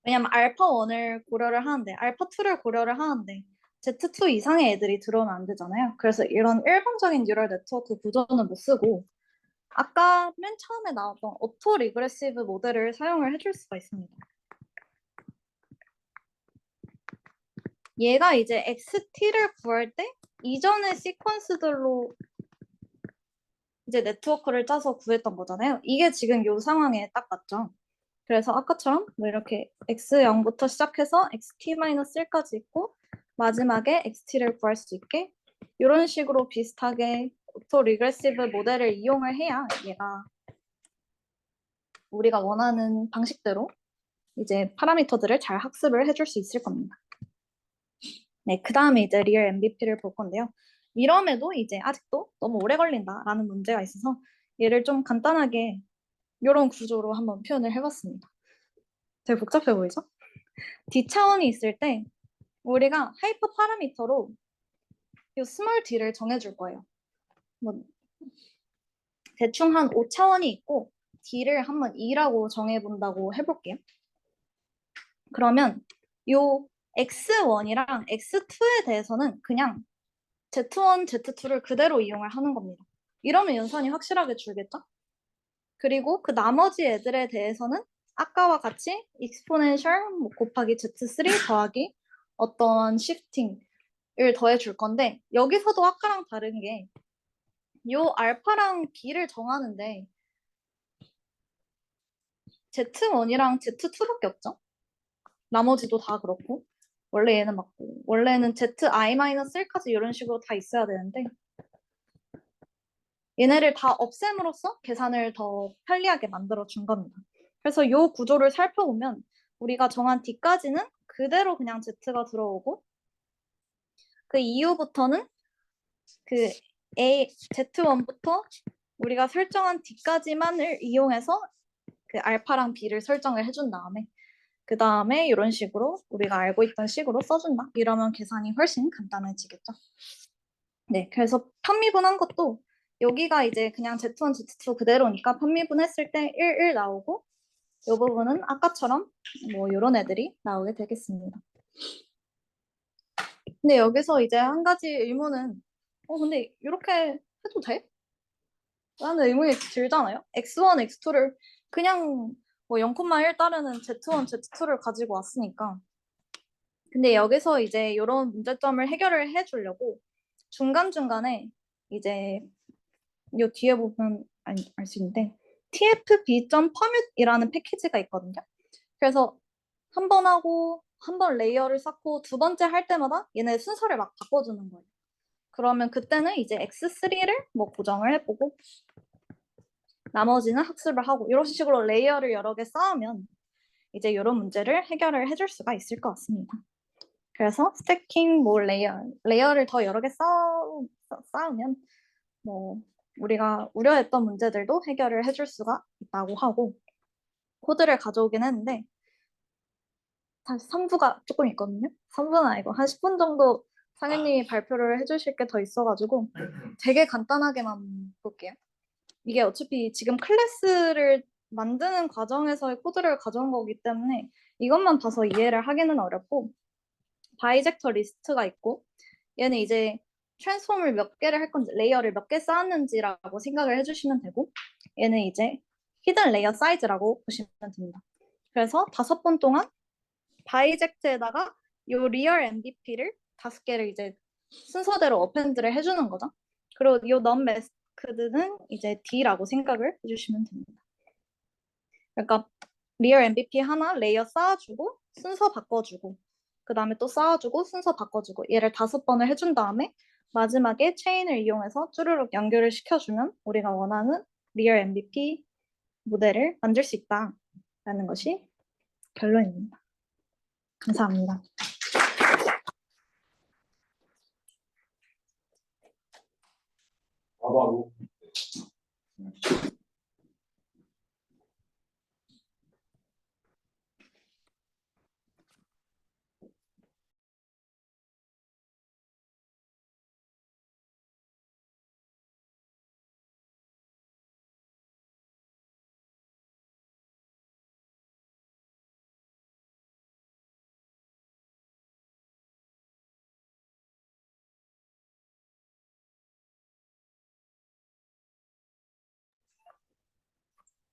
왜냐면 알파 1을 고려를 하는데 알파 2를 고려를 하는데 Z2 이상의 애들이 들어오면 안 되잖아요. 그래서 이런 일반적인 뉴럴 네트워크 구조는 못 쓰고 아까 맨 처음에 나왔던 오토 리그레시브 모델을 사용을 해줄 수가 있습니다. 얘가 이제 XT를 구할 때 이전의 시퀀스들로 이제 네트워크를 짜서 구했던 거잖아요. 이게 지금 이 상황에 딱 맞죠. 그래서 아까처럼 뭐 이렇게 x0부터 시작해서 xt-1까지 있고 마지막에 xt를 구할 수 있게 이런 식으로 비슷하게 오토 리그레시브 모델을 이용을 해야 얘가 우리가 원하는 방식대로 이제 파라미터들을 잘 학습을 해줄 수 있을 겁니다. 네, 그 다음에 이제 리얼 MVP를 볼 건데요. 이럼에도 이제 아직도 너무 오래 걸린다라는 문제가 있어서 얘를 좀 간단하게 이런 구조로 한번 표현을 해봤습니다. 되게 복잡해 보이죠? D차원이 있을 때 우리가 하이퍼 파라미터로 이 스몰 d를 정해줄 거예요. 뭐 대충 한 5차원이 있고 d를 한번 2라고 정해본다고 해볼게요. 그러면 요 x1이랑 x2에 대해서는 그냥 z1, z2를 그대로 이용을 하는 겁니다. 이러면 연산이 확실하게 줄겠죠? 그리고 그 나머지 애들에 대해서는 아까와 같이 exponential 뭐 곱하기 z3 더하기 어떤 shifting을 더해줄 건데 여기서도 아까랑 다른 게 요 알파랑 b를 정하는데 z1이랑 z2밖에 없죠? 나머지도 다 그렇고 원래 얘는 맞고 원래는 zi-1까지 이런 식으로 다 있어야 되는데 얘네를 다 없앰으로써 계산을 더 편리하게 만들어 준 겁니다. 그래서 이 구조를 살펴보면 우리가 정한 d까지는 그대로 그냥 z가 들어오고 그 이후부터는 그 z1부터 우리가 설정한 d까지만을 이용해서 그 알파랑 b를 설정을 해준 다음에 이런 식으로 우리가 알고 있던 식으로 써준다. 이러면 계산이 훨씬 간단해지겠죠. 네, 그래서 편미분한 것도 여기가 이제 그냥 Z1, Z2 그대로니까 편미분 했을 때 1, 1 나오고 이 부분은 아까처럼 뭐 이런 애들이 나오게 되겠습니다. 근데 여기서 이제 한 가지 의문은 근데 이렇게 해도 돼? 라는 의문이 들잖아요. X1, X2를 그냥 뭐 0,1 따르는 Z1, Z2를 가지고 왔으니까 근데 여기서 이제 이런 문제점을 해결을 해주려고 중간중간에 이제 요 뒤에 보면 알 수 있는데 tfb.permute이라는 패키지가 있거든요. 그래서 한 번 하고 한 번 레이어를 쌓고 두 번째 할 때마다 얘네 순서를 막 바꿔주는 거예요. 그러면 그때는 이제 x3를 뭐 고정을 해보고 나머지는 학습을 하고 이런 식으로 레이어를 여러 개 쌓으면 이제 이런 문제를 해결을 해줄 수가 있을 것 같습니다. 그래서 스태킹 뭐 레이어를 더 여러 개 쌓으면 뭐 우리가 우려했던 문제들도 해결을 해줄 수가 있다고 하고 코드를 가져오긴 했는데 사실 3부가 조금 있거든요. 3부는 아니고 한 10분 정도 상현님이 발표를 해주실 게 더 있어가지고 되게 간단하게만 볼게요. 이게 어차피 지금 클래스를 만드는 과정에서의 코드를 가져온 거기 때문에 이것만 봐서 이해를 하기는 어렵고 바이젝터 리스트가 있고 얘는 이제 트랜스폼을 몇 개를 할 건지 레이어를 몇 개 쌓았는지라고 생각을 해주시면 되고 얘는 이제 히든 레이어 사이즈라고 보시면 됩니다. 그래서 5번 동안 바이젝트에다가 요 리얼 MVP를 5개를 이제 순서대로 어펜드를 해주는 거죠. 그리고 요 non 메스크드는 이제 D라고 생각을 해주시면 됩니다. 그러니까 리얼 MVP 하나 레이어 쌓아주고 순서 바꿔주고 그 다음에 또 쌓아주고 순서 바꿔주고 얘를 5번을 해준 다음에 마지막에 체인을 이용해서 쭈루룩 연결을 시켜주면 우리가 원하는 리얼 MVP 모델을 만들 수 있다라는 것이 결론입니다. 감사합니다.
바로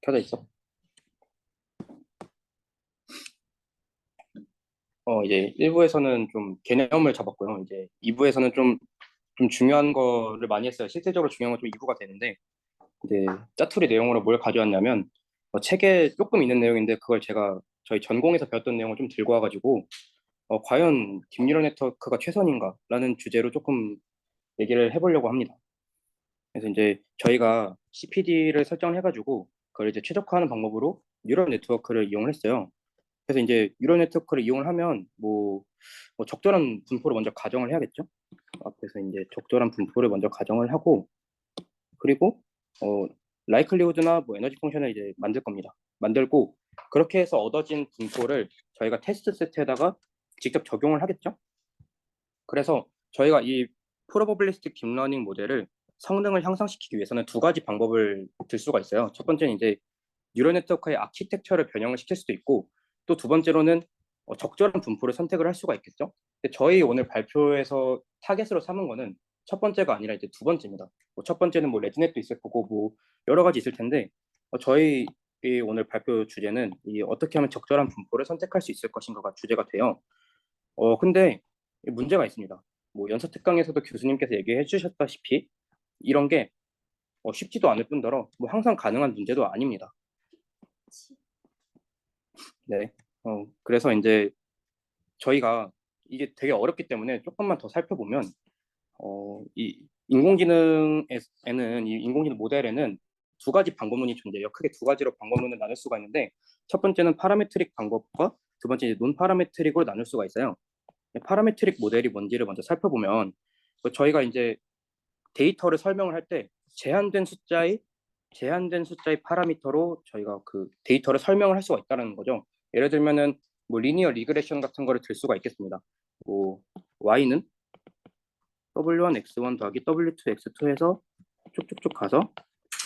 켜져 있어. 이제 1부에서는 좀 개념을 잡았고요. 이제 2부에서는 좀 중요한 거를 많이 했어요. 실질적으로 중요한 건 좀 2부가 되는데 이제 짜투리 내용으로 뭘 가져왔냐면 책에 조금 있는 내용인데 그걸 제가 저희 전공에서 배웠던 내용을 좀 들고 와가지고 과연 딥뉴럴 네트워크가 최선인가라는 주제로 조금 얘기를 해보려고 합니다. 그래서 이제 저희가 CPD를 설정을 해가지고 그걸 이제 최적화하는 방법으로 뉴럴 네트워크를 이용을 했어요. 그래서 이제 뉴럴 네트워크를 이용을 하면 뭐 적절한 분포를 먼저 가정을 해야겠죠. 그래서 이제 적절한 분포를 먼저 가정을 하고 그리고 라이클리후드나 뭐 에너지 펑션을 이제 만들 겁니다. 만들고 그렇게 해서 얻어진 분포를 저희가 테스트 세트에다가 직접 적용을 하겠죠. 그래서 저희가 이 프로버빌리스틱 딥러닝 모델을 성능을 향상시키기 위해서는 두 가지 방법을 들 수가 있어요. 첫 번째는 이제 뉴럴 네트워크의 아키텍처를 변형을 시킬 수도 있고, 또 두 번째로는 적절한 분포를 선택을 할 수가 있겠죠. 근데 저희 오늘 발표에서 타겟으로 삼은 거는 첫 번째가 아니라 이제 두 번째입니다. 첫 번째는 뭐 레드넷도 있을 거고 뭐 여러 가지 있을 텐데, 저희 오늘 발표 주제는 이 어떻게 하면 적절한 분포를 선택할 수 있을 것인가가 주제가 돼요. 근데 문제가 있습니다. 뭐 연서 특강에서도 교수님께서 얘기해 주셨다시피 이런 게 쉽지도 않을 뿐더러 뭐 항상 가능한 문제도 아닙니다. 네. 그래서 이제 저희가 이게 되게 어렵기 때문에 조금만 더 살펴보면 이 인공지능에는 이 인공지능 모델에는 두 가지 방법론이 존재해요. 크게 두 가지로 방법론을 나눌 수가 있는데, 첫 번째는 파라메트릭 방법과 두 번째 이제 논 파라메트릭으로 나눌 수가 있어요. 파라메트릭 모델이 뭔지를 먼저 살펴보면, 저희가 이제 데이터를 설명을 할 때 제한된 숫자의 파라미터로 저희가 그 데이터를 설명을 할 수가 있다는 거죠. 예를 들면은 뭐 리니어 리그레션 같은 거를 들 수가 있겠습니다. 뭐 y는 w1x1 더하기 w2x2 해서 쭉쭉쭉 가서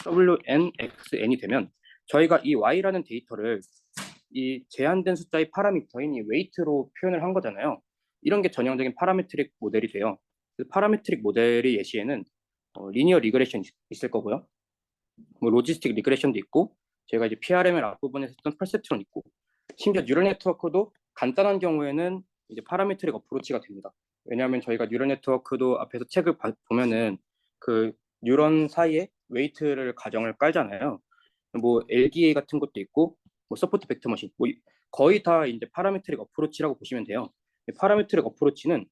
wnxn이 되면, 저희가 이 y라는 데이터를 이 제한된 숫자의 파라미터인 이 웨이트로 표현을 한 거잖아요. 이런 게 전형적인 파라메트릭 모델이 돼요. 그 파라메트릭 모델의 예시에는 리니어 리그레션이 있을 거고요. 뭐 로지스틱 리그레션도 있고, 제가 이제 PRML 앞부분에 했던 퍼셉트론 있고, 심지어 뉴럴 네트워크도 간단한 경우에는 이제 파라메트릭 어프로치가 됩니다. 왜냐하면 저희가 뉴럴 네트워크도 앞에서 책을 보면은 그 뉴런 사이에 웨이트를 가정을 깔잖아요. 뭐 LDA 같은 것도 있고, 뭐 서포트 벡터 머신, 뭐 거의 다 이제 파라메트릭 어프로치라고 보시면 돼요. 파라메트릭 어프로치는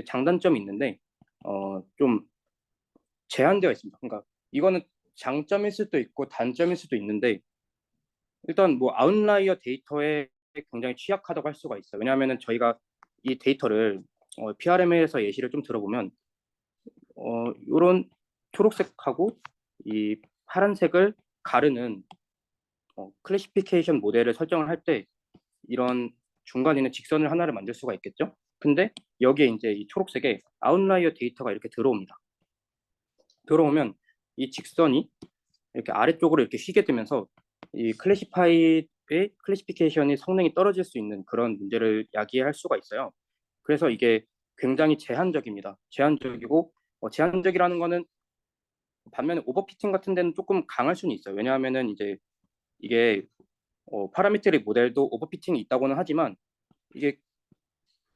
장단점이 있는데 좀 제한되어 있습니다. 그러니까 이거는 장점일 수도 있고 단점일 수도 있는데, 일단 뭐 아웃라이어 데이터에 굉장히 취약하다고 할 수가 있어요. 왜냐하면 저희가 이 데이터를 PRM에서 예시를 좀 들어보면 이런 초록색하고 이 파란색을 가르는 클래시피케이션 모델을 설정을 할 때 이런 중간에 있는 직선을 하나를 만들 수가 있겠죠. 근데 여기에 이제 이 초록색에 아웃라이어 데이터가 이렇게 들어옵니다. 들어오면 이 직선이 이렇게 아래쪽으로 이렇게 휘게 되면서 이 클래시피케이션의 성능이 떨어질 수 있는 그런 문제를 야기할 수가 있어요. 그래서 이게 굉장히 제한적입니다. 제한적이고 제한적이라는 거는 반면에 오버피팅 같은 데는 조금 강할 수는 있어요. 왜냐하면은 이제 이게 파라미터릭 모델도 오버피팅이 있다고는 하지만 이게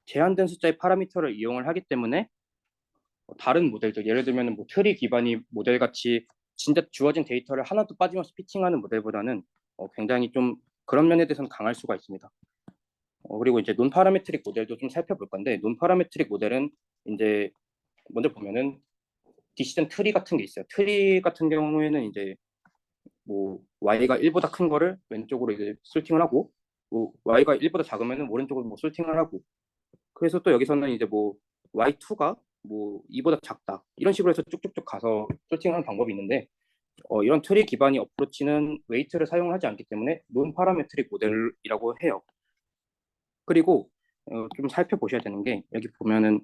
제한된 숫자의 파라미터를 이용을 하기 때문에 다른 모델들, 예를 들면 뭐 트리 기반의 모델 같이 진짜 주어진 데이터를 하나도 빠짐없이 피칭하는 모델보다는 굉장히 좀 그런 면에 대해서는 강할 수가 있습니다. 그리고 이제 논 파라메트릭 모델도 좀 살펴볼 건데, 논 파라메트릭 모델은 이제 먼저 보면은 디시전 트리 같은 게 있어요. 트리 같은 경우에는 이제 뭐 y가 1보다 큰 거를 왼쪽으로 이제 솔팅을 하고, 뭐 y가 1보다 작으면은 오른쪽으로 뭐 솔팅을 하고, 그래서 또 여기서는 이제 뭐 y2가 뭐 2보다 작다 이런 식으로 해서 쭉쭉쭉 가서 솔팅하는 방법이 있는데, 이런 트리 기반의 어프로치는 웨이트를 사용하지 않기 때문에 논 파라메트릭 모델이라고 해요. 그리고 좀 살펴보셔야 되는 게, 여기 보면은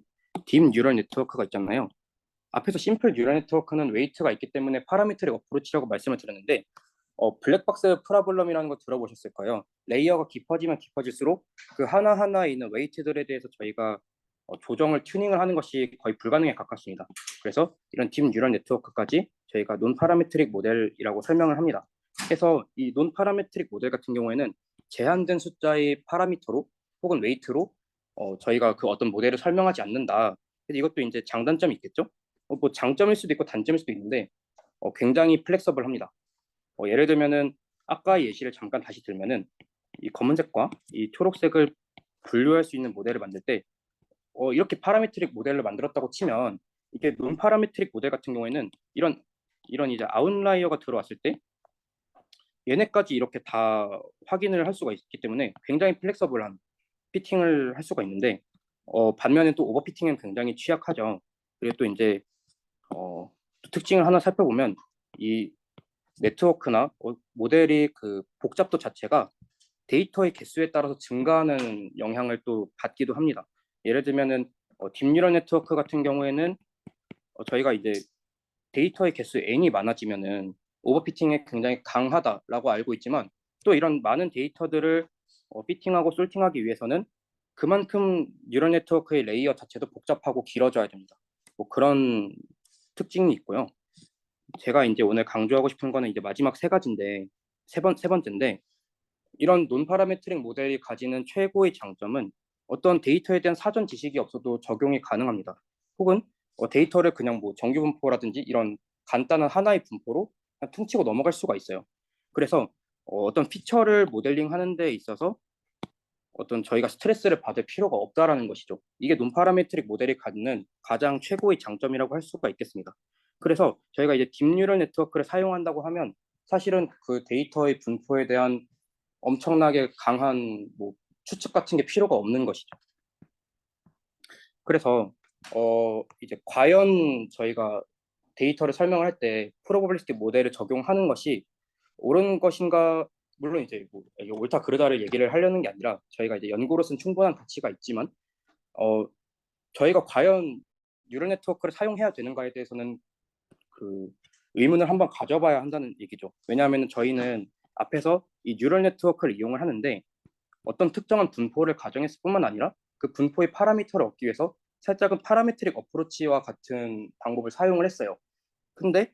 딥 뉴럴 네트워크가 있잖아요. 앞에서 심플 뉴럴 네트워크는 웨이트가 있기 때문에 파라메트릭 어프로치라고 말씀을 드렸는데, 블랙박스 프라블럼이라는 거 들어보셨을 거예요. 레이어가 깊어지면 깊어질수록 그 하나하나에 있는 웨이트들에 대해서 저희가 조정을 튜닝을 하는 것이 거의 불가능에 가깝습니다. 그래서 이런 딥 뉴럴 네트워크까지 저희가 논 파라메트릭 모델이라고 설명을 합니다. 그래서 이 논 파라메트릭 모델 같은 경우에는 제한된 숫자의 파라미터로 혹은 웨이트로 저희가 그 어떤 모델을 설명하지 않는다. 그래서 이것도 이제 장단점이 있겠죠. 뭐 장점일 수도 있고 단점일 수도 있는데 굉장히 플렉서블합니다. 예를 들면은 아까 예시를 잠깐 다시 들면은 이 검은색과 이 초록색을 분류할 수 있는 모델을 만들 때 이렇게 파라메트릭 모델을 만들었다고 치면, 이게 논 파라메트릭 모델 같은 경우에는 이런 이제 아웃라이어가 들어왔을 때 얘네까지 이렇게 다 확인을 할 수가 있기 때문에 굉장히 플렉서블한 피팅을 할 수가 있는데, 반면에 또 오버피팅은 굉장히 취약하죠. 그리고 또 이제 또 특징을 하나 살펴보면 이 네트워크나 모델이 그 복잡도 자체가 데이터의 개수에 따라서 증가하는 영향을 또 받기도 합니다. 예를 들면은 딥뉴럴 네트워크 같은 경우에는 저희가 이제 데이터의 개수 n이 많아지면은 오버피팅에 굉장히 강하다라고 알고 있지만 또 이런 많은 데이터들을 피팅하고 솔팅하기 위해서는 그만큼 뉴럴 네트워크의 레이어 자체도 복잡하고 길어져야 됩니다. 뭐 그런 특징이 있고요. 제가 이제 오늘 강조하고 싶은 거는 이제 마지막 세 가지인데 세 번째인데 이런 논파라메트릭 모델이 가지는 최고의 장점은 어떤 데이터에 대한 사전 지식이 없어도 적용이 가능합니다. 혹은 데이터를 그냥 뭐 정규 분포라든지 이런 간단한 하나의 분포로 그냥 퉁치고 넘어갈 수가 있어요. 그래서 어떤 피처를 모델링 하는 데 있어서 어떤 저희가 스트레스를 받을 필요가 없다라는 것이죠. 이게 논파라메트릭 모델이 갖는 가장 최고의 장점이라고 할 수가 있겠습니다. 그래서 저희가 이제 딥뉴럴 네트워크를 사용한다고 하면 사실은 그 데이터의 분포에 대한 엄청나게 강한 뭐 추측 같은 게 필요가 없는 것이죠. 그래서 이제 과연 저희가 데이터를 설명을 할 때 프로버빌리스틱 모델을 적용하는 것이 옳은 것인가, 물론 이제 뭐 이게 옳다 그르다를 얘기를 하려는 게 아니라 저희가 이제 연구로서는 충분한 가치가 있지만 저희가 과연 뉴럴 네트워크를 사용해야 되는가에 대해서는 그 의문을 한번 가져봐야 한다는 얘기죠. 왜냐하면 저희는 앞에서 이 뉴럴 네트워크를 이용을 하는데 어떤 특정한 분포를 가정했을 뿐만 아니라 그 분포의 파라미터를 얻기 위해서 살짝은 파라메트릭 어프로치와 같은 방법을 사용을 했어요. 근데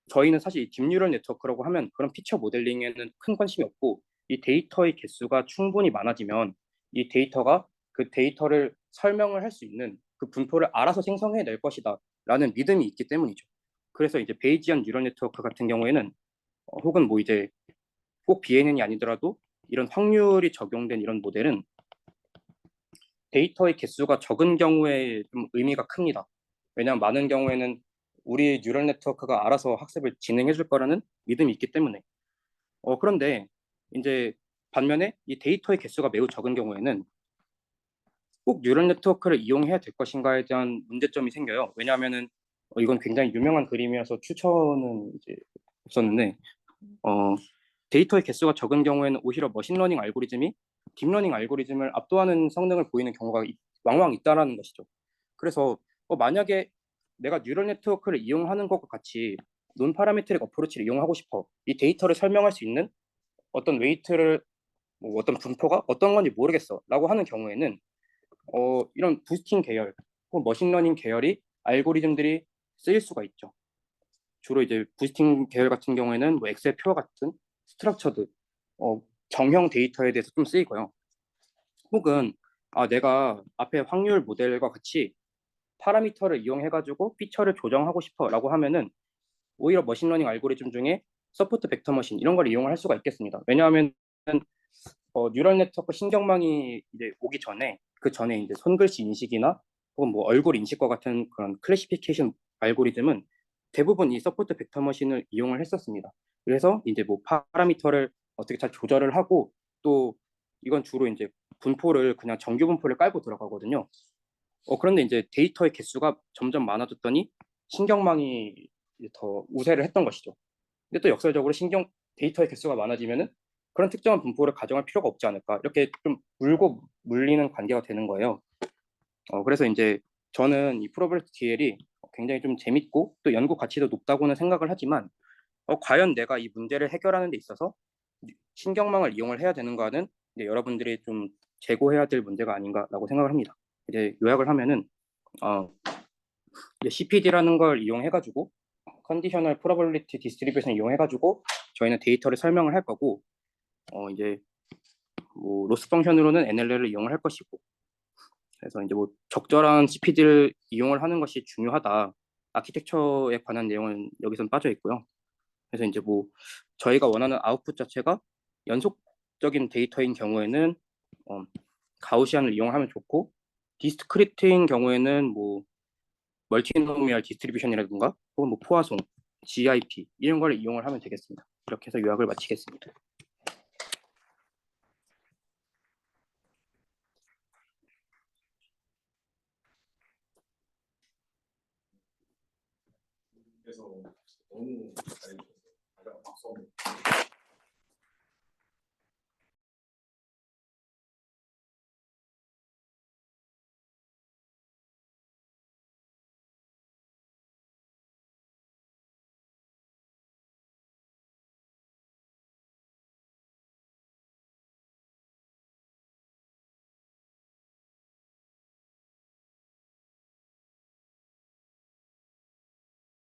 저희는 사실 이 딥뉴럴 네트워크라고 하면 그런 피처 모델링에는 큰 관심이 없고 이 데이터의 개수가 충분히 많아지면 이 데이터가 그 데이터를 설명을 할 수 있는 그 분포를 알아서 생성해낼 것이다 라는 믿음이 있기 때문이죠. 그래서 이제 베이지언 뉴럴 네트워크 같은 경우에는 혹은 뭐 이제 꼭 BNN이 아니더라도 이런 확률이 적용된 이런 모델은 데이터의 개수가 적은 경우에 좀 의미가 큽니다. 왜냐하면 많은 경우에는 우리 뉴럴 네트워크가 알아서 학습을 진행해 줄 거라는 믿음이 있기 때문에. 그런데 이제 반면에 이 데이터의 개수가 매우 적은 경우에는 꼭 뉴럴 네트워크를 이용해야 될 것인가에 대한 문제점이 생겨요. 왜냐하면은 이건 굉장히 유명한 그림이어서 추천은 이제 없었는데 데이터의 개수가 적은 경우에는 오히려 머신러닝 알고리즘이 딥러닝 알고리즘을 압도하는 성능을 보이는 경우가 왕왕 있다라는 것이죠. 그래서 만약에 내가 뉴럴 네트워크를 이용하는 것과 같이 논 파라메트릭 어프로치를 이용하고 싶어. 이 데이터를 설명할 수 있는 어떤 웨이트를 뭐 어떤 분포가 어떤 건지 모르겠어 라고 하는 경우에는 이런 부스팅 계열 혹은 머신러닝 계열이 알고리즘들이 쓰일 수가 있죠. 주로 이제 부스팅 계열 같은 경우에는 뭐 엑셀 표 같은 스트럭처드 정형 데이터에 대해서 좀 쓰이고요. 혹은 내가 앞에 확률 모델과 같이 파라미터를 이용해가지고 피처를 조정하고 싶어라고 하면은 오히려 머신러닝 알고리즘 중에 서포트 벡터 머신 이런 걸 이용을 할 수가 있겠습니다. 왜냐하면 뉴럴 네트워크 신경망이 이제 오기 전에 그 전에 이제 손글씨 인식이나 혹은 뭐 얼굴 인식과 같은 그런 클래시피케이션 알고리즘은 대부분 이 서포트 벡터 머신을 이용을 했었습니다. 그래서 이제 뭐 파라미터를 어떻게 잘 조절을 하고 또 이건 주로 이제 분포를 그냥 정규 분포를 깔고 들어가거든요. 그런데 이제 데이터의 개수가 점점 많아졌더니 신경망이 이제 더 우세를 했던 것이죠. 근데 또 역설적으로 데이터의 개수가 많아지면은 그런 특정한 분포를 가정할 필요가 없지 않을까 이렇게 좀 물고 물리는 관계가 되는 거예요. 그래서 이제 저는 이 프로버빌리티 DL이 굉장히 좀 재밌고 또 연구 가치도 높다고는 생각을 하지만 과연 내가 이 문제를 해결하는 데 있어서 신경망을 이용을 해야 되는가는 이제 여러분들이 좀 재고해야 될 문제가 아닌가라고 생각을 합니다. 이제 요약을 하면은 CPD라는 걸 이용해가지고 컨디셔널 프로버빌리티 디스트리뷰션을 이용해가지고 저희는 데이터를 설명을 할 거고 이제 뭐 로스 펑션으로는 NLL을 이용을 할 것이고 그래서 이제 뭐 적절한 CPD를 이용을 하는 것이 중요하다. 아키텍처에 관한 내용은 여기선 빠져 있고요. 그래서 이제 뭐 저희가 원하는 아웃풋 자체가 연속적인 데이터인 경우에는 가우시안을 이용하면 좋고 디스크리트인 경우에는 뭐 멀티노미얼 디스트리뷰션이라든가 혹은 뭐 포화송, GIP 이런 걸 이용을 하면 되겠습니다. 이렇게 해서 요약을 마치겠습니다.
그래서 너무 잘해주셨어요. 박수 한번.